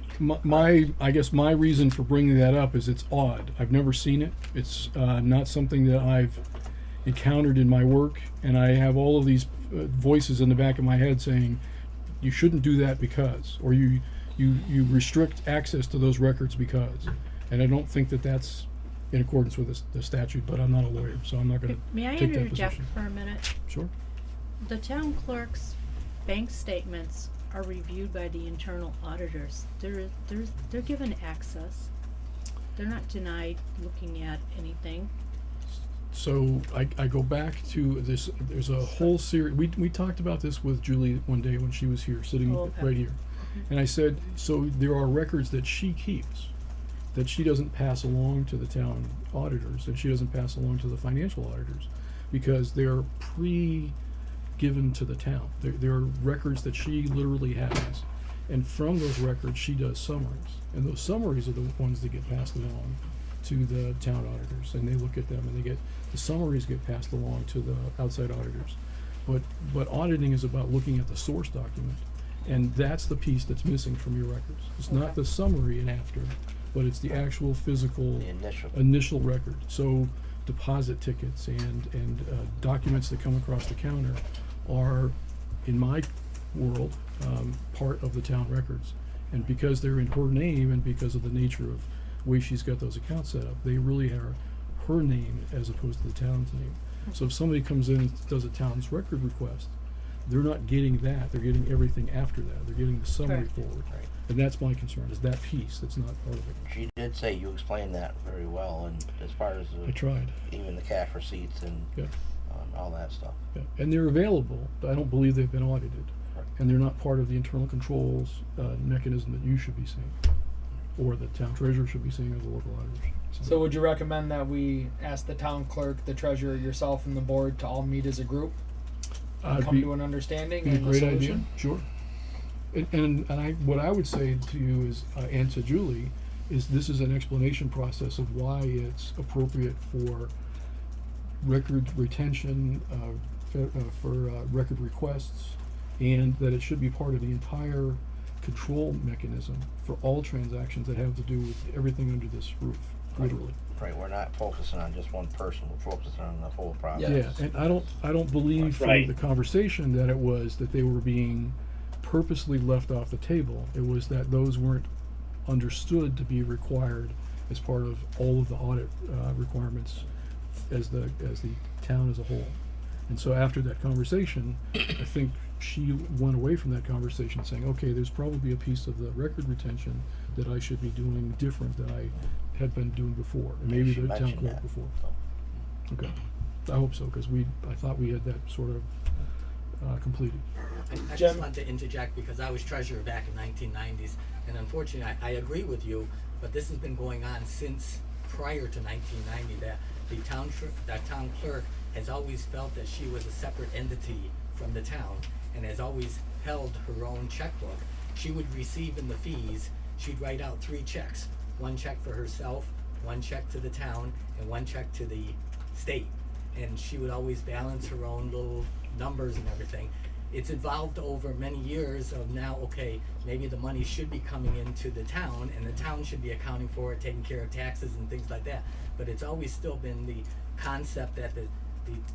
I guess my reason for bringing that up is it's odd. I've never seen it. It's not something that I've encountered in my work, and I have all of these voices in the back of my head saying you shouldn't do that because, or you restrict access to those records because, and I don't think that that's in accordance with the statute, but I'm not a lawyer, so I'm not going to May I take that interject position. for a minute? Sure. The town clerk's bank statements are reviewed by the internal auditors. They're given access. They're not denied looking at anything. So I go back to this. There's a whole series. We talked about this with Julie one day when she was here, sitting right here. And I said, so there are records that she keeps that she doesn't pass along to the town auditors, and she doesn't pass along to the financial auditors, because they're given to the town. There are records that she literally has, and from those records she does summaries, and those summaries are the ones that get passed along to the town auditors, and they look at them, and the summaries get passed along to the outside auditors. But auditing is about looking at the source document, and that's the piece that's missing from your records. It's not the summary and after, but it's the actual physical initial record. So deposit tickets and documents that come across the counter are, in my world, part of the town records. And because they're in her name and because of the nature of the way she's got those accounts set up, they really are her name as opposed to the town's name. So if somebody comes in and does a town's record request, they're not getting that, they're getting everything after that. They're getting the summary forward. Right. And that's my concern, is that piece that's not part of it. She did say you explained that very well, and as far as I tried. even the cash receipts and Yeah. all that stuff. Yeah. And they're available, but I don't believe they've been audited. Right. And they're not part of the internal controls mechanism that you should be seeing, or the town treasurer should be seeing, or the local auditors. So would you recommend that we ask the town clerk, the treasurer, yourself, and the board to all meet as a group and come to an understanding Be a and a great idea, solution? sure. And what I would say to you is, and to Julie, is this is an explanation process of why it's appropriate for record retention, for record requests, and that it should be part of the entire control mechanism for all transactions that have to do with everything under this roof, literally. Right, we're not focusing on just one person, we're focusing on the whole process. Yeah, and I don't believe from Right. the conversation that it was that they were being purposely left off the table. It was that those weren't understood to be required as part of all of the audit requirements as the town as a whole. And so after that conversation, I think she went away from that conversation saying, okay, there's probably a piece of the record retention that I should be doing different than I had been doing before, and maybe She the town mentioned clerk that, before. Okay, I hope so, because I thought we had that sort of completed. I just wanted to interject because I was treasurer back in 1990s, and unfortunately, I agree with you, but this has been going on since prior to 1990. That that town clerk has always felt that she was a separate entity from the town, and has always held her own checkbook. She would receive in the fees. She'd write out 3 checks: one check for herself, one check to the town, and one check to the state. And she would always balance her own little numbers and everything. It's evolved over many years of now, okay, maybe the money should be coming into the town, and the town should be accounting for it, taking care of taxes and things like that. But it's always still been the concept that the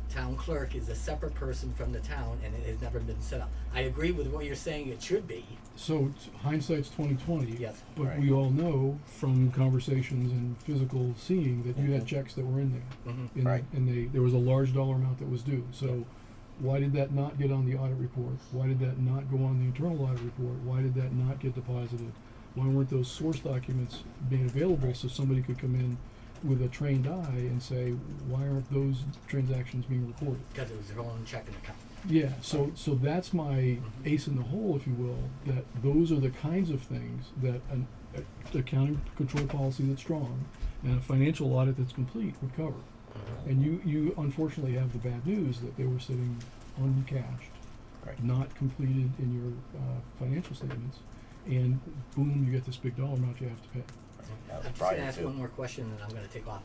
town clerk is a separate person from the town, and it has never been set up. I agree with what you're saying it should be. So hindsight's 20/20. Yes. But Right. we all know from conversations and physical seeing that you had checks that were in there. Mhm. Right. And there was a large dollar amount that was due. So why did that not get on the audit report? Why did that not go on the internal audit report? Why did that not get deposited? Why weren't those source documents being available so somebody could come in with a trained eye and say, why aren't those transactions being recorded? Because it was her own checking account. Yeah, so that's my ace in the hole, if you will, that those are the kinds of things that an accounting control policy that's strong and a financial audit that's complete would cover. And you unfortunately have the bad news that they were sitting uncashed, not completed in your financial statements, and boom, you get this big dollar amount you have to pay. I'm just going to ask one more question, and I'm going to take off.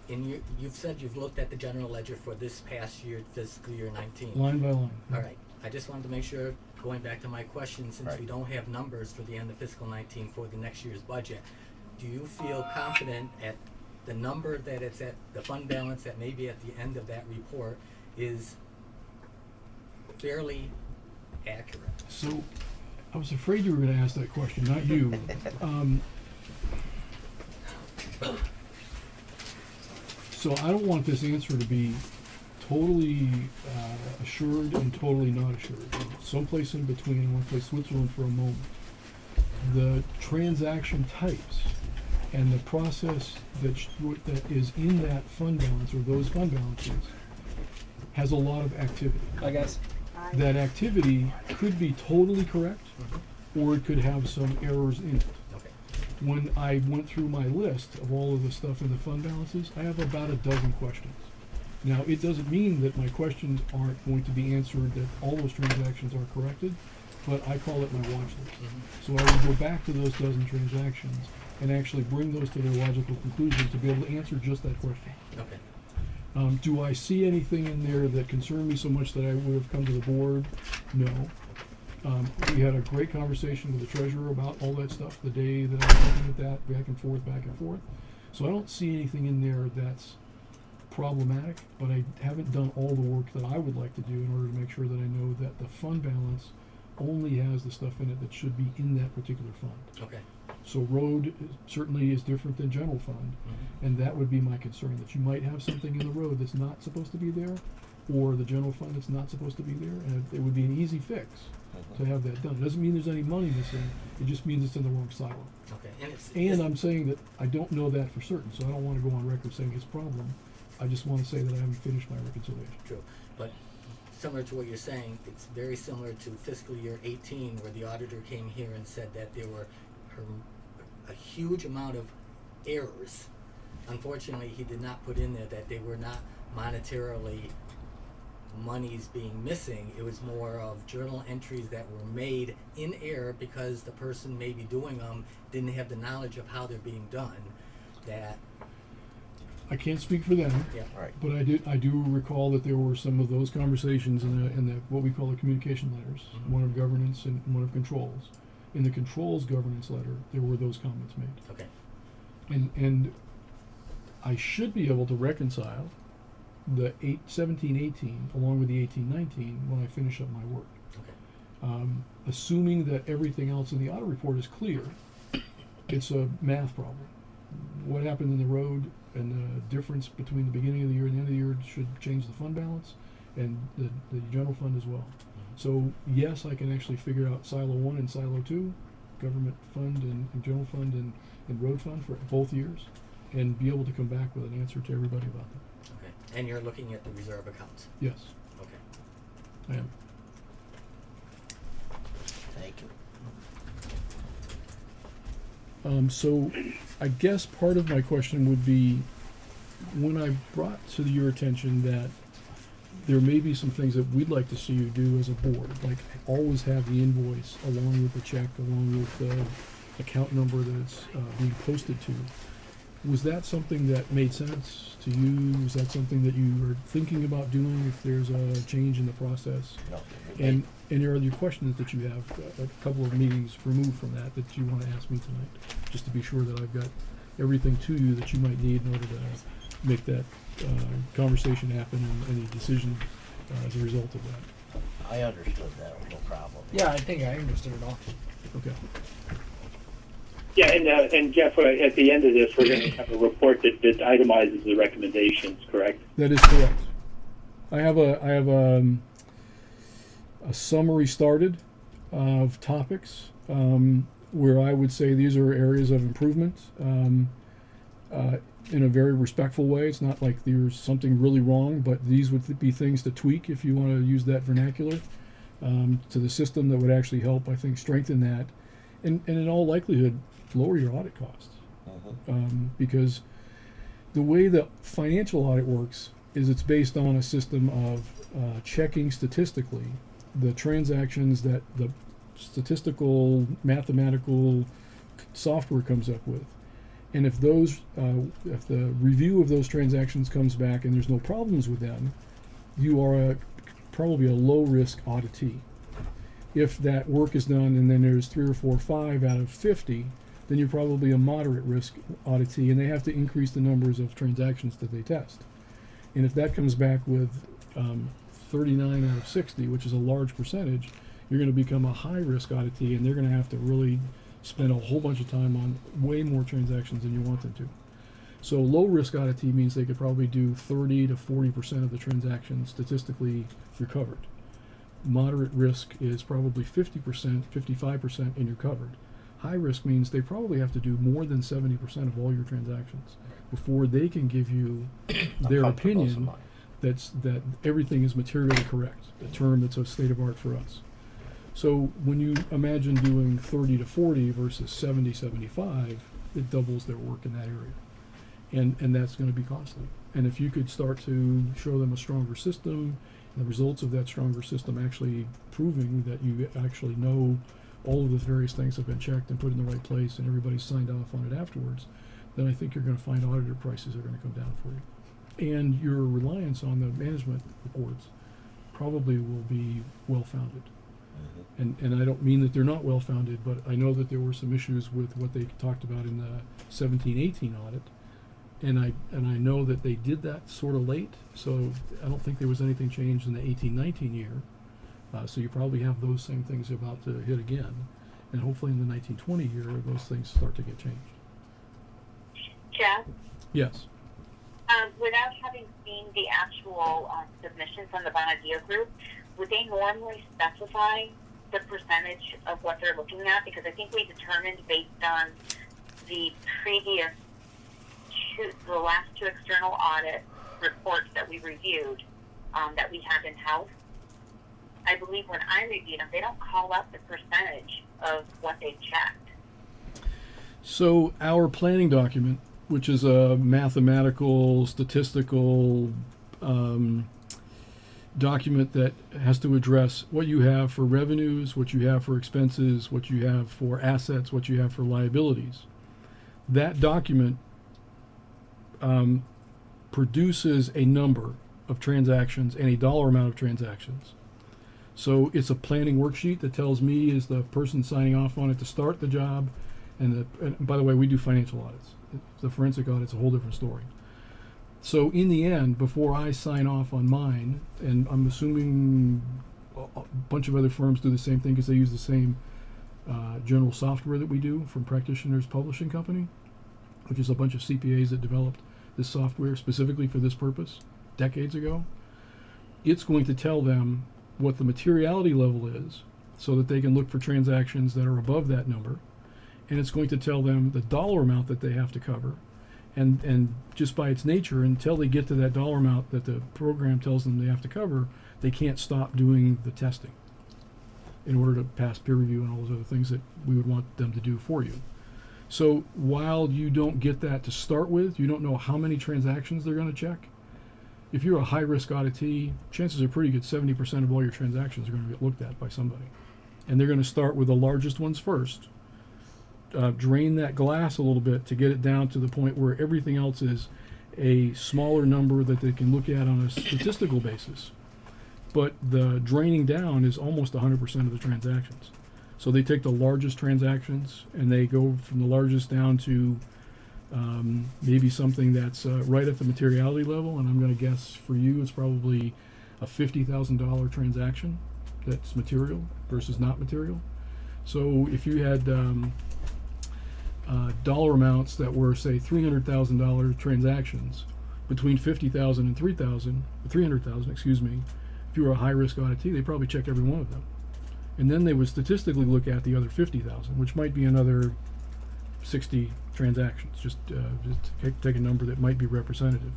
You've said you've looked at the general ledger for this past year, fiscal year 19. Line by line. All right. I just wanted to make sure, going back to my question, since we don't have numbers for the end of fiscal 19 for the next year's budget, do you feel confident at the number that it's at, the fund balance that may be at the end of that report is fairly accurate? So, I was afraid you were going to ask that question, not you. So I don't want this answer to be totally assured and totally not assured. Someplace in between. I want to play Switzerland for a moment. The transaction types and the process that is in that fund balance or those fund balances has a lot of activity. I guess. That activity could be totally correct, or it could have some errors in it. When I went through my list of all of the stuff in the fund balances, I have about a dozen questions. Now, it doesn't mean that my questions aren't going to be answered, that all those transactions are corrected, but I call it my watch list. So I would go back to those dozen transactions and actually bring those to their logical conclusion to be able to answer just that question. Okay. Do I see anything in there that concerned me so much that I would have come to the board? No. We had a great conversation with the treasurer about all that stuff the day that I was looking at that, back and forth. So I don't see anything in there that's problematic, but I haven't done all the work that I would like to do in order to make sure that I know that the fund balance only has the stuff in it that should be in that particular fund. Okay. So road certainly is different than general fund, and that would be my concern, that you might have something in the road that's not supposed to be there, or the general fund that's not supposed to be there, and it would be an easy fix to have that done. It doesn't mean there's any money missing, it just means it's in the wrong silo. Okay. And I'm saying that I don't know that for certain, so I don't want to go on record saying it's a problem. I just want to say that I haven't finished my reconciliation. True, but similar to what you're saying, it's very similar to fiscal year 18, where the auditor came here and said that there were a huge amount of errors. Unfortunately, he did not put in there that they were not monetarily monies being missing. It was more of journal entries that were made in error because the person maybe doing them didn't have the knowledge of how they're being done. That I can't speak for them, Yeah. Right. but I do recall that there were some of those conversations in the what we call the communication letters, one of governance and one of controls. In the controls governance letter, there were those comments made. Okay. And I should be able to reconcile the 17-18 along with the 18-19 when I finish up my work. Okay. Assuming that everything else in the audit report is clear, it's a math problem. What happened in the road and the difference between the beginning of the year and the end of the year should change the fund balance and the general fund as well. So yes, I can actually figure out silo 1 and silo 2, government fund and general fund and road fund for both years, and be able to come back with an answer to everybody about them. Okay. And you're looking at the reserve accounts. Yes, Okay. I am. Thank you. So I guess part of my question would be, when I brought to your attention that there may be some things that we'd like to see you do as a board, like always have the invoice along with the check, along with the account number that it's being posted to. Was that something that made sense to you? Was that something that you were thinking about doing if there's a change in the process? No. And there are the questions that you have, a couple of meetings removed from that you want to ask me tonight, just to be sure that I've got everything to you that you might need in order to make that conversation happen and any decision as a result of that. I understood that, no problem. Yeah, I think I understood it all. Okay. Yeah, and Jeff, at the end of this, we're going to have a report that itemizes the recommendations, correct? That is correct. I have a summary started of topics where I would say these are areas of improvement in a very respectful way. It's not like there's something really wrong, but these would be things to tweak, if you want to use that vernacular, to the system that would actually help, I think, strengthen that, and in all likelihood, lower your audit costs. Because the way that financial audit works is it's based on a system of checking statistically the transactions that the statistical mathematical software comes up with, and if those if the review of those transactions comes back and there's no problems with them, you are probably a low risk auditee. If that work is done and then there's 3 or 4 or 5 out of 50, then you're probably a moderate risk auditee, and they have to increase the numbers of transactions that they test. And if that comes back with 39 out of 60, which is a large percentage, you're going to become a high risk auditee, and they're going to have to really spend a whole bunch of time on way more transactions than you want them to. So low risk auditee means they could probably do 30 to 40% of the transactions statistically recovered. Moderate risk is probably 50%, 55%, and you're covered. High risk means they probably have to do more than 70% of all your transactions before they can give you their opinion that everything is materially correct, a term that's a state of art for us. So when you imagine doing 30 to 40 versus 70, 75, it doubles their work in that area. And that's going to be costly. And if you could start to show them a stronger system The results of that stronger system actually proving that you actually know all of the various things have been checked and put in the right place and everybody's signed off on it afterwards, then I think you're going to find auditor prices are going to come down for you. And your reliance on the management reports probably will be well-founded. And I don't mean that they're not well-founded, but I know that there were some issues with what they talked about in the 17-18 audit. And I know that they did that sort of late, so I don't think there was anything changed in the 18-19 year. So you probably have those same things about to hit again. And hopefully in the 19-20 year, those things start to get changed. Jeff? Yes. Without having seen the actual submission from the Bonadio group, would they normally specify the percentage of what they're looking at? Because I think we determined based on the previous the last two external audit reports that we reviewed that we have in-house. I believe when I reviewed them, they don't call up the percentage of what they checked. So our planning document, which is a mathematical, statistical document that has to address what you have for revenues, what you have for expenses, what you have for assets, what you have for liabilities. That document produces a number of transactions and a dollar amount of transactions. So it's a planning worksheet that tells me as the person signing off on it to start the job. And by the way, we do financial audits. The forensic audit's a whole different story. So in the end, before I sign off on mine, and I'm assuming a bunch of other firms do the same thing because they use the same general software that we do from Practitioners Publishing Company, which is a bunch of CPAs that developed this software specifically for this purpose decades ago. It's going to tell them what the materiality level is so that they can look for transactions that are above that number. And it's going to tell them the dollar amount that they have to cover. And just by its nature, until they get to that dollar amount that the program tells them they have to cover, they can't stop doing the testing in order to pass peer review and all those other things that we would want them to do for you. So while you don't get that to start with, you don't know how many transactions they're going to check. If you're a high-risk auditee, chances are pretty good 70% of all your transactions are going to get looked at by somebody. And they're going to start with the largest ones first. Drain that glass a little bit to get it down to the point where everything else is a smaller number that they can look at on a statistical basis. But the draining down is almost 100% of the transactions. So they take the largest transactions and they go from the largest down to maybe something that's right at the materiality level. And I'm going to guess for you it's probably a $50,000 transaction that's material versus not material. So if you had dollar amounts that were, say, $300,000 transactions between $50,000 and $300,000, excuse me, if you were a high-risk auditee, they probably check every one of them. And then they would statistically look at the other 50,000, which might be another 60 transactions, just take a number that might be representative.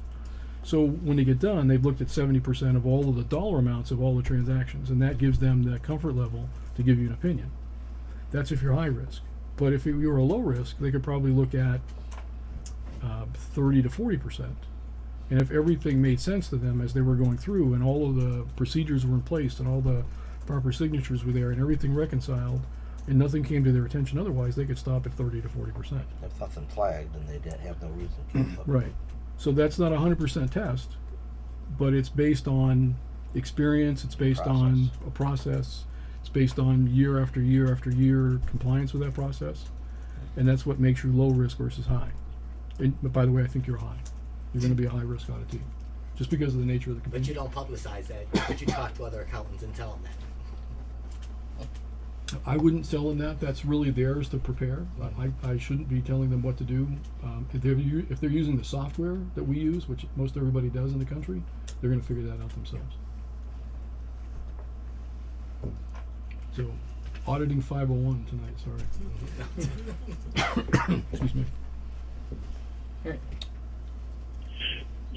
So when they get done, they've looked at 70% of all of the dollar amounts of all the transactions, and that gives them the comfort level to give you an opinion. That's if you're high risk. But if you were a low risk, they could probably look at 30 to 40%. And if everything made sense to them as they were going through and all of the procedures were in place and all the proper signatures were there and everything reconciled and nothing came to their attention otherwise, they could stop at 30 to 40%. If nothing flagged, then they didn't have no reason to. Right. So that's not a 100% test, but it's based on experience, it's based on a process, it's based on year after year after year compliance with that process, and that's what makes you low risk versus high. But by the way, I think you're high. You're going to be a high risk auditee, just because of the nature of the complaint. But you don't publicize that, but you talk to other accountants and tell them that. I wouldn't tell them that. That's really theirs to prepare. I shouldn't be telling them what to do. If they're using the software that we use, which most everybody does in the country, they're going to figure that out themselves. So, auditing 501 tonight, sorry. Excuse me.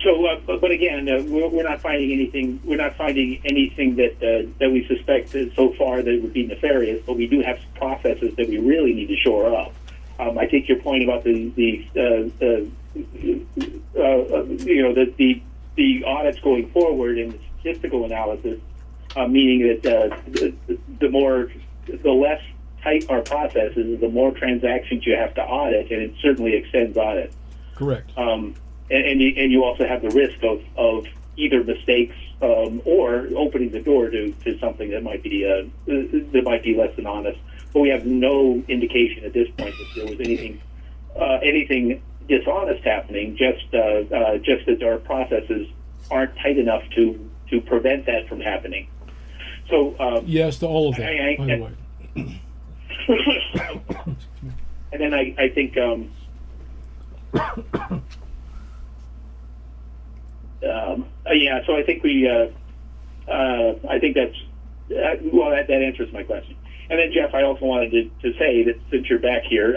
So, but again, we're not finding anything. We're not finding anything that we suspect so far that would be nefarious. But we do have processes that we really need to shore up. I take your point about the audits going forward, and statistical analysis, meaning that the less tight our processes, the more transactions you have to audit, and it certainly extends audit. Correct. And you also have the risk of either mistakes or opening the door to something that might be less than honest. But we have no indication at this point that there was anything dishonest happening. Just that our processes aren't tight enough to prevent that from happening. So yes to all of that, by the way. And then I think yeah. So I think I think that's that answers my question. And then Jeff, I also wanted to say that since you're back here,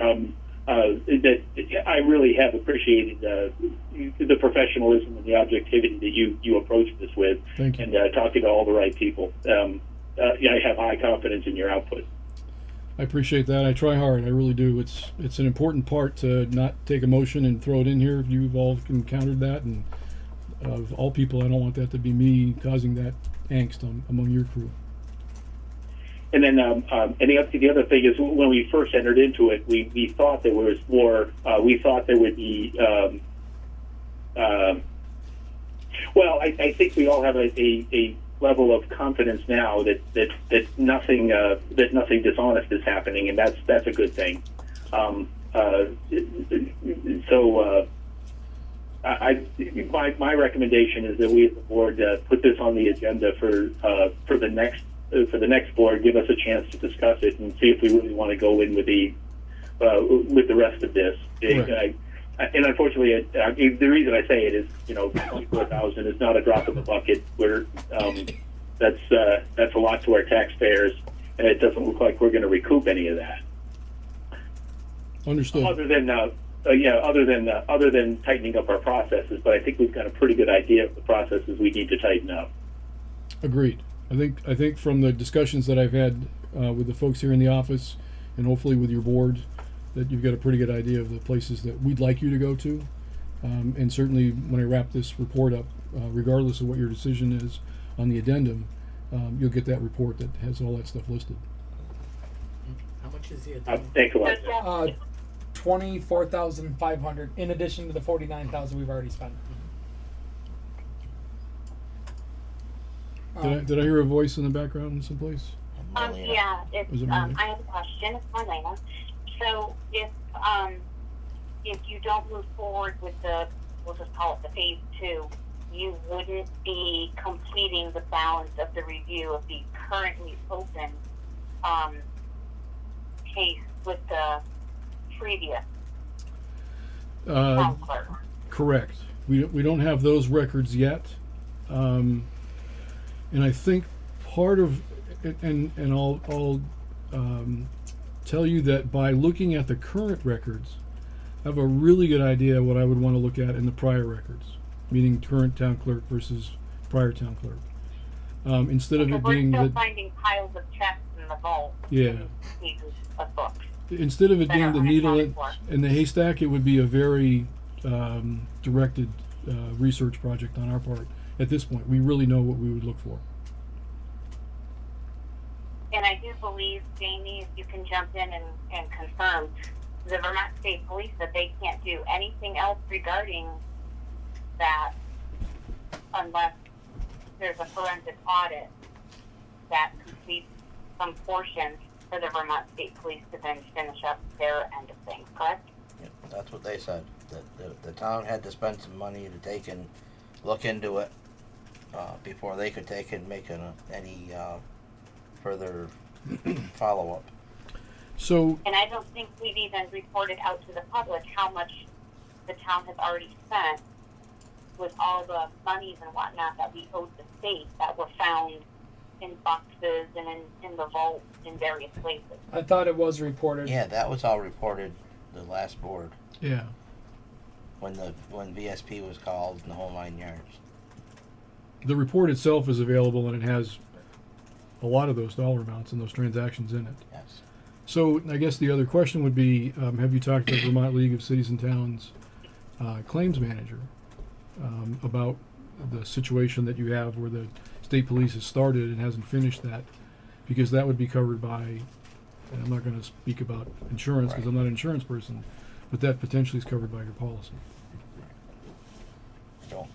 that I really have appreciated the professionalism and the objectivity that you approached this with, Thank you. and talking to all the right people. I have high confidence in your output. I appreciate that. I try hard. I really do. It's an important part to not take emotion and throw it in here. You've all encountered that, and of all people, I don't want that to be me causing that angst among your crew. And then the other thing is, when we first entered into it, we thought there was more. We thought there would be. Well, I think we all have a level of confidence now that nothing dishonest is happening, and that's a good thing. My recommendation is that we as the board put this on the agenda for the next board. Give us a chance to discuss it and see if we really want to go in with the rest of this. Right. And unfortunately, the reason I say it is, 24,000 is not a drop in the bucket. That's a lot to our taxpayers, and it doesn't look like we're going to recoup any of that. Understood. Other than tightening up our processes, but I think we've got a pretty good idea of the processes we need to tighten up. Agreed. I think from the discussions that I've had with the folks here in the office, and hopefully with your board, that you've got a pretty good idea of the places that we'd like you to go to. And certainly when I wrap this report up, regardless of what your decision is on the addendum, you'll get that report that has all that stuff listed. How much is the addendum? Thanks a lot. 24,500 in addition to the 49,000 we've already spent. Did I hear a voice in the background someplace? Yeah, Was it Marlena? I have a question. It's Marlena. So if you don't move forward with we'll just call it the phase 2, you wouldn't be completing the balance of the review of the currently open case with the previous town clerk. Correct. We don't have those records yet, and I think part of it, and I'll tell you that by looking at the current records, I have a really good idea what I would want to look at in the prior records, meaning current town clerk versus prior town clerk. Instead of it being we're still finding piles of checks in the vault. Yeah. Pages of books. Instead of it being the needle for. in the haystack, it would be a very directed research project on our part. At this point, we really know what we would look for. And I do believe, Jamie, if you can jump in and confirm, the Vermont State Police that they can't do anything else regarding that unless there's a forensic audit that completes some portion for the Vermont State Police to then finish up their end of things, correct? Yeah, that's what they said. That the town had to spend some money to take and look into it before they could take and make any further follow-up. So, and I don't think we've even reported out to the public how much the town has already spent with all the monies and whatnot that we owed the state that were found in boxes and in the vault in various places. I thought it was reported. Yeah, that was all reported the last board. Yeah. When VSP was called and the whole 9 yards. The report itself is available, and it has a lot of those dollar amounts and those transactions in it. Yes. So I guess the other question would be, have you talked to the Vermont League of Cities and Towns claims manager about the situation that you have where the state police has started and hasn't finished that, because that would be covered by, and I'm not going to speak about insurance because I'm not an insurance person, but that potentially is covered by your policy. So,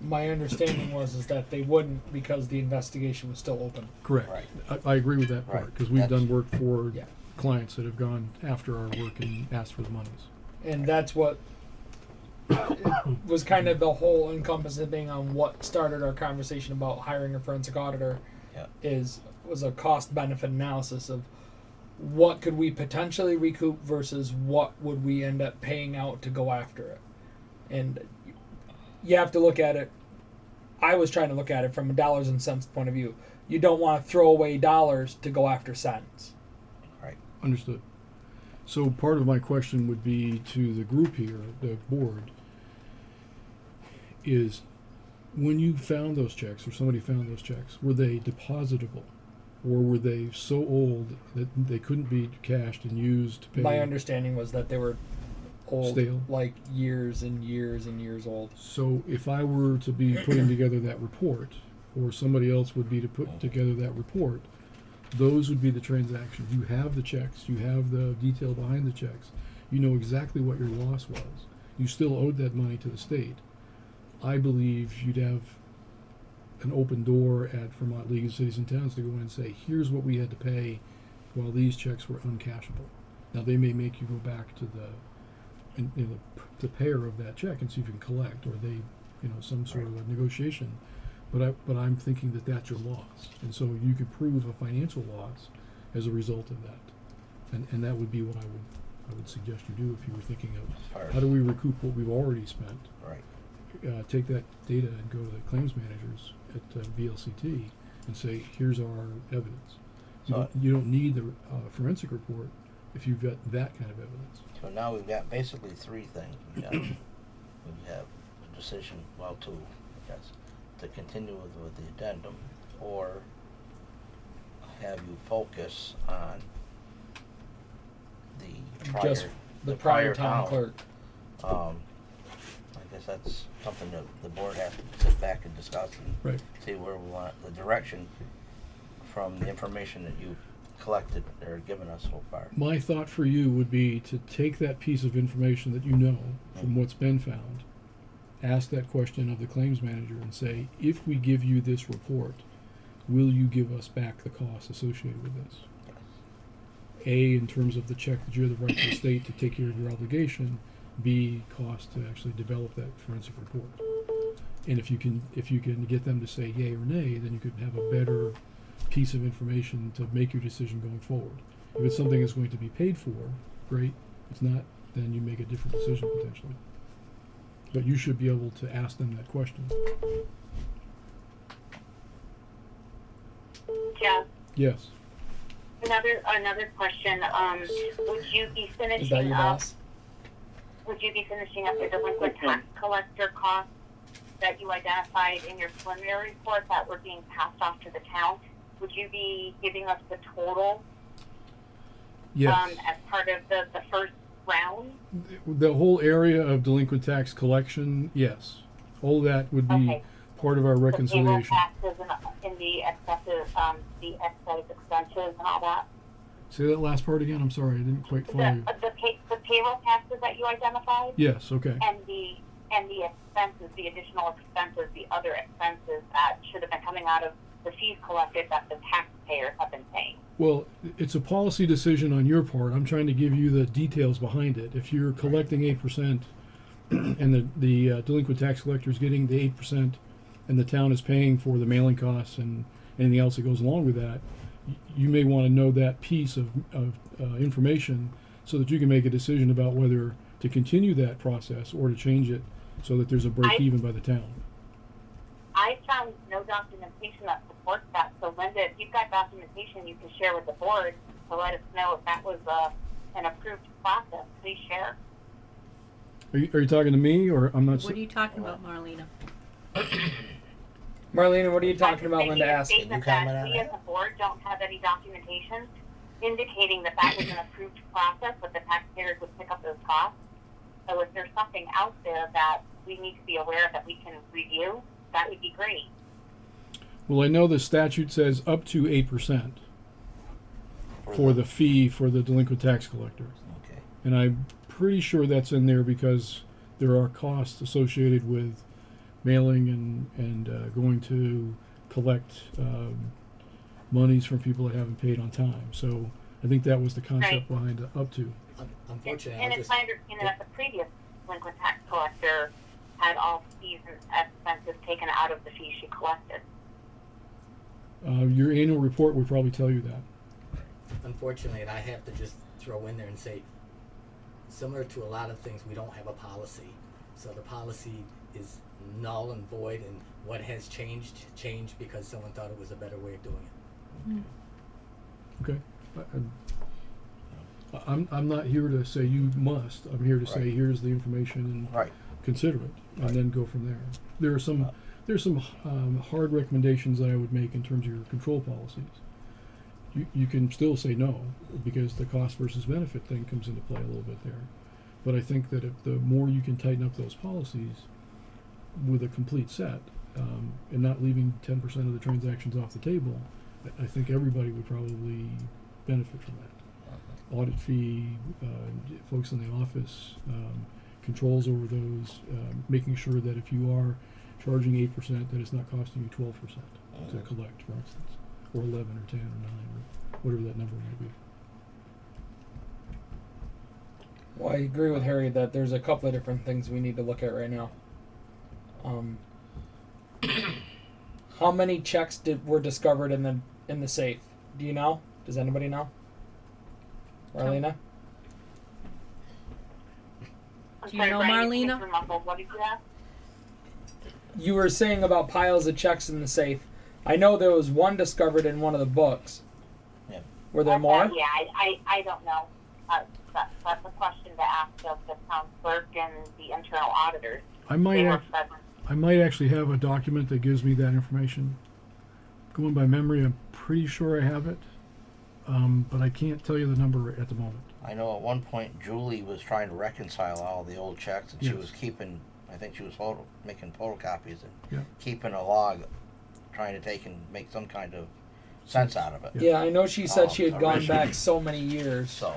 My understanding is that they wouldn't because the investigation was still open. Correct. Right. I agree with that part Right. because we've That's- done work for Yeah. clients that have gone after our work and asked for the monies. And that's what was kind of the whole encompassing thing on what started our conversation about hiring a forensic auditor. Yeah. Was a cost benefit analysis of what could we potentially recoup versus what would we end up paying out to go after it. And you have to look at it. I was trying to look at it from a dollars and cents point of view. You don't want to throw away dollars to go after cents. Right. Understood. So part of my question would be to the group here, the board, is when you found those checks or somebody found those checks, were they depositable? Or were they so old that they couldn't be cashed and used to pay? My understanding was that they were old, Stale. like years and years and years old. So if I were to be putting together that report, or somebody else would be to put together that report, those would be the transactions. You have the checks, you have the detail behind the checks, you know exactly what your loss was. You still owed that money to the state. I believe you'd have an open door at Vermont League of Cities and Towns to go in and say, here's what we had to pay while these checks were uncashable. Now they may make you go back to the payer of that check and see if you can collect, or they, some sort of a negotiation. But I'm thinking that that's your loss, and so you could prove a financial loss as a result of that, and that would be what I would suggest you do if you were thinking of how do we recoup what we've already spent. Right. Take that data and go to the claims managers at VLCT and say, here's our evidence. You don't need the forensic report if you've got that kind of evidence. So now we've got basically three things. We have a decision, well, two, I guess, to continue with the addendum, or have you focus on the prior, Just the prior town clerk. I guess that's something that the board has to sit back and discuss and see where we want the direction from the information that you collected or given us so far. My thought for you would be to take that piece of information that you know from what's been found, ask that question of the claims manager and say, if we give you this report, will you give us back the costs associated with this? A, in terms of the check that you have the right to the state to take care of your obligation. B, cost to actually develop that forensic report. And if you can get them to say yay or nay, then you could have a better piece of information to make your decision going forward. If it's something that's going to be paid for, great. If not, then you make a different decision potentially. But you should be able to ask them that question. Yeah. Yes. Another question. Would you be finishing Is that your up? boss? Would you be finishing up the delinquent tax collector costs that you identified in your preliminary report that were being passed off to the town? Would you be giving us the total? Yes. As part of the first round? The whole area of delinquent tax collection, yes. All that would be part of our reconciliation. The payroll taxes and the excise expenses and all that? Say that last part again. I'm sorry, I didn't quite follow you. The payroll taxes that you identified? Yes, okay. And the expenses, the additional expenses, the other expenses that should have been coming out of the fees collected that the taxpayers have been paying. Well, it's a policy decision on your part. I'm trying to give you the details behind it. If you're collecting 8% and the delinquent tax collector is getting the 8% and the town is paying for the mailing costs and anything else that goes along with that, you may want to know that piece of information so that you can make a decision about whether to continue that process or to change it so that there's a break even by the town. I found no documentation that supports that. So, Linda, if you've got documentation you can share with the board to let us know if that was an approved process, please share. Are you talking to me, or I'm not? What are you talking about, Marlena? Marlena, what are you talking about? Linda asked. We as a board don't have any documentation indicating that that was an approved process, but the taxpayers would pick up those costs. So if there's something out there that we need to be aware of that we can review, that would be great. Well, I know the statute says up to 8% for the fee for the delinquent tax collector. Okay. And I'm pretty sure that's in there because there are costs associated with mailing and going to collect monies from people that haven't paid on time. So I think that was the concept behind the up to. Unfortunately, And it's my understanding that the previous delinquent tax collector had all fees and expenses taken out of the fee she collected. Your annual report would probably tell you that. Unfortunately, and I have to just throw in there and say, similar to a lot of things, we don't have a policy. So the policy is null and void, and what has changed because someone thought it was a better way of doing it. Okay. I'm not here to say you must. I'm here to say here's the information and consider it, and then go from there. There's some hard recommendations that I would make in terms of your control policies. You can still say no because the cost versus benefit thing comes into play a little bit there. But I think that if the more you can tighten up those policies with a complete set and not leaving 10% of the transactions off the table, I think everybody would probably benefit from that. Audit fee, folks in the office, controls over those, making sure that if you are charging 8%, that it's not costing you 12% to collect, for instance, or 11 or 10 or 9 or whatever that number may be. Well, I agree with Harry that there's a couple of different things we need to look at right now. How many checks were discovered in the safe? Do you know? Does anybody know? Marlena? Do you know, Marlena? What did you ask? You were saying about piles of checks in the safe. I know there was one discovered in one of the books. Yeah. Were there more? Yeah, I don't know. That's a question to ask of the town clerk and the internal auditors. I might actually have a document that gives me that information. Going by memory, I'm pretty sure I have it, but I can't tell you the number at the moment. I know at one point Julie was trying to reconcile all the old checks, and she was keeping, I think she was making photocopies and keeping a log, trying to take and make some kind of sense out of it. Yeah, I know she said she had gone back so many years. So.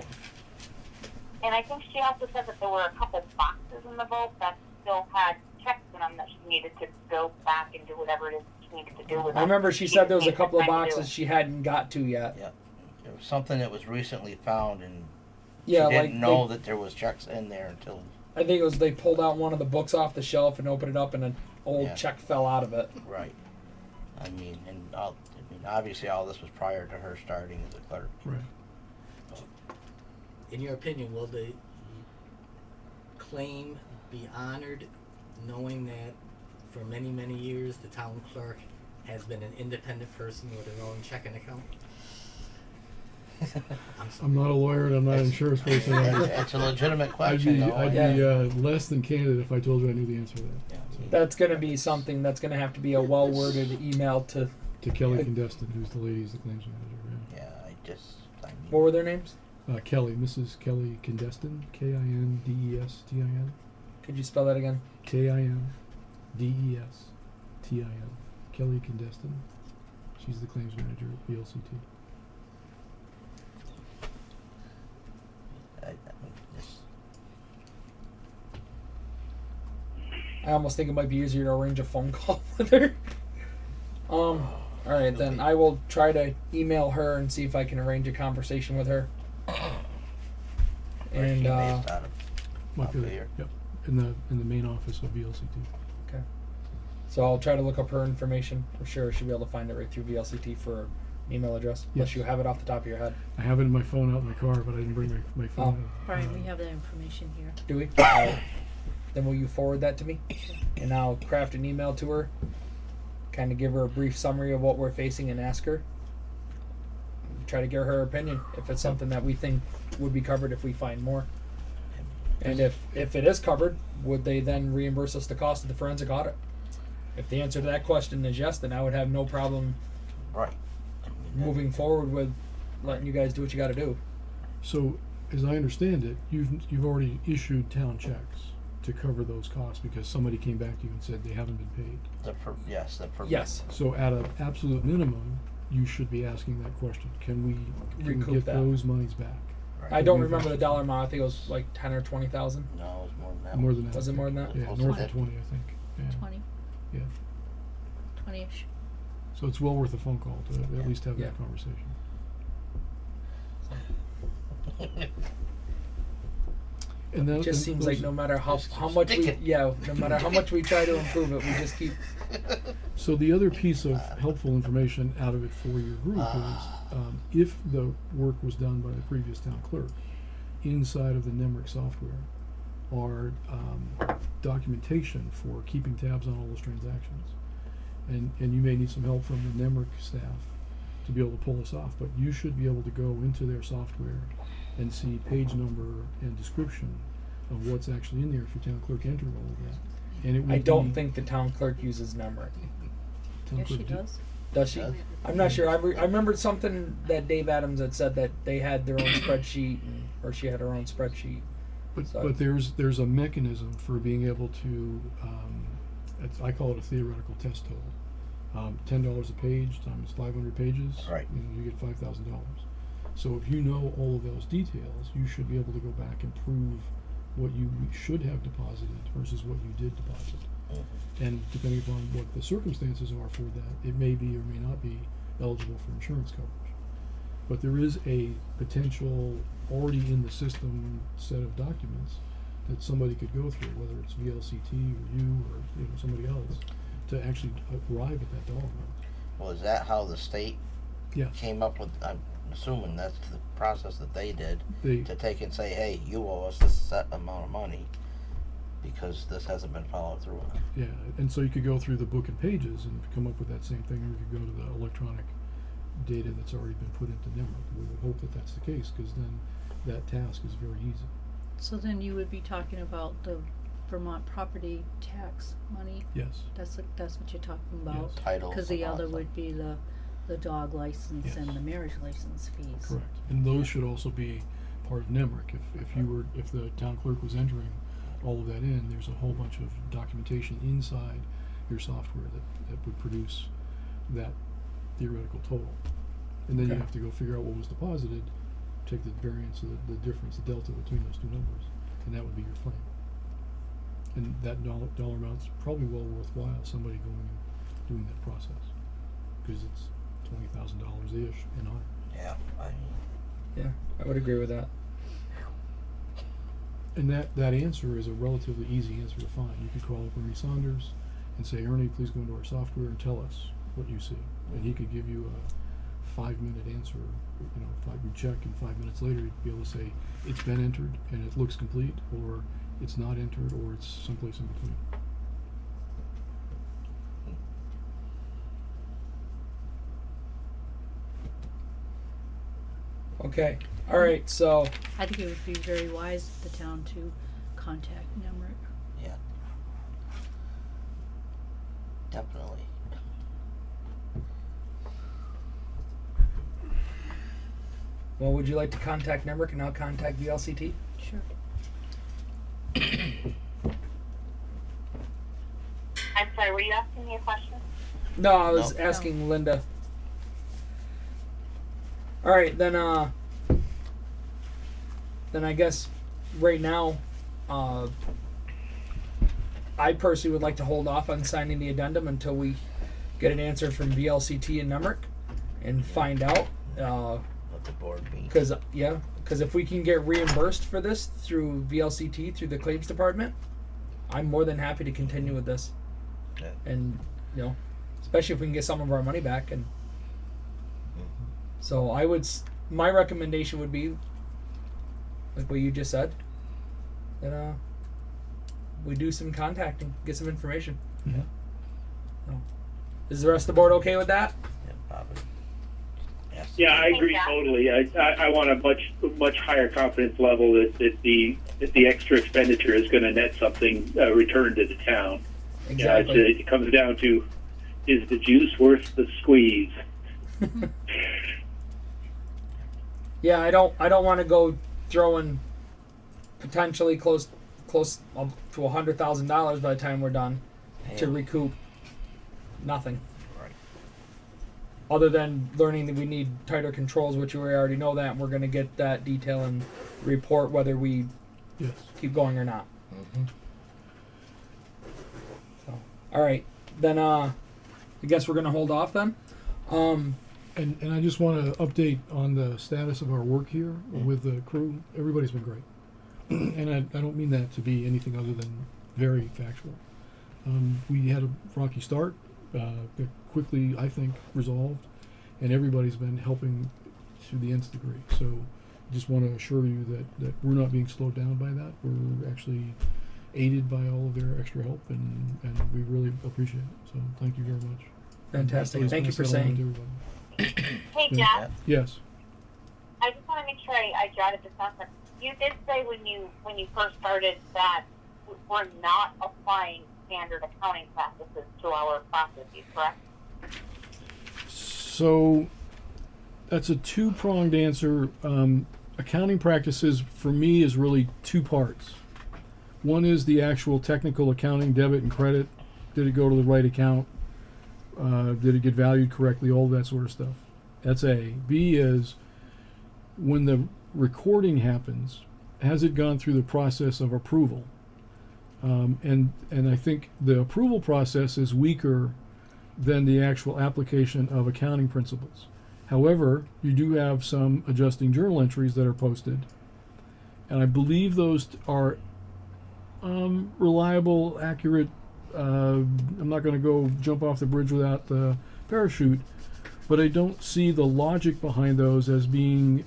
And I think she also said that there were a couple boxes in the vault that still had checks in them that she needed to go back and do whatever it is she needed to do with them. I remember she said there was a couple of boxes she hadn't got to yet. Yeah. There was something that was recently found, and she didn't know that there was checks in there until... I think it was they pulled out one of the books off the shelf and opened it up, and an old check fell out of it. Right. I mean, obviously all this was prior to her starting as a clerk. Right. In your opinion, will the claim be honored knowing that for many, many years the town clerk has been an independent person with her own checking account? I'm not a lawyer and I'm not an insurance person. It's a legitimate question. I'd be less than candid if I told you I knew the answer to that. Yeah. So. That's going to be something that's going to have to be a well-worded email to Kelly Condestin, who's the lady who's the claims manager. Yeah, what were their names? Kelly, Mrs. Kelly Condestin, Kindestin. Could you spell that again? Kindestin. Kelly Condestin. She's the claims manager at VLCT. I almost think it might be easier to arrange a phone call with her. All right, then I will try to email her and see if I can arrange a conversation with her. And might be there. Yep, in the main office of VLCT. Okay. So I'll try to look up her information. I'm sure she'll be able to find it right through VLCT for her email address. Unless you have it off the top of your head. I have it in my phone out in my car, but I didn't bring my phone. All right, we have that information here. Do we? Then will you forward that to me? And I'll craft an email to her, kind of give her a brief summary of what we're facing and ask her. Try to get her opinion if it's something that we think would be covered if we find more. And if it is covered, would they then reimburse us the cost of the forensic audit? If the answer to that question is yes, then I would have no problem moving forward with letting you guys do what you got to do. So, as I understand it, you've already issued town checks. to cover those costs because somebody came back to you and said they haven't been paid. Yes. So at an absolute minimum, you should be asking that question. Can we Recoup get that. those monies back? I don't remember the dollar amount. I think it was like 10 or 20,000. No, it was more than that. More than that. Was it more than that? Yeah, Close north to of 20, I think. Yeah. 20, Yeah. 20-ish. So it's well worth a phone call to at least have Yeah. that conversation. And It just seems like no matter how much we no matter how much we try to improve it, we just keep. So the other piece of helpful information out of it for your group is if the work was done by the previous town clerk, inside of the NEMRIC software are documentation for keeping tabs on all those transactions. And you may need some help from the NEMRIC staff to be able to pull this off, but you should be able to go into their software and see page number and description of what's actually in there if your town clerk entered all of that. And it would I don't be- think the town clerk uses NEMRIC. Town Yes, she clerk do- does. Does she? I'm not sure. I remembered something that Dave Adams had said that they had their own spreadsheet, or she had her own spreadsheet. But there's a mechanism for being able to I call it a theoretical test total. $10 a page times 500 pages. Right. You get $5,000. So if you know all of those details, you should be able to go back and prove what you should have deposited versus what you did deposit. And depending upon what the circumstances are for that, it may be or may not be eligible for insurance coverage. But there is a potential already in the system set of documents that somebody could go through, whether it's VLCT or you or somebody else, to actually arrive at that dollar amount. Well, is that how the state Yeah. came up with? I'm assuming that's the process that they did They- to take and say, "Hey, you owe us this set amount of money because this hasn't been followed through on." Yeah, and so you could go through the book and pages and come up with that same thing, or you could go to the electronic data that's already been put into NEMRIC. We would hope that that's the case, because then that task is very easy. So then you would be talking about the Vermont property tax money? Yes. That's what you're talking about? Yes. Titles Because the and all other that. would be the dog license Yes. and the marriage license fees. Correct. And those should also be part of NEMRIC. If the town clerk was entering all of that in, there's a whole bunch of documentation inside your software that would produce that theoretical total. And then you Okay. have to go figure out what was deposited, take the variance, the difference, the delta between those two numbers, and that would be your claim. And that dollar amount's probably well worthwhile, somebody going and doing that process, because it's $20,000-ish in honor. Yeah, Yeah, I would agree with that. And that answer is a relatively easy answer to find. You could call up Ernie Saunders and say, Ernie, please go into our software and tell us what you see. And he could give you a 5-minute answer. You check, and 5 minutes later you'd be able to say, it's been entered and it looks complete, or it's not entered, or it's someplace in between. Okay. All right. So I think it would be very wise of the town to contact NEMRIC. yeah, definitely. well, would you like to contact NEMRIC and I'll contact VLCT? Sure. I'm sorry, were you asking me a question? No, I was No. asking Linda. All right, then I guess right now, I personally would like to hold off on signing the addendum until we get an answer from VLCT and NEMRIC and find out. Let the board meet. Because if we can get reimbursed for this through VLCT, through the claims department, I'm more than happy to continue with this. Yeah. And especially if we can get some of our money back. And so my recommendation would be, like what you just said, that we do some contacting, get some information. Yeah. So, is the rest of the board okay with that? Yeah, probably. Yes. Yeah, I agree totally. I want a much higher confidence level that the extra expenditure is going to net something return to the town. Exactly. It comes down to, is the juice worth the squeeze? Yeah, I don't want to go throwing potentially close close to $100,000 by the time we're done to Yeah. recoup nothing. Right. Other than learning that we need tighter controls, which we already know that, and we're going to get that detail and report whether we Yes. keep going or not. Mm-hmm. So, all right, then I guess we're going to hold off then. And I just want to update on the status of our work here with the crew. Everybody's been great. And I don't mean that to be anything other than very factual. We had a rocky start, that quickly, I think, resolved, and everybody's been helping to the nth degree. So I just want to assure you that we're not being slowed down by that. We're actually aided by all of their extra help, and we really appreciate it. So thank you very much. Fantastic. Please Thank you pass for that along saying. to everybody. Hey, Yeah. Jeff. Yes. I just want to make sure I jotted this down. You did say when you first started that we're not applying standard accounting practices to our processes, correct? So that's a two-pronged answer. Accounting practices for me is really two parts. One is the actual technical accounting, debit and credit. Did it go to the right account? Did it get valued correctly? All that sort of stuff. That's A. B is when the recording happens, has it gone through the process of approval? And I think the approval process is weaker than the actual application of accounting principles. However, you do have some adjusting journal entries that are posted, and I believe those are reliable, accurate. I'm not going to go jump off the bridge without the parachute, but I don't see the logic behind those as being.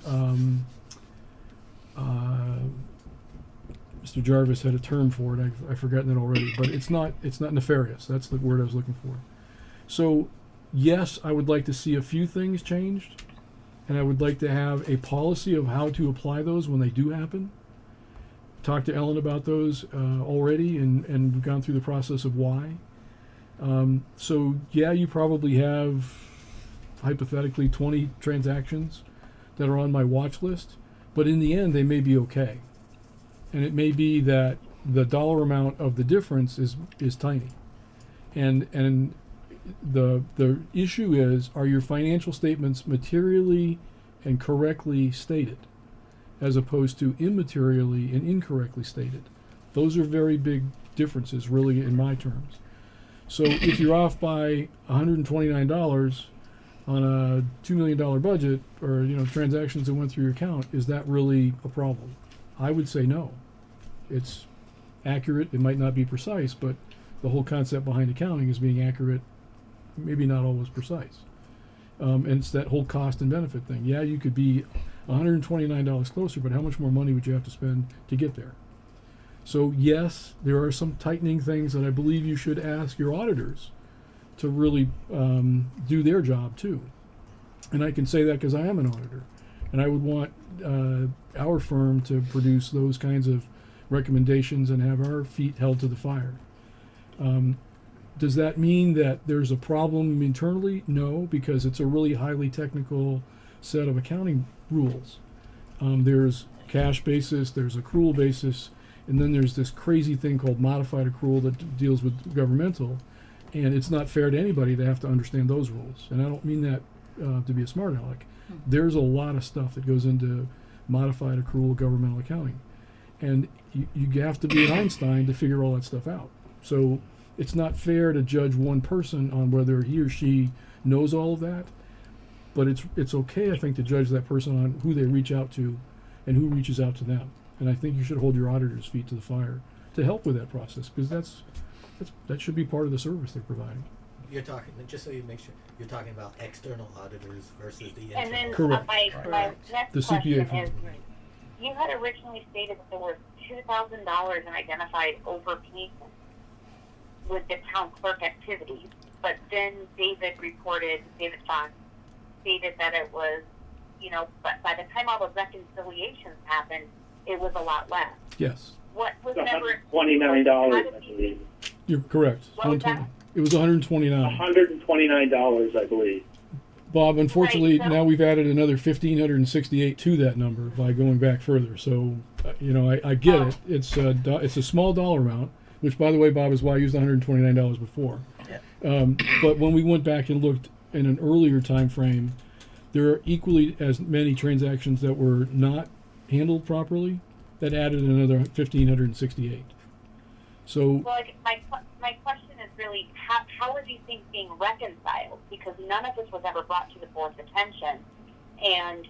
Mr. Jarvis had a term for it. I've forgotten it already, but it's not nefarious. That's the word I was looking for. So, yes, I would like to see a few things changed, and I would like to have a policy of how to apply those when they do happen. Talked to Ellen about those already, and we've gone through the process of why. So, yeah, you probably have, hypothetically, 20 transactions that are on my watch list, but in the end, they may be okay. And it may be that the dollar amount of the difference is tiny. And the issue is, are your financial statements materially and correctly stated, as opposed to immaterially and incorrectly stated? Those are very big differences, really, in my terms. So if you're off by $129 on a $2 million budget, or transactions that went through your account, is that really a problem? I would say no. It's accurate. It might not be precise, but the whole concept behind accounting is being accurate, maybe not always precise. And it's that whole cost and benefit thing. Yeah, you could be $129 closer, but how much more money would you have to spend to get there? So yes, there are some tightening things that I believe you should ask your auditors to really do their job too. And I can say that because I am an auditor, and I would want our firm to produce those kinds of recommendations and have our feet held to the fire. Does that mean that there's a problem internally? No, because it's a really highly technical set of accounting rules. There's cash basis, there's accrual basis, and then there's this crazy thing called modified accrual that deals with governmental, and it's not fair to anybody to have to understand those rules. And I don't mean that to be a smart aleck. There's a lot of stuff that goes into modified accrual governmental accounting, and you have to be an Einstein to figure all that stuff out. So it's not fair to judge one person on whether he or she knows all of that, but it's okay, I think, to judge that person on who they reach out to and who reaches out to them. And I think you should hold your auditors' feet to the fire to help with that process, because that should be part of the service they're providing. You're talking, just so you make sure, you're talking about external auditors versus the internal. And then Correct. my next The question CPA is, you had originally stated that there were $2,000 in identified overpayment with the town clerk activities, but then David Font stated that it was, but by the time all the reconciliations happened, it was a lot less. Yes. What was never $29, I believe. You're correct. What was that? It was $129. $129, I believe. Bob, unfortunately, Right, so- now we've added another $1,568 to that number by going back further. So You know, I get it. It's a small dollar amount, which, by the way, Bob, is why I used $129 before. Yeah. But when we went back and looked in an earlier time frame, there are equally as many transactions that were not handled properly that added another 1,568. So Well, like, my question is really, how are these things being reconciled? Because none of this was ever brought to the board's attention. And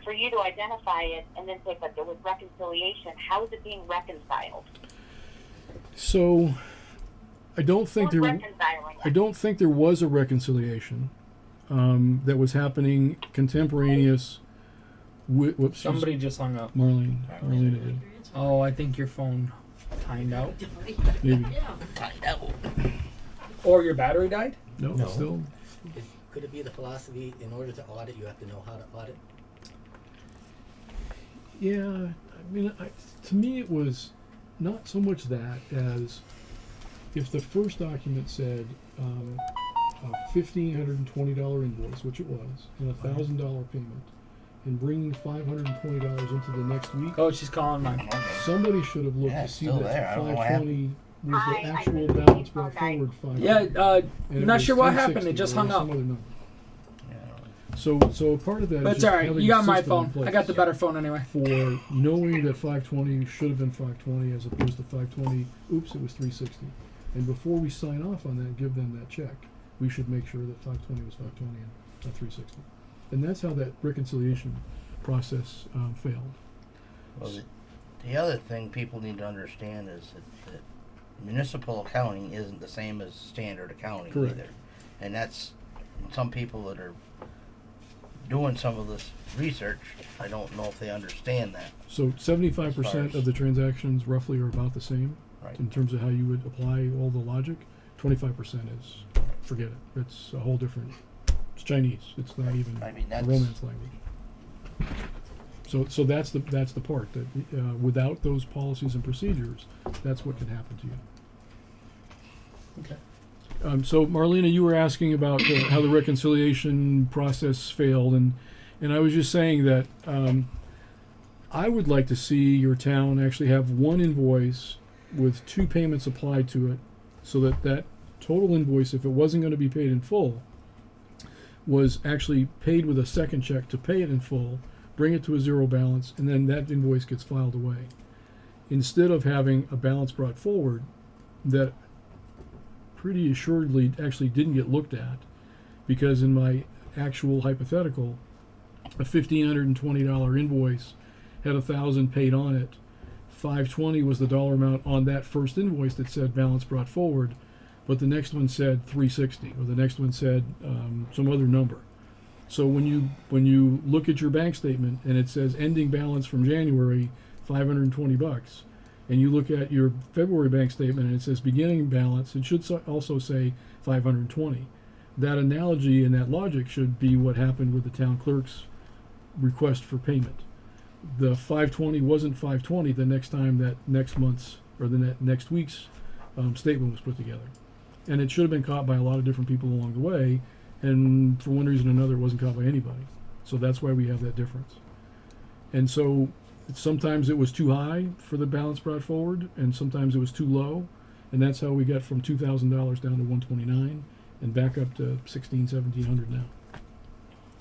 for you to identify it and then say, but there was reconciliation, how is it being reconciled? So I don't think Who's there reconciling I don't think there was a reconciliation that was happening contemporaneous with whoops, Somebody just hung up. Marlene did. Oh, I think your phone timed out. Maybe. Or your battery died? No, No. still. Could it be the philosophy, in order to audit, you have to know how to audit? Yeah, I mean, to me it was not so much that as if the first document said a $1,520 invoice, which it was, and a $1,000 payment, and bringing $520 into the next week. Oh, she's calling mine. Somebody should have looked Yeah, to it's see still that there. I don't know what 520 was the actual balance brought forward. Yeah, And I'm it not was sure what happened. 360 It just or hung some up. other number. So part of that But is it's just alright. having You a got my system in phone. I place got the better phone anyway. for knowing that 520 should have been 520 as opposed to 520. Oops, it was 360. And before we sign off on that, give them that check, we should make sure that 520 was 520 and not 360. And that's how that reconciliation process failed. Well, the other thing people need to understand is that municipal accounting isn't the same as standard accounting Correct. either. And that's some people that are doing some of this research, I don't know if they understand that. So 75% of the transactions roughly are about the same Right. in terms of how you would apply all the logic. 25% is, forget it. It's a whole different, it's Chinese. It's not even I mean, a that's- Romance language. So that's the part that without those policies and procedures, that's what can happen to you. Okay. So Marlena, you were asking about how the reconciliation process failed, and I was just saying that I would like to see your town actually have one invoice with two payments applied to it, so that total invoice, if it wasn't going to be paid in full, was actually paid with a second check to pay it in full, bring it to a zero balance, and then that invoice gets filed away. Instead of having a balance brought forward that pretty assuredly actually didn't get looked at, because in my actual hypothetical, a $1,520 invoice had 1,000 paid on it. 520 was the dollar amount on that first invoice that said balance brought forward, but the next one said 360, or the next one said some other number. So when you look at your bank statement and it says ending balance from January $520, and you look at your February bank statement and it says beginning balance, it should also say 520. That analogy and that logic should be what happened with the town clerk's request for payment. The 520 wasn't 520 the next time that next month's or the next week's statement was put together. And it should have been caught by a lot of different people along the way, and for one reason or another it wasn't caught by anybody. So that's why we have that difference. And so sometimes it was too high for the balance brought forward, and sometimes it was too low, and that's how we got from $2,000 down to $129 and back up to $1,700 now.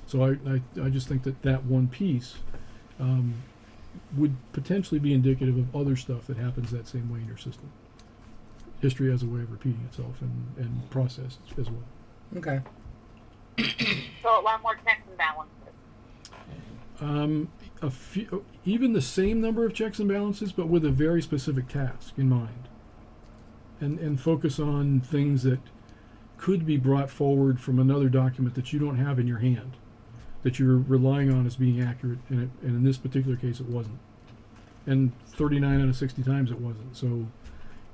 So I just think that one piece would potentially be indicative of other stuff that happens that same way in your system. History has a way of repeating itself, and process as well. Okay. So a lot more checks and balances. A few, even the same number of checks and balances, but with a very specific task in mind, and focus on things that could be brought forward from another document that you don't have in your hand, that you're relying on as being accurate, and in this particular case it wasn't, and 39 out of 60 times it wasn't. So,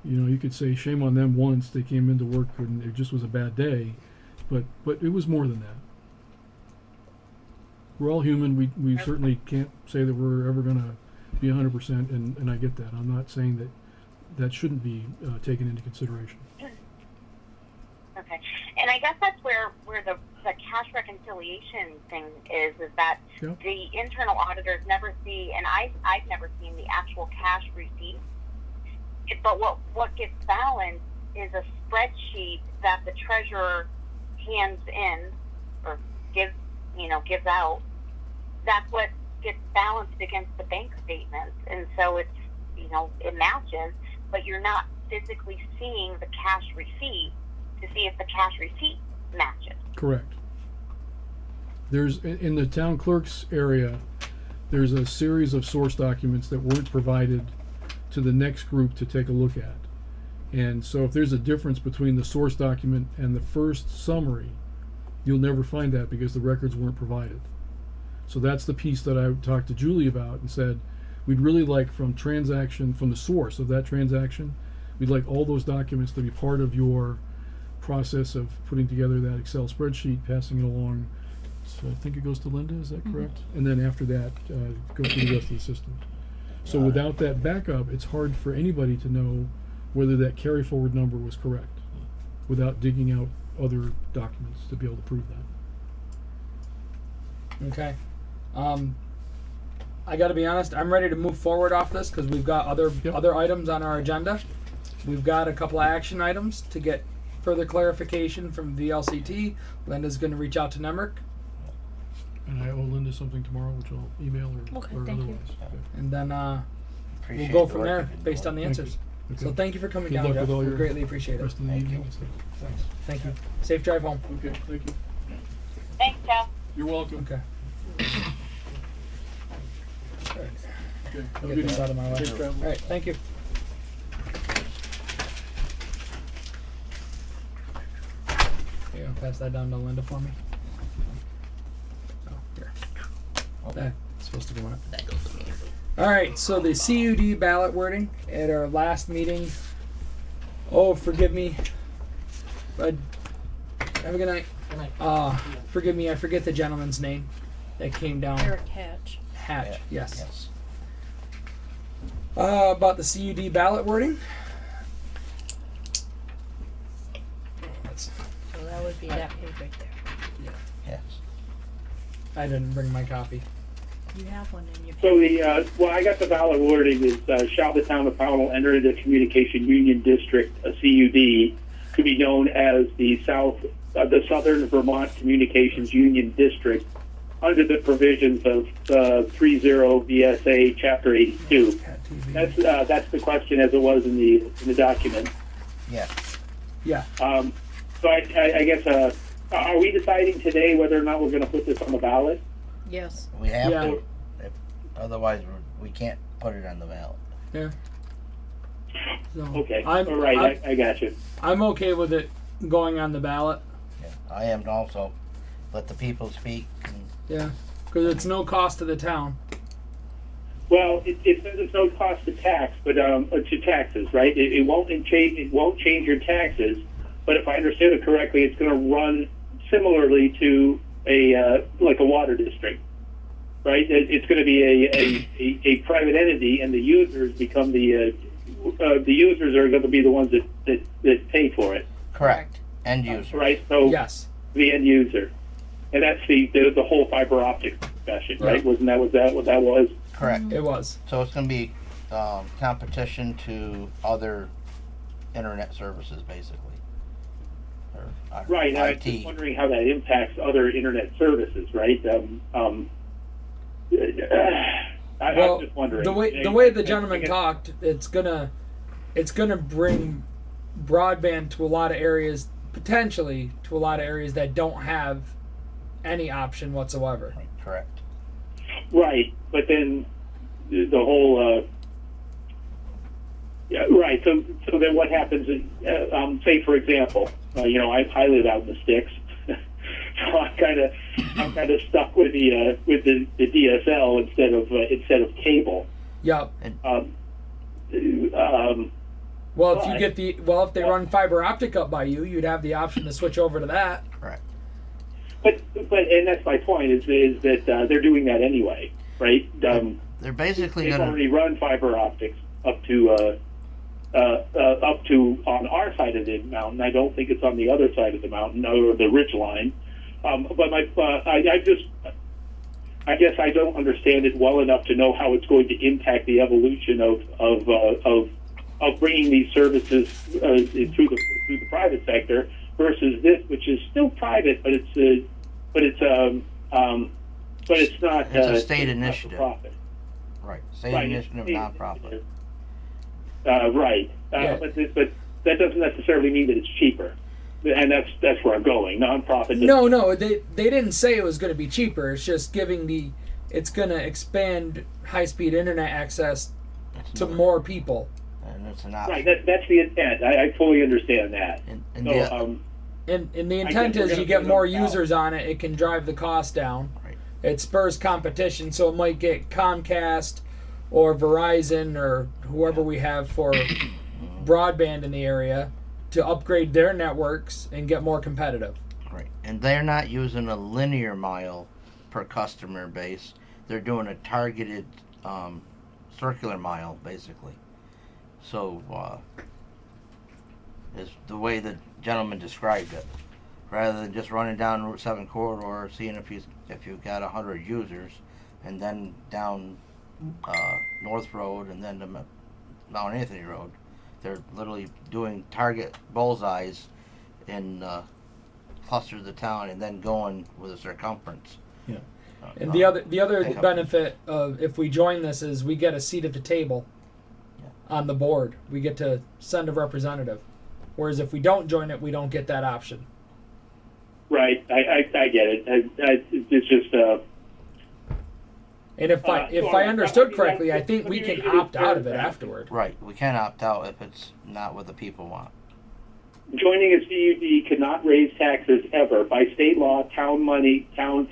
you could say shame on them once they came into work and it just was a bad day, but it was more than that. We're all human. We certainly can't say that we're ever going to be 100%, and I get that. I'm not saying that shouldn't be taken into consideration. Okay. Okay, and I guess that's where the cash reconciliation thing is that Yep. the internal auditors never see, and I've never seen the actual cash receipt. But what gets balanced is a spreadsheet that the treasurer hands in or gives out. That's what gets balanced against the bank statements, and so it's it matches, but you're not physically seeing the cash receipt to see if the cash receipt matches. Correct. There's, in the town clerk's area, there's a series of source documents that weren't provided to the next group to take a look at. And so if there's a difference between the source document and the first summary, you'll never find that because the records weren't provided. So that's the piece that I talked to Julie about and said, we'd really like from the source of that transaction, we'd like all those documents to be part of your process of putting together that Excel spreadsheet, passing it along. So I think it goes to Linda, is that correct? And then after that, go through the rest of the system. So without that backup, it's hard for anybody to know whether that carry forward number was correct without digging out other documents to be able to prove that. Okay. I got to be honest. I'm ready to move forward off this because we've got other items on our agenda. We've got a couple of action items to get further clarification from VLCT. Linda's going to reach out to Nemrick. And I owe Linda something tomorrow, which I'll email or thank otherwise. you. Okay. And then we'll Appreciate go the from work there you've been based doing. on the Thank answers. you. So Okay. thank you for coming Good down, luck Jeff. with all We your greatly appreciate it. rest of the Thank evening you. and stuff. Thanks. Thank you. Safe drive home. Okay, thank you. Thanks, Jeff. You're welcome. Okay. Okay. I'll get this out of my way. Safe travels. All right. Thank you. Here, pass that down to Linda for me. Oh, here. That's supposed to go up. That goes to me. All right, so the CUD ballot wording at our last meeting. Oh, forgive me. But have a good night. Good night. Forgive me, I forget the gentleman's name that came down. Eric Hatch. Hatch, yes. Yes. About the CUD ballot wording. That's, So that would be that page right there. Yes. I didn't bring my copy. You have one in your So I got the ballot wording is shall the town of Pownal enter into communication union district, a CUD, to be known as the Southern Vermont Communications Union District, under the provisions of 30 VSA Chapter 82. That's the question as it was in the document. Yeah. Yeah. So I guess are we deciding today whether or not we're going to put this on the ballot? Yes. We have Yeah. to. Otherwise, we can't put it on the ballot. Yeah. So Okay. I'm, All right. I got you. I'm okay with it going on the ballot. Yeah. I am also. Let the people speak. And Yeah. Because it's no cost to the town. Well, it says it's no cost to tax, but to taxes, right? It won't change. It won't change your taxes. But if I understand it correctly, it's going to run similarly to like a water district, right? It's going to be a private entity, and the users become the users are going to be the ones that pay for it. Correct. End user. Right. So Yes. the end user, and that's the whole fiber optic discussion, right? Yeah. Wasn't that what that was? Correct. It was. So it's going to be competition to other internet services, basically. Or, Right. And I'm IT. just wondering how that impacts other internet services, right? I'm just wondering. The way the gentleman talked, it's gonna bring broadband to a lot of areas, potentially to a lot of areas that don't have any option whatsoever. Correct. Right, but then the whole yeah, right. So then what happens? Say for example, I live out in the sticks, so I'm kind of stuck with the DSL instead of cable. Yep. Well, if they run fiber optic up by you, you'd have the option to switch over to that. Correct. But and that's my point is that they're doing that anyway, right? They're basically they've going already run fiber optics up to up to on our side of the mountain. I don't think it's on the other side of the mountain or the ridge line. But I guess I don't understand it well enough to know how it's going to impact the evolution of bringing these services through the private sector versus this, which is still private, but it's not. It's a state initiative. Not-for-profit. Right. State initiative, nonprofit. Right. But that doesn't necessarily mean that it's cheaper. And that's where I'm going. Nonprofit. No, they didn't say it was going to be cheaper. It's just it's going to expand high-speed internet access to more people. And it's an option. Right, that's the intent. I fully understand that. And the intent is you get more users on it. It can drive the cost down. Right. It spurs competition, so it might get Comcast or Verizon or whoever we have for broadband in the area to upgrade their networks and get more competitive. Right. And they're not using a linear mile per customer base. They're doing a targeted circular mile, basically. So, is the way the gentleman described it. Rather than just running down Route 7 corridor, seeing if you've got 100 users, and then down North Road, and then to Mount Anthony Road. They're literally doing target bullseyes in clusters of town, and then going with a circumference. Yeah. And the other benefit of if we join this is we get a seat at the table on the board. We get to send a representative. Whereas if we don't join it, we don't get that option. Right. I get it. It's just. And if I understood correctly, I think we can opt out of it afterward. Right. We can opt out if it's not what the people want. Joining a CUD cannot raise taxes ever. By state law, town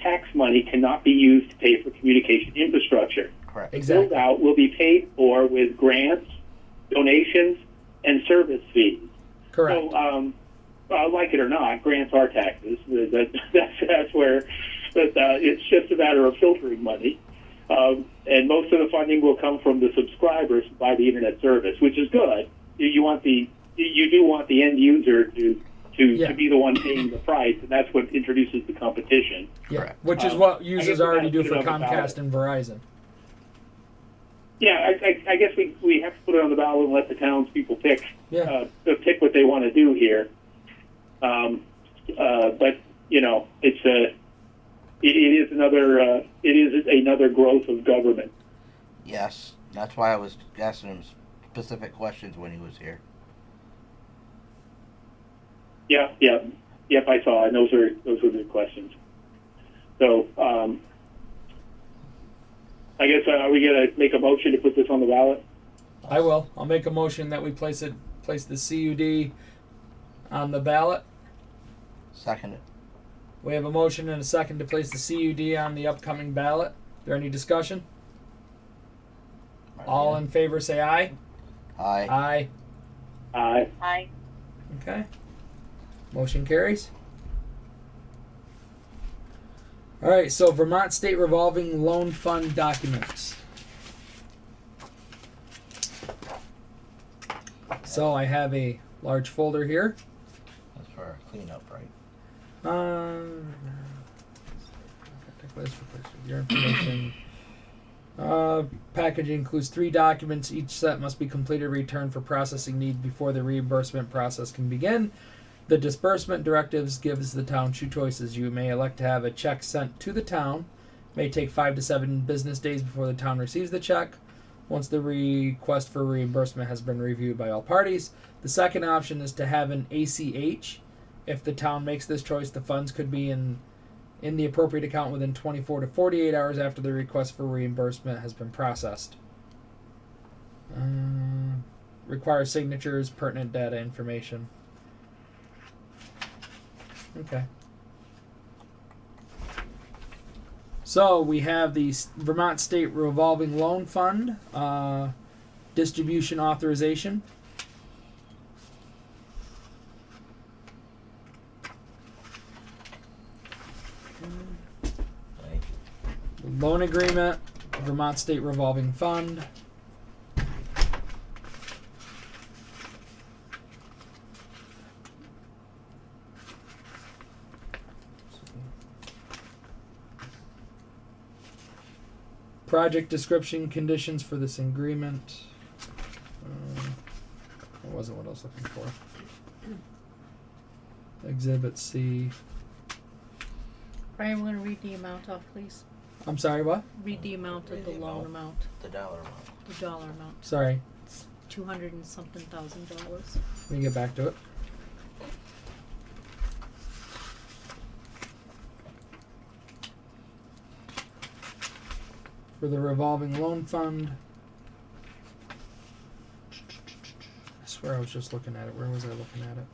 tax money cannot be used to pay for communication infrastructure. Correct. Exactly. Build out will be paid for with grants, donations, and service fees. Correct. So, like it or not, grants are taxes. That's where it's just a matter of filtering money. And most of the funding will come from the subscribers by the internet service, which is good. You do want the end user to be the one paying the price, and that's what introduces the competition. Yeah, correct. Which is what users already do for Comcast and Verizon. Yeah, I guess we have to put it on the ballot and let the townspeople pick what they want to do here. But it is another growth of government. Yes, that's why I was asking him specific questions when he was here. Yep, I saw, and those were good questions. So, I guess are we gonna make a motion to put this on the ballot? I will. I'll make a motion that we place the CUD on the ballot. Second it. We have a motion and a second to place the CUD on the upcoming ballot. Is there any discussion? All in favor say aye. Aye. Aye. Aye. Aye. Okay. Motion carries. All right, so Vermont State Revolving Loan Fund documents. So I have a large folder here. That's for cleanup, right? Your information. Package includes 3 documents. Each set must be completed and returned for processing need before the reimbursement process can begin. The disbursement directives gives the town 2 choices. You may elect to have a check sent to the town. It may take 5 to 7 business days before the town receives the check. Once the request for reimbursement has been reviewed by all parties. The second option is to have an ACH. If the town makes this choice, the funds could be in the appropriate account within 24 to 48 hours after the request for reimbursement has been processed. Requires signatures, pertinent data information. Okay. So we have the Vermont State Revolving Loan Fund distribution authorization. Loan agreement, Vermont State Revolving Fund. Project description conditions for this agreement. That wasn't what I was looking for. Exhibit C. Brian, want to read the amount off, please? I'm sorry, what? Read the amount of the loan amount. The dollar amount. The dollar amount. Sorry. It's $200 and something thousand. Let me get back to it. For the revolving loan fund. I swear I was just looking at it. Where was I looking at it?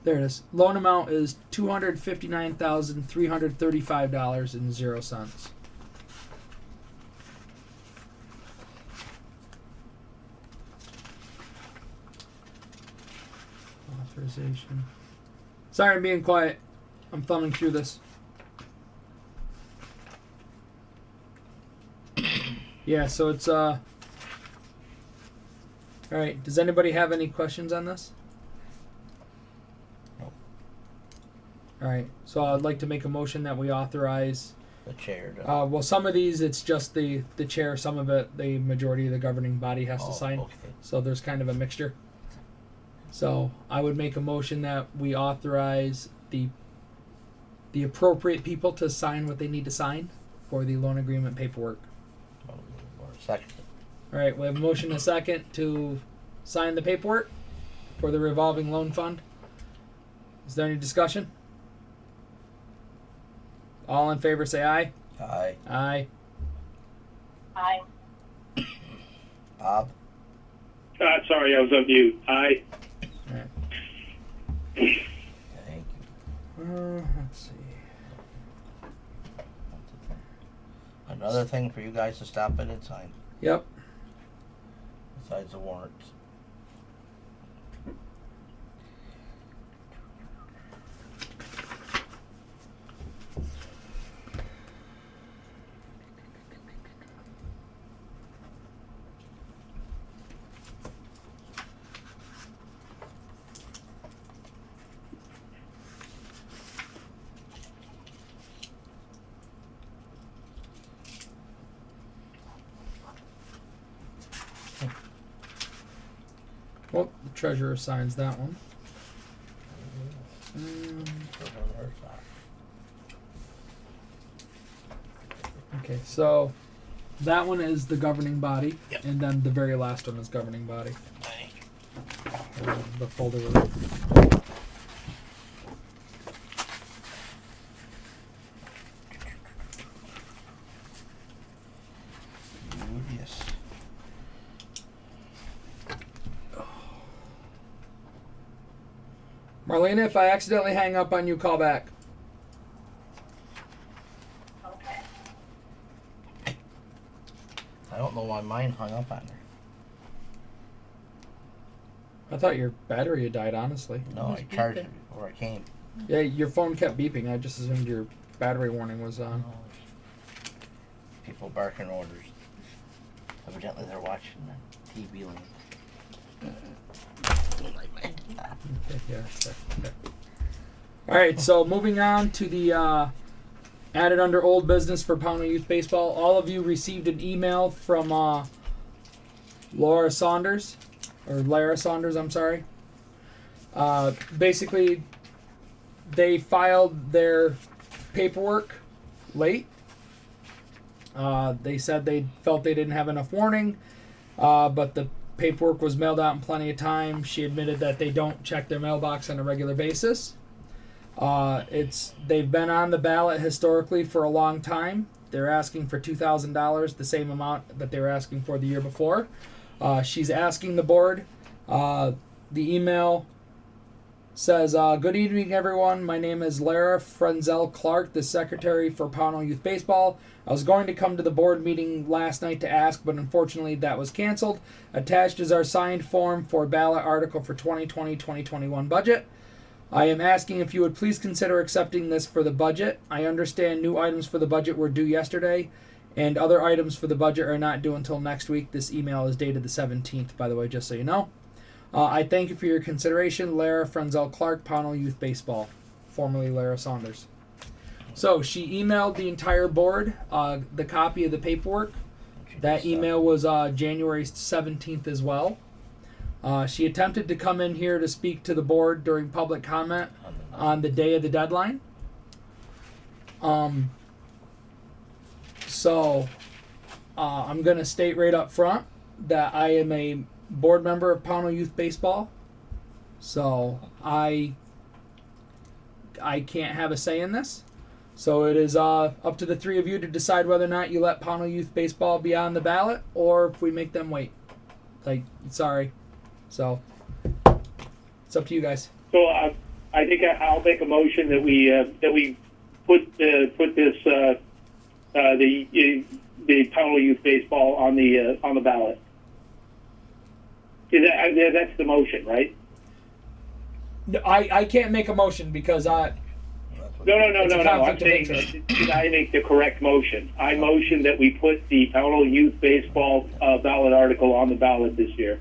There it is. Loan amount is $259,335.00. Authorization. Sorry, I'm being quiet. I'm thumbing through this. Yeah, so it's all right. Does anybody have any questions on this? Nope. All right. So I'd like to make a motion that we authorize the chair. Well, some of these it's just the chair. Some of it the majority of the governing body has to sign. Okay. So there's kind of a mixture. So I would make a motion that we authorize the appropriate people to sign what they need to sign for the loan agreement paperwork. Second. All right, we have a motion and a second to sign the paperwork for the revolving loan fund. Is there any discussion? All in favor say aye. Aye. Aye. Aye. Bob? Sorry, I was on mute. Aye. All right. Thank Let's see. Another thing for you guys to stop in and sign. Yep. Besides the warrants. Well, the treasurer signs that one. Okay, so that one is the governing body, yep. And then the very last one is governing body. The folder. Yes. Marlena, if I accidentally hang up on you, call back. Okay. I don't know why mine hung up on her. I thought your battery had died, honestly. No, I charged it before I came. Yeah, your phone kept beeping. I just assumed your battery warning was on. People barking orders. Evidently they're watching the TV lane. Okay, yeah. Okay. All right, so moving on to the added under old business for Pownal Youth Baseball. All of you received an email from Lara Saunders, I'm sorry. Basically, they filed their paperwork late. They said they felt they didn't have enough warning, but the paperwork was mailed out in plenty of time. She admitted that they don't check their mailbox on a regular basis. They've been on the ballot historically for a long time. They're asking for $2,000, the same amount that they were asking for the year before. She's asking the board. The email says, good evening, everyone. My name is Lara Frenzel Clark, the secretary for Pownal Youth Baseball. I was going to come to the board meeting last night to ask, but unfortunately that was canceled. Attached is our signed form for ballot article for 2020-2021 budget. I am asking if you would please consider accepting this for the budget. I understand new items for the budget were due yesterday, and other items for the budget are not due until next week. This email is dated the 17th, by the way, just so you know. I thank you for your consideration. Lara Frenzel Clark, Pownal Youth Baseball, formerly Lara Saunders. So she emailed the entire board the copy of the paperwork. That email was January 17th as well. She attempted to come in here to speak to the board during public comment on the day of the deadline. So I'm going to state right up front that I am a board member of Pownal Youth Baseball. So I can't have a say in this. So it is up to the three of you to decide whether or not you let Pownal Youth Baseball be on the ballot or if we make them wait. Like, sorry. So it's up to you guys. So I think I'll make a motion that we put this the Pownal Youth Baseball on the ballot. That's the motion, right? No, I can't make a motion because No. it's a I'm conflict of saying, interest. did I make the correct motion? I motion that we put the Pownal Youth Baseball ballot article on the ballot this year.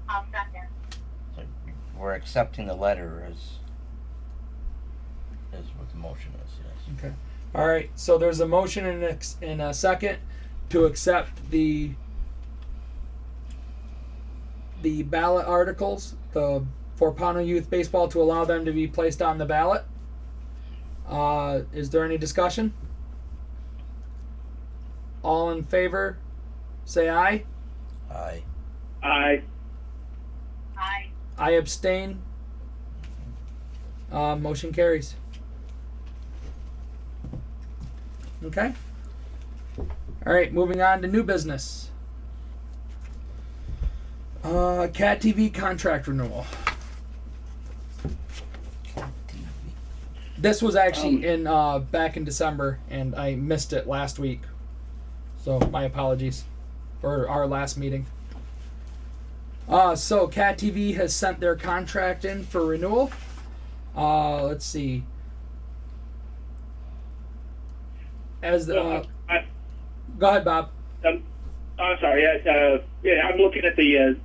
I'll second. So we're accepting the letter as what the motion is, yes. Okay. All right. So there's a motion and a second to accept the ballot articles for Pownal Youth Baseball to allow them to be placed on the ballot. Is there any discussion? All in favor, say aye. Aye. Aye. Aye. I abstain. Motion carries. Okay. All right, moving on to new business. Cat TV contract renewal. This was actually in back in December, and I missed it last week. So my apologies for our last meeting. So Cat TV has sent their contract in for renewal. Let's see. As the go ahead, Bob. I'm sorry. I'm looking at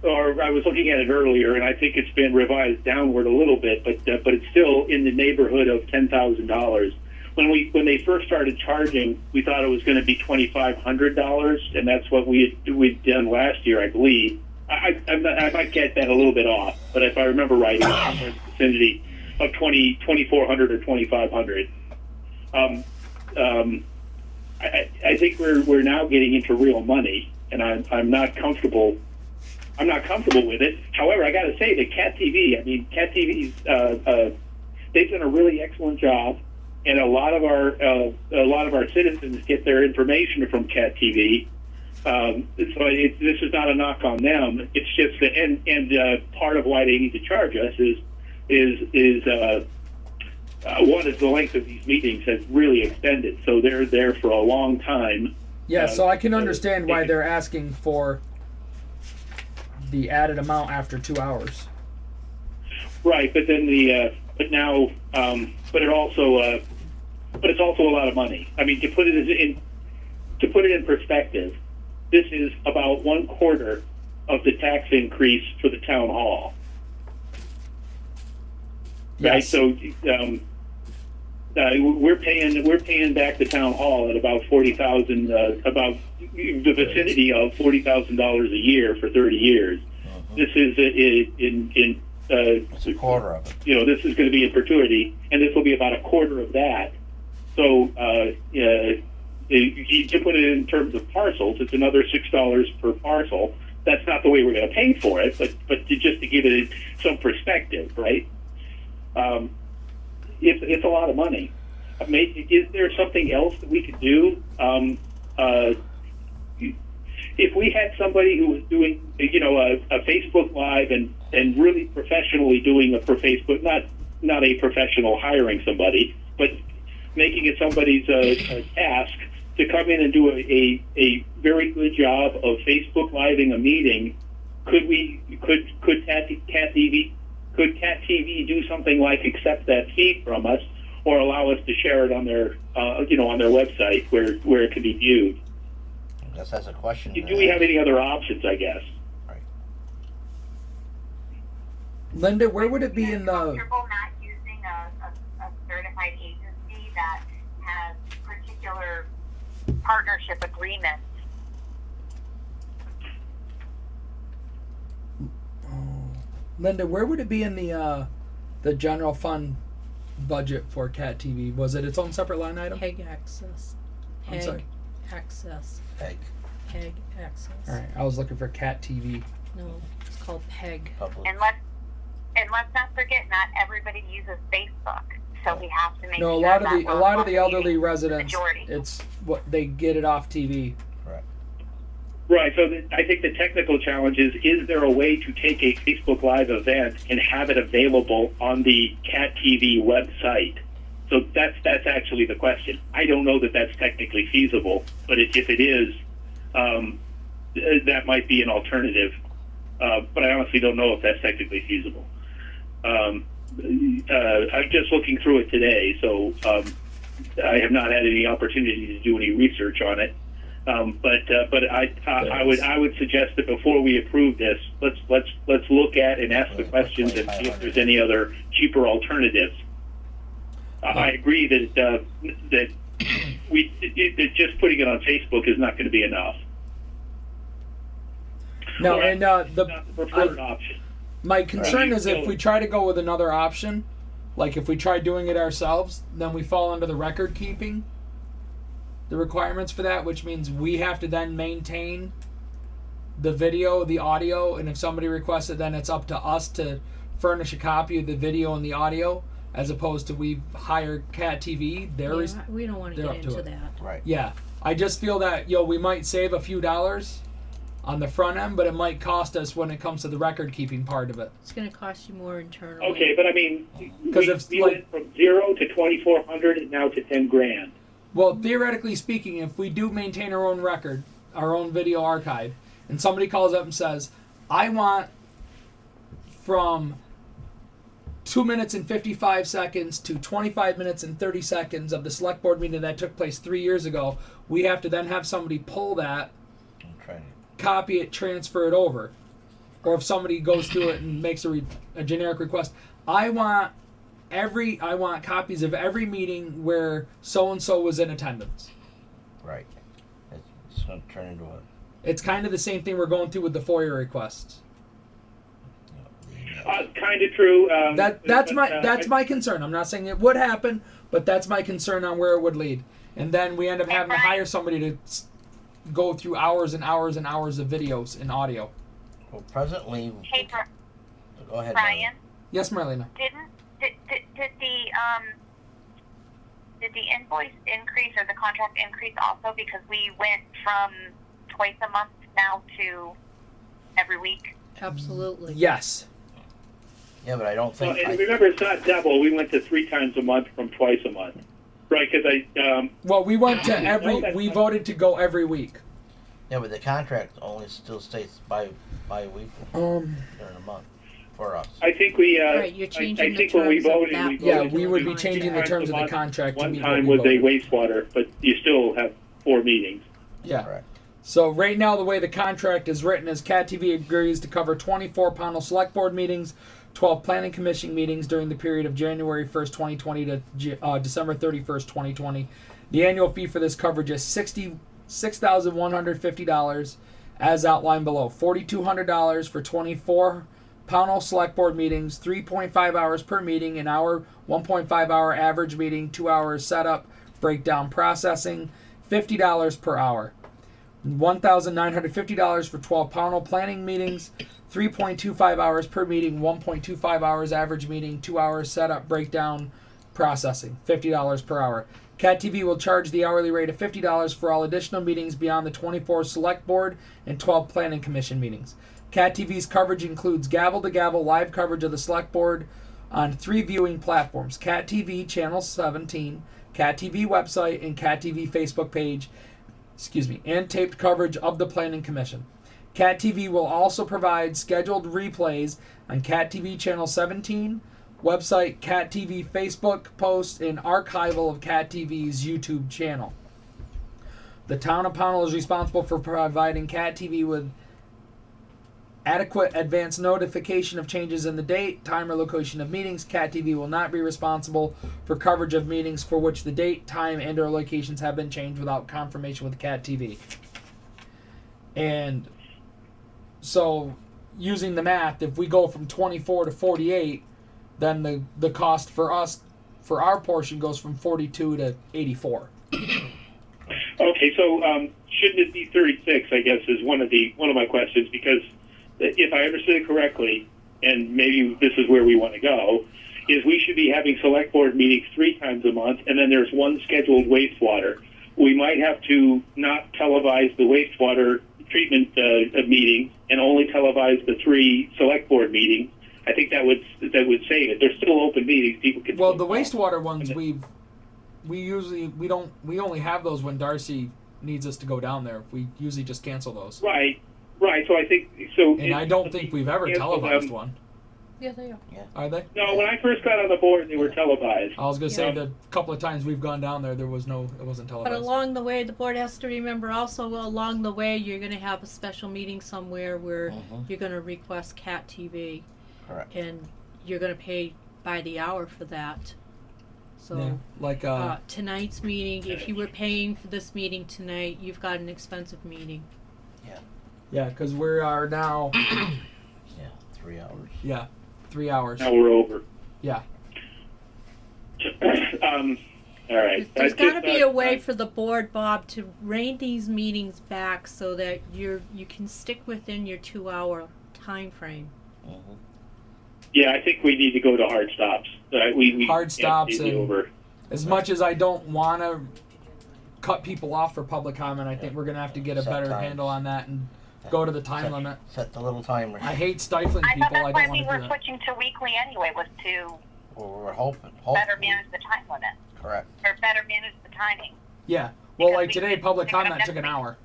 or I was looking at it earlier, and I think it's been revised downward a little bit, but it's still in the neighborhood of $10,000. When they first started charging, we thought it was going to be $2,500, and that's what we'd done last year, I believe. I might get that a little bit off, but if I remember right, it was somewhere in the vicinity of $2,400 or $2,500. I think we're now getting into real money, and I'm not comfortable. I'm not comfortable with it. However, I got to say that Cat TV's they've done a really excellent job, and a lot of our citizens get their information from Cat TV. So this is not a knock on them. It's just that, and part of why they need to charge us is one is the length of these meetings has really extended, so they're there for a long time. Yeah, so I can understand why they're asking for the added amount after 2 hours. Right, but then but it's also a lot of money. I mean, to put it in perspective, this is about 1/4 of the tax increase for the town hall. Right, Yes. so we're paying back the town hall at about $40,000, about the vicinity of $40,000 a year for 30 years. This is It's a quarter of it. this is going to be in perpetuity, and this will be about a quarter of that. So to put it in terms of parcels, it's another $6 per parcel. That's not the way we're going to pay for it, but just to give it some perspective, right? It's a lot of money. Is there something else that we could do? If we had somebody who was doing, a Facebook Live and really professionally doing it for Facebook, not a professional hiring somebody, but making it somebody's a task to come in and do a very good job of Facebook Living a meeting. Could Cat TV do something like accept that feed from us, or allow us to share it on their on their website where it can be viewed? I guess that's a question. Do we have any other options? I guess. Linda, where would it be in the? Comfortable not using a certified agency that has particular partnership agreements. Linda, where would it be in the general fund budget for Cat TV? Was it its own separate line item? PEG access. I'm PEG sorry. access. PEG. PEG access. All right, I was looking for Cat TV. No, it's called PEG. And let's not forget, not everybody uses Facebook, so we have to make No, sure a lot of the elderly eliminating residents, majority. it's what they get it off TV. Right. So I think the technical challenge is there a way to take a Facebook Live event and have it available on the Cat TV website? So that's actually the question. I don't know that that's technically feasible, but if it is, that might be an alternative. But I honestly don't know if that's technically feasible. I'm just looking through it today, so I have not had any opportunity to do any research on it. But I would suggest that before we approve this, let's look at and ask the questions and see if there's any other cheaper alternatives. I agree that just putting it on Facebook is not going to be enough. No, Or and the preferred option. my concern is if we try to go with another option, like if we try doing it ourselves, then we fall under the record keeping, the requirements for that, which means we have to then maintain the video, the audio, and if somebody requests it, then it's up to us to furnish a copy of the video and the audio, as opposed to we hire Cat TV. We don't want to get into that. Right. Yeah, I just feel that we might save a few dollars on the front end, but it might cost us when it comes to the record keeping part of it. It's going to cost you more internally. Okay, but I mean, Because we went from 0 to 2,400 and now to 10 grand. Well, theoretically speaking, if we do maintain our own record, our own video archive, and somebody calls up and says, I want from 2 minutes and 55 seconds to 25 minutes and 30 seconds of the select board meeting that took place 3 years ago, we have to then have somebody pull that, copy it, transfer it over. Or if somebody goes through it and makes a generic request, I want copies of every meeting where so-and-so was in attendance. Right. It's going to turn into a... It's kind of the same thing we're going through with the FOIA requests. Kind of true. That's my concern. I'm not saying it would happen, but that's my concern on where it would lead. And then we end up having to hire somebody to go through hours and hours and hours of videos and audio. Well, presently... Hey, Go ahead, Brian. Yes, Marlena. Did the invoice increase or the contract increase also because we went from twice a month now to every week? Absolutely. Yes. Yeah, but I don't think... and remember, it's not double. We went to 3 times a month from twice a month. Right, because well, we went to we voted to go every week. Yeah, but the contract only still states bi-weekly during a month for us. I think we. Right, you're I changing think the when we terms of voted, that we vote. voted We would be to changing the 3 terms of times the a month. contract. to One meet time what was we a voted. wastewater, but you still have 4 meetings. Yeah. Correct. So right now, the way the contract is written is Cat TV agrees to cover 24 Pownal Select Board meetings, 12 Planning Commission meetings during the period of January 1st, 2020 to December 31st, 2020. The annual fee for this coverage is $6,150 as outlined below. $4,200 for 24 Pownal Select Board meetings, 3.5 hours per meeting, an hour, 1.5 hour average meeting, 2 hours setup, breakdown processing, $50 per hour. $1,950 for 12 Pownal planning meetings, 3.25 hours per meeting, 1.25 hours average meeting, 2 hours setup, breakdown, processing, $50 per hour. Cat TV will charge the hourly rate of $50 for all additional meetings beyond the 24 Select Board and 12 Planning Commission meetings. Cat TV's coverage includes gavel-to-gavel live coverage of the Select Board on 3 viewing platforms: Cat TV Channel 17, Cat TV website, and Cat TV Facebook page, and taped coverage of the Planning Commission. Cat TV will also provide scheduled replays on Cat TV Channel 17, website, Cat TV Facebook posts, and archival of Cat TV's YouTube channel. The town of Pownal is responsible for providing Cat TV with Adequate advance notification of changes in the date, time, or location of meetings. Cat TV will not be responsible for coverage of meetings for which the date, time, and/or locations have been changed without confirmation with Cat TV. And so, using the math, if we go from 24 to 48, then the cost for us, for our portion, goes from 42 to 84. Okay, so shouldn't it be 36? I guess is one of my questions, because if I understood it correctly, and maybe this is where we want to go, is we should be having select board meetings 3 times a month, and then there's one scheduled wastewater. We might have to not televise the wastewater treatment meeting and only televise the 3 select board meetings. I think that would save it. They're still open meetings. People can. Well, the wastewater ones we only have those when Darcy needs us to go down there. We usually just cancel those. Right. So I think so. And I don't think we've ever televised one. Yeah, they are. Yeah. Are they? No, when I first got on the board, they were televised. I was gonna say the couple of times we've gone down there, it wasn't televised. But along the way, the board has to remember also along the way, you're going to have a special meeting somewhere where you're going to request Cat TV. Correct. And you're going to pay by the hour for that. So, yeah, like tonight's meeting, if you were paying for this meeting tonight, you've got an expensive meeting. Yeah, because we are now. 3 hours. Yeah, 3 hours. Now we're over. Yeah. All right. There's got to be a way for the board, Bob, to rein these meetings back so that you can stick within your 2-hour time frame. Yeah, I think we need to go to hard stops. We hard stops, and over. As much as I don't want to cut people off for public comment, I think we're gonna have to get a Set better times. handle on that and go to the time limit. Set the little timer. I hate stifling I people. thought I that's why don't we want were to do that. switching to weekly anyway, was to Well, we're hoping. better manage the time limit, Correct. or better manage the timing. Yeah. Well, Because like we today, could public pick it up comment next took an week. hour.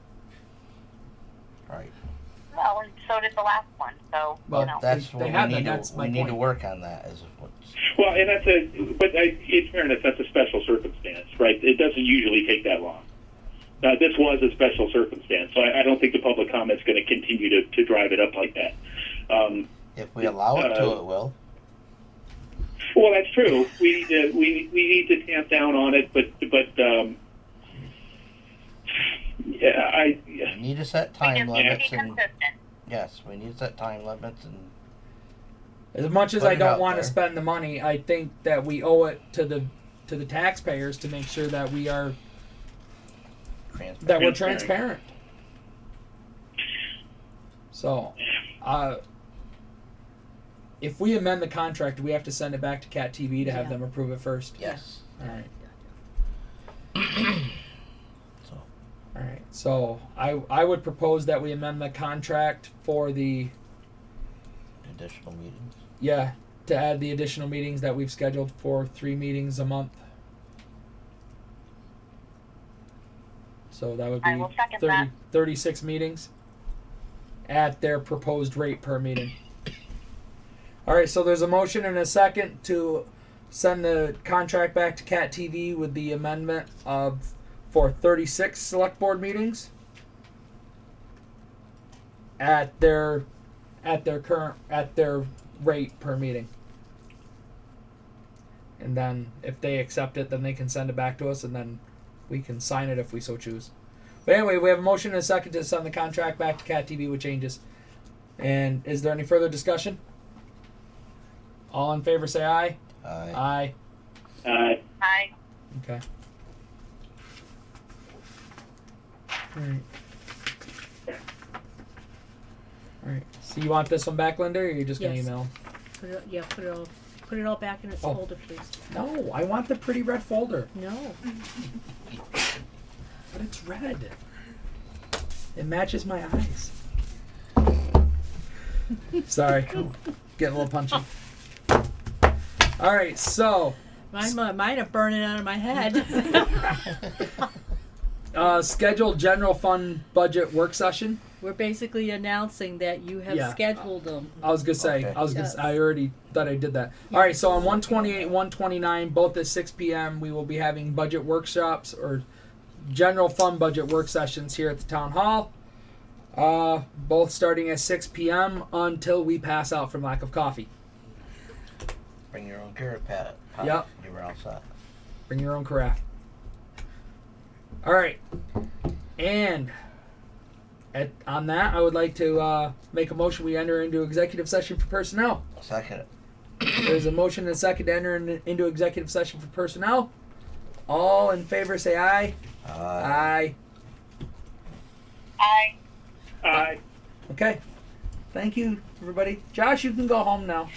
Right. Well, and so did the last one, so, Well, you know. That's they what had we that, need that's to my we need to point. work on that. Is what's Well, and in fairness, that's a special circumstance, right? It doesn't usually take that long. This was a special circumstance, so I don't think the public comment's going to continue to drive it up like that. if we allow it to, it will. Well, that's true. We need to tamp down on it, but yeah, We need to set We time just need to limits be and consistent. yes, we need to set time limits and As much as Put I it don't out want to there. spend the money, I think that we owe it to the taxpayers to make sure that we are transparent. transparent. So, if we amend the contract, do we have to send it back to Cat TV to have Yeah. them approve it first? Yes. All right. So All right. So I would propose that we amend the contract for the additional meetings. to add the additional meetings that we've scheduled for 3 meetings a month. So that would I be will second 30, that. 36 meetings at their proposed rate per meeting. All right, so there's a motion and a second to send the contract back to Cat TV with the amendment for 36 select board meetings at their rate per meeting. And then if they accept it, then they can send it back to us, and then we can sign it if we so choose. But anyway, we have a motion and a second to send the contract back to Cat TV with changes. And is there any further discussion? All in favor say aye. Aye. Aye. Hi. Okay. Alright. Alright. So you want this one back, Linda, or are you just gonna Yes. email? Put it all back in its Oh. folder, please. No, I want the pretty red folder. No. But it's red. It matches my eyes. Sorry. Getting a little punchy. Alright, so Mine are burning out of my head. scheduled general fund budget work session. We're basically announcing that you have Yeah. scheduled them. I was gonna say. Okay. Yes. I already thought I did that. All right. So on 128, 129, both at 6 p.m., we will be having budget workshops or general fund budget work sessions here at the town hall. Both starting at 6 p.m. until we pass out from lack of coffee. Bring your own carrot pat. Yep. You were all set. Bring your own carafe. All right. And on that, I would like to make a motion we enter into executive session for personnel. Second it. There's a motion and a second to enter into executive session for personnel. All in favor say aye. Aye. I Aye. Okay. Thank you, everybody. Josh, you can go home now.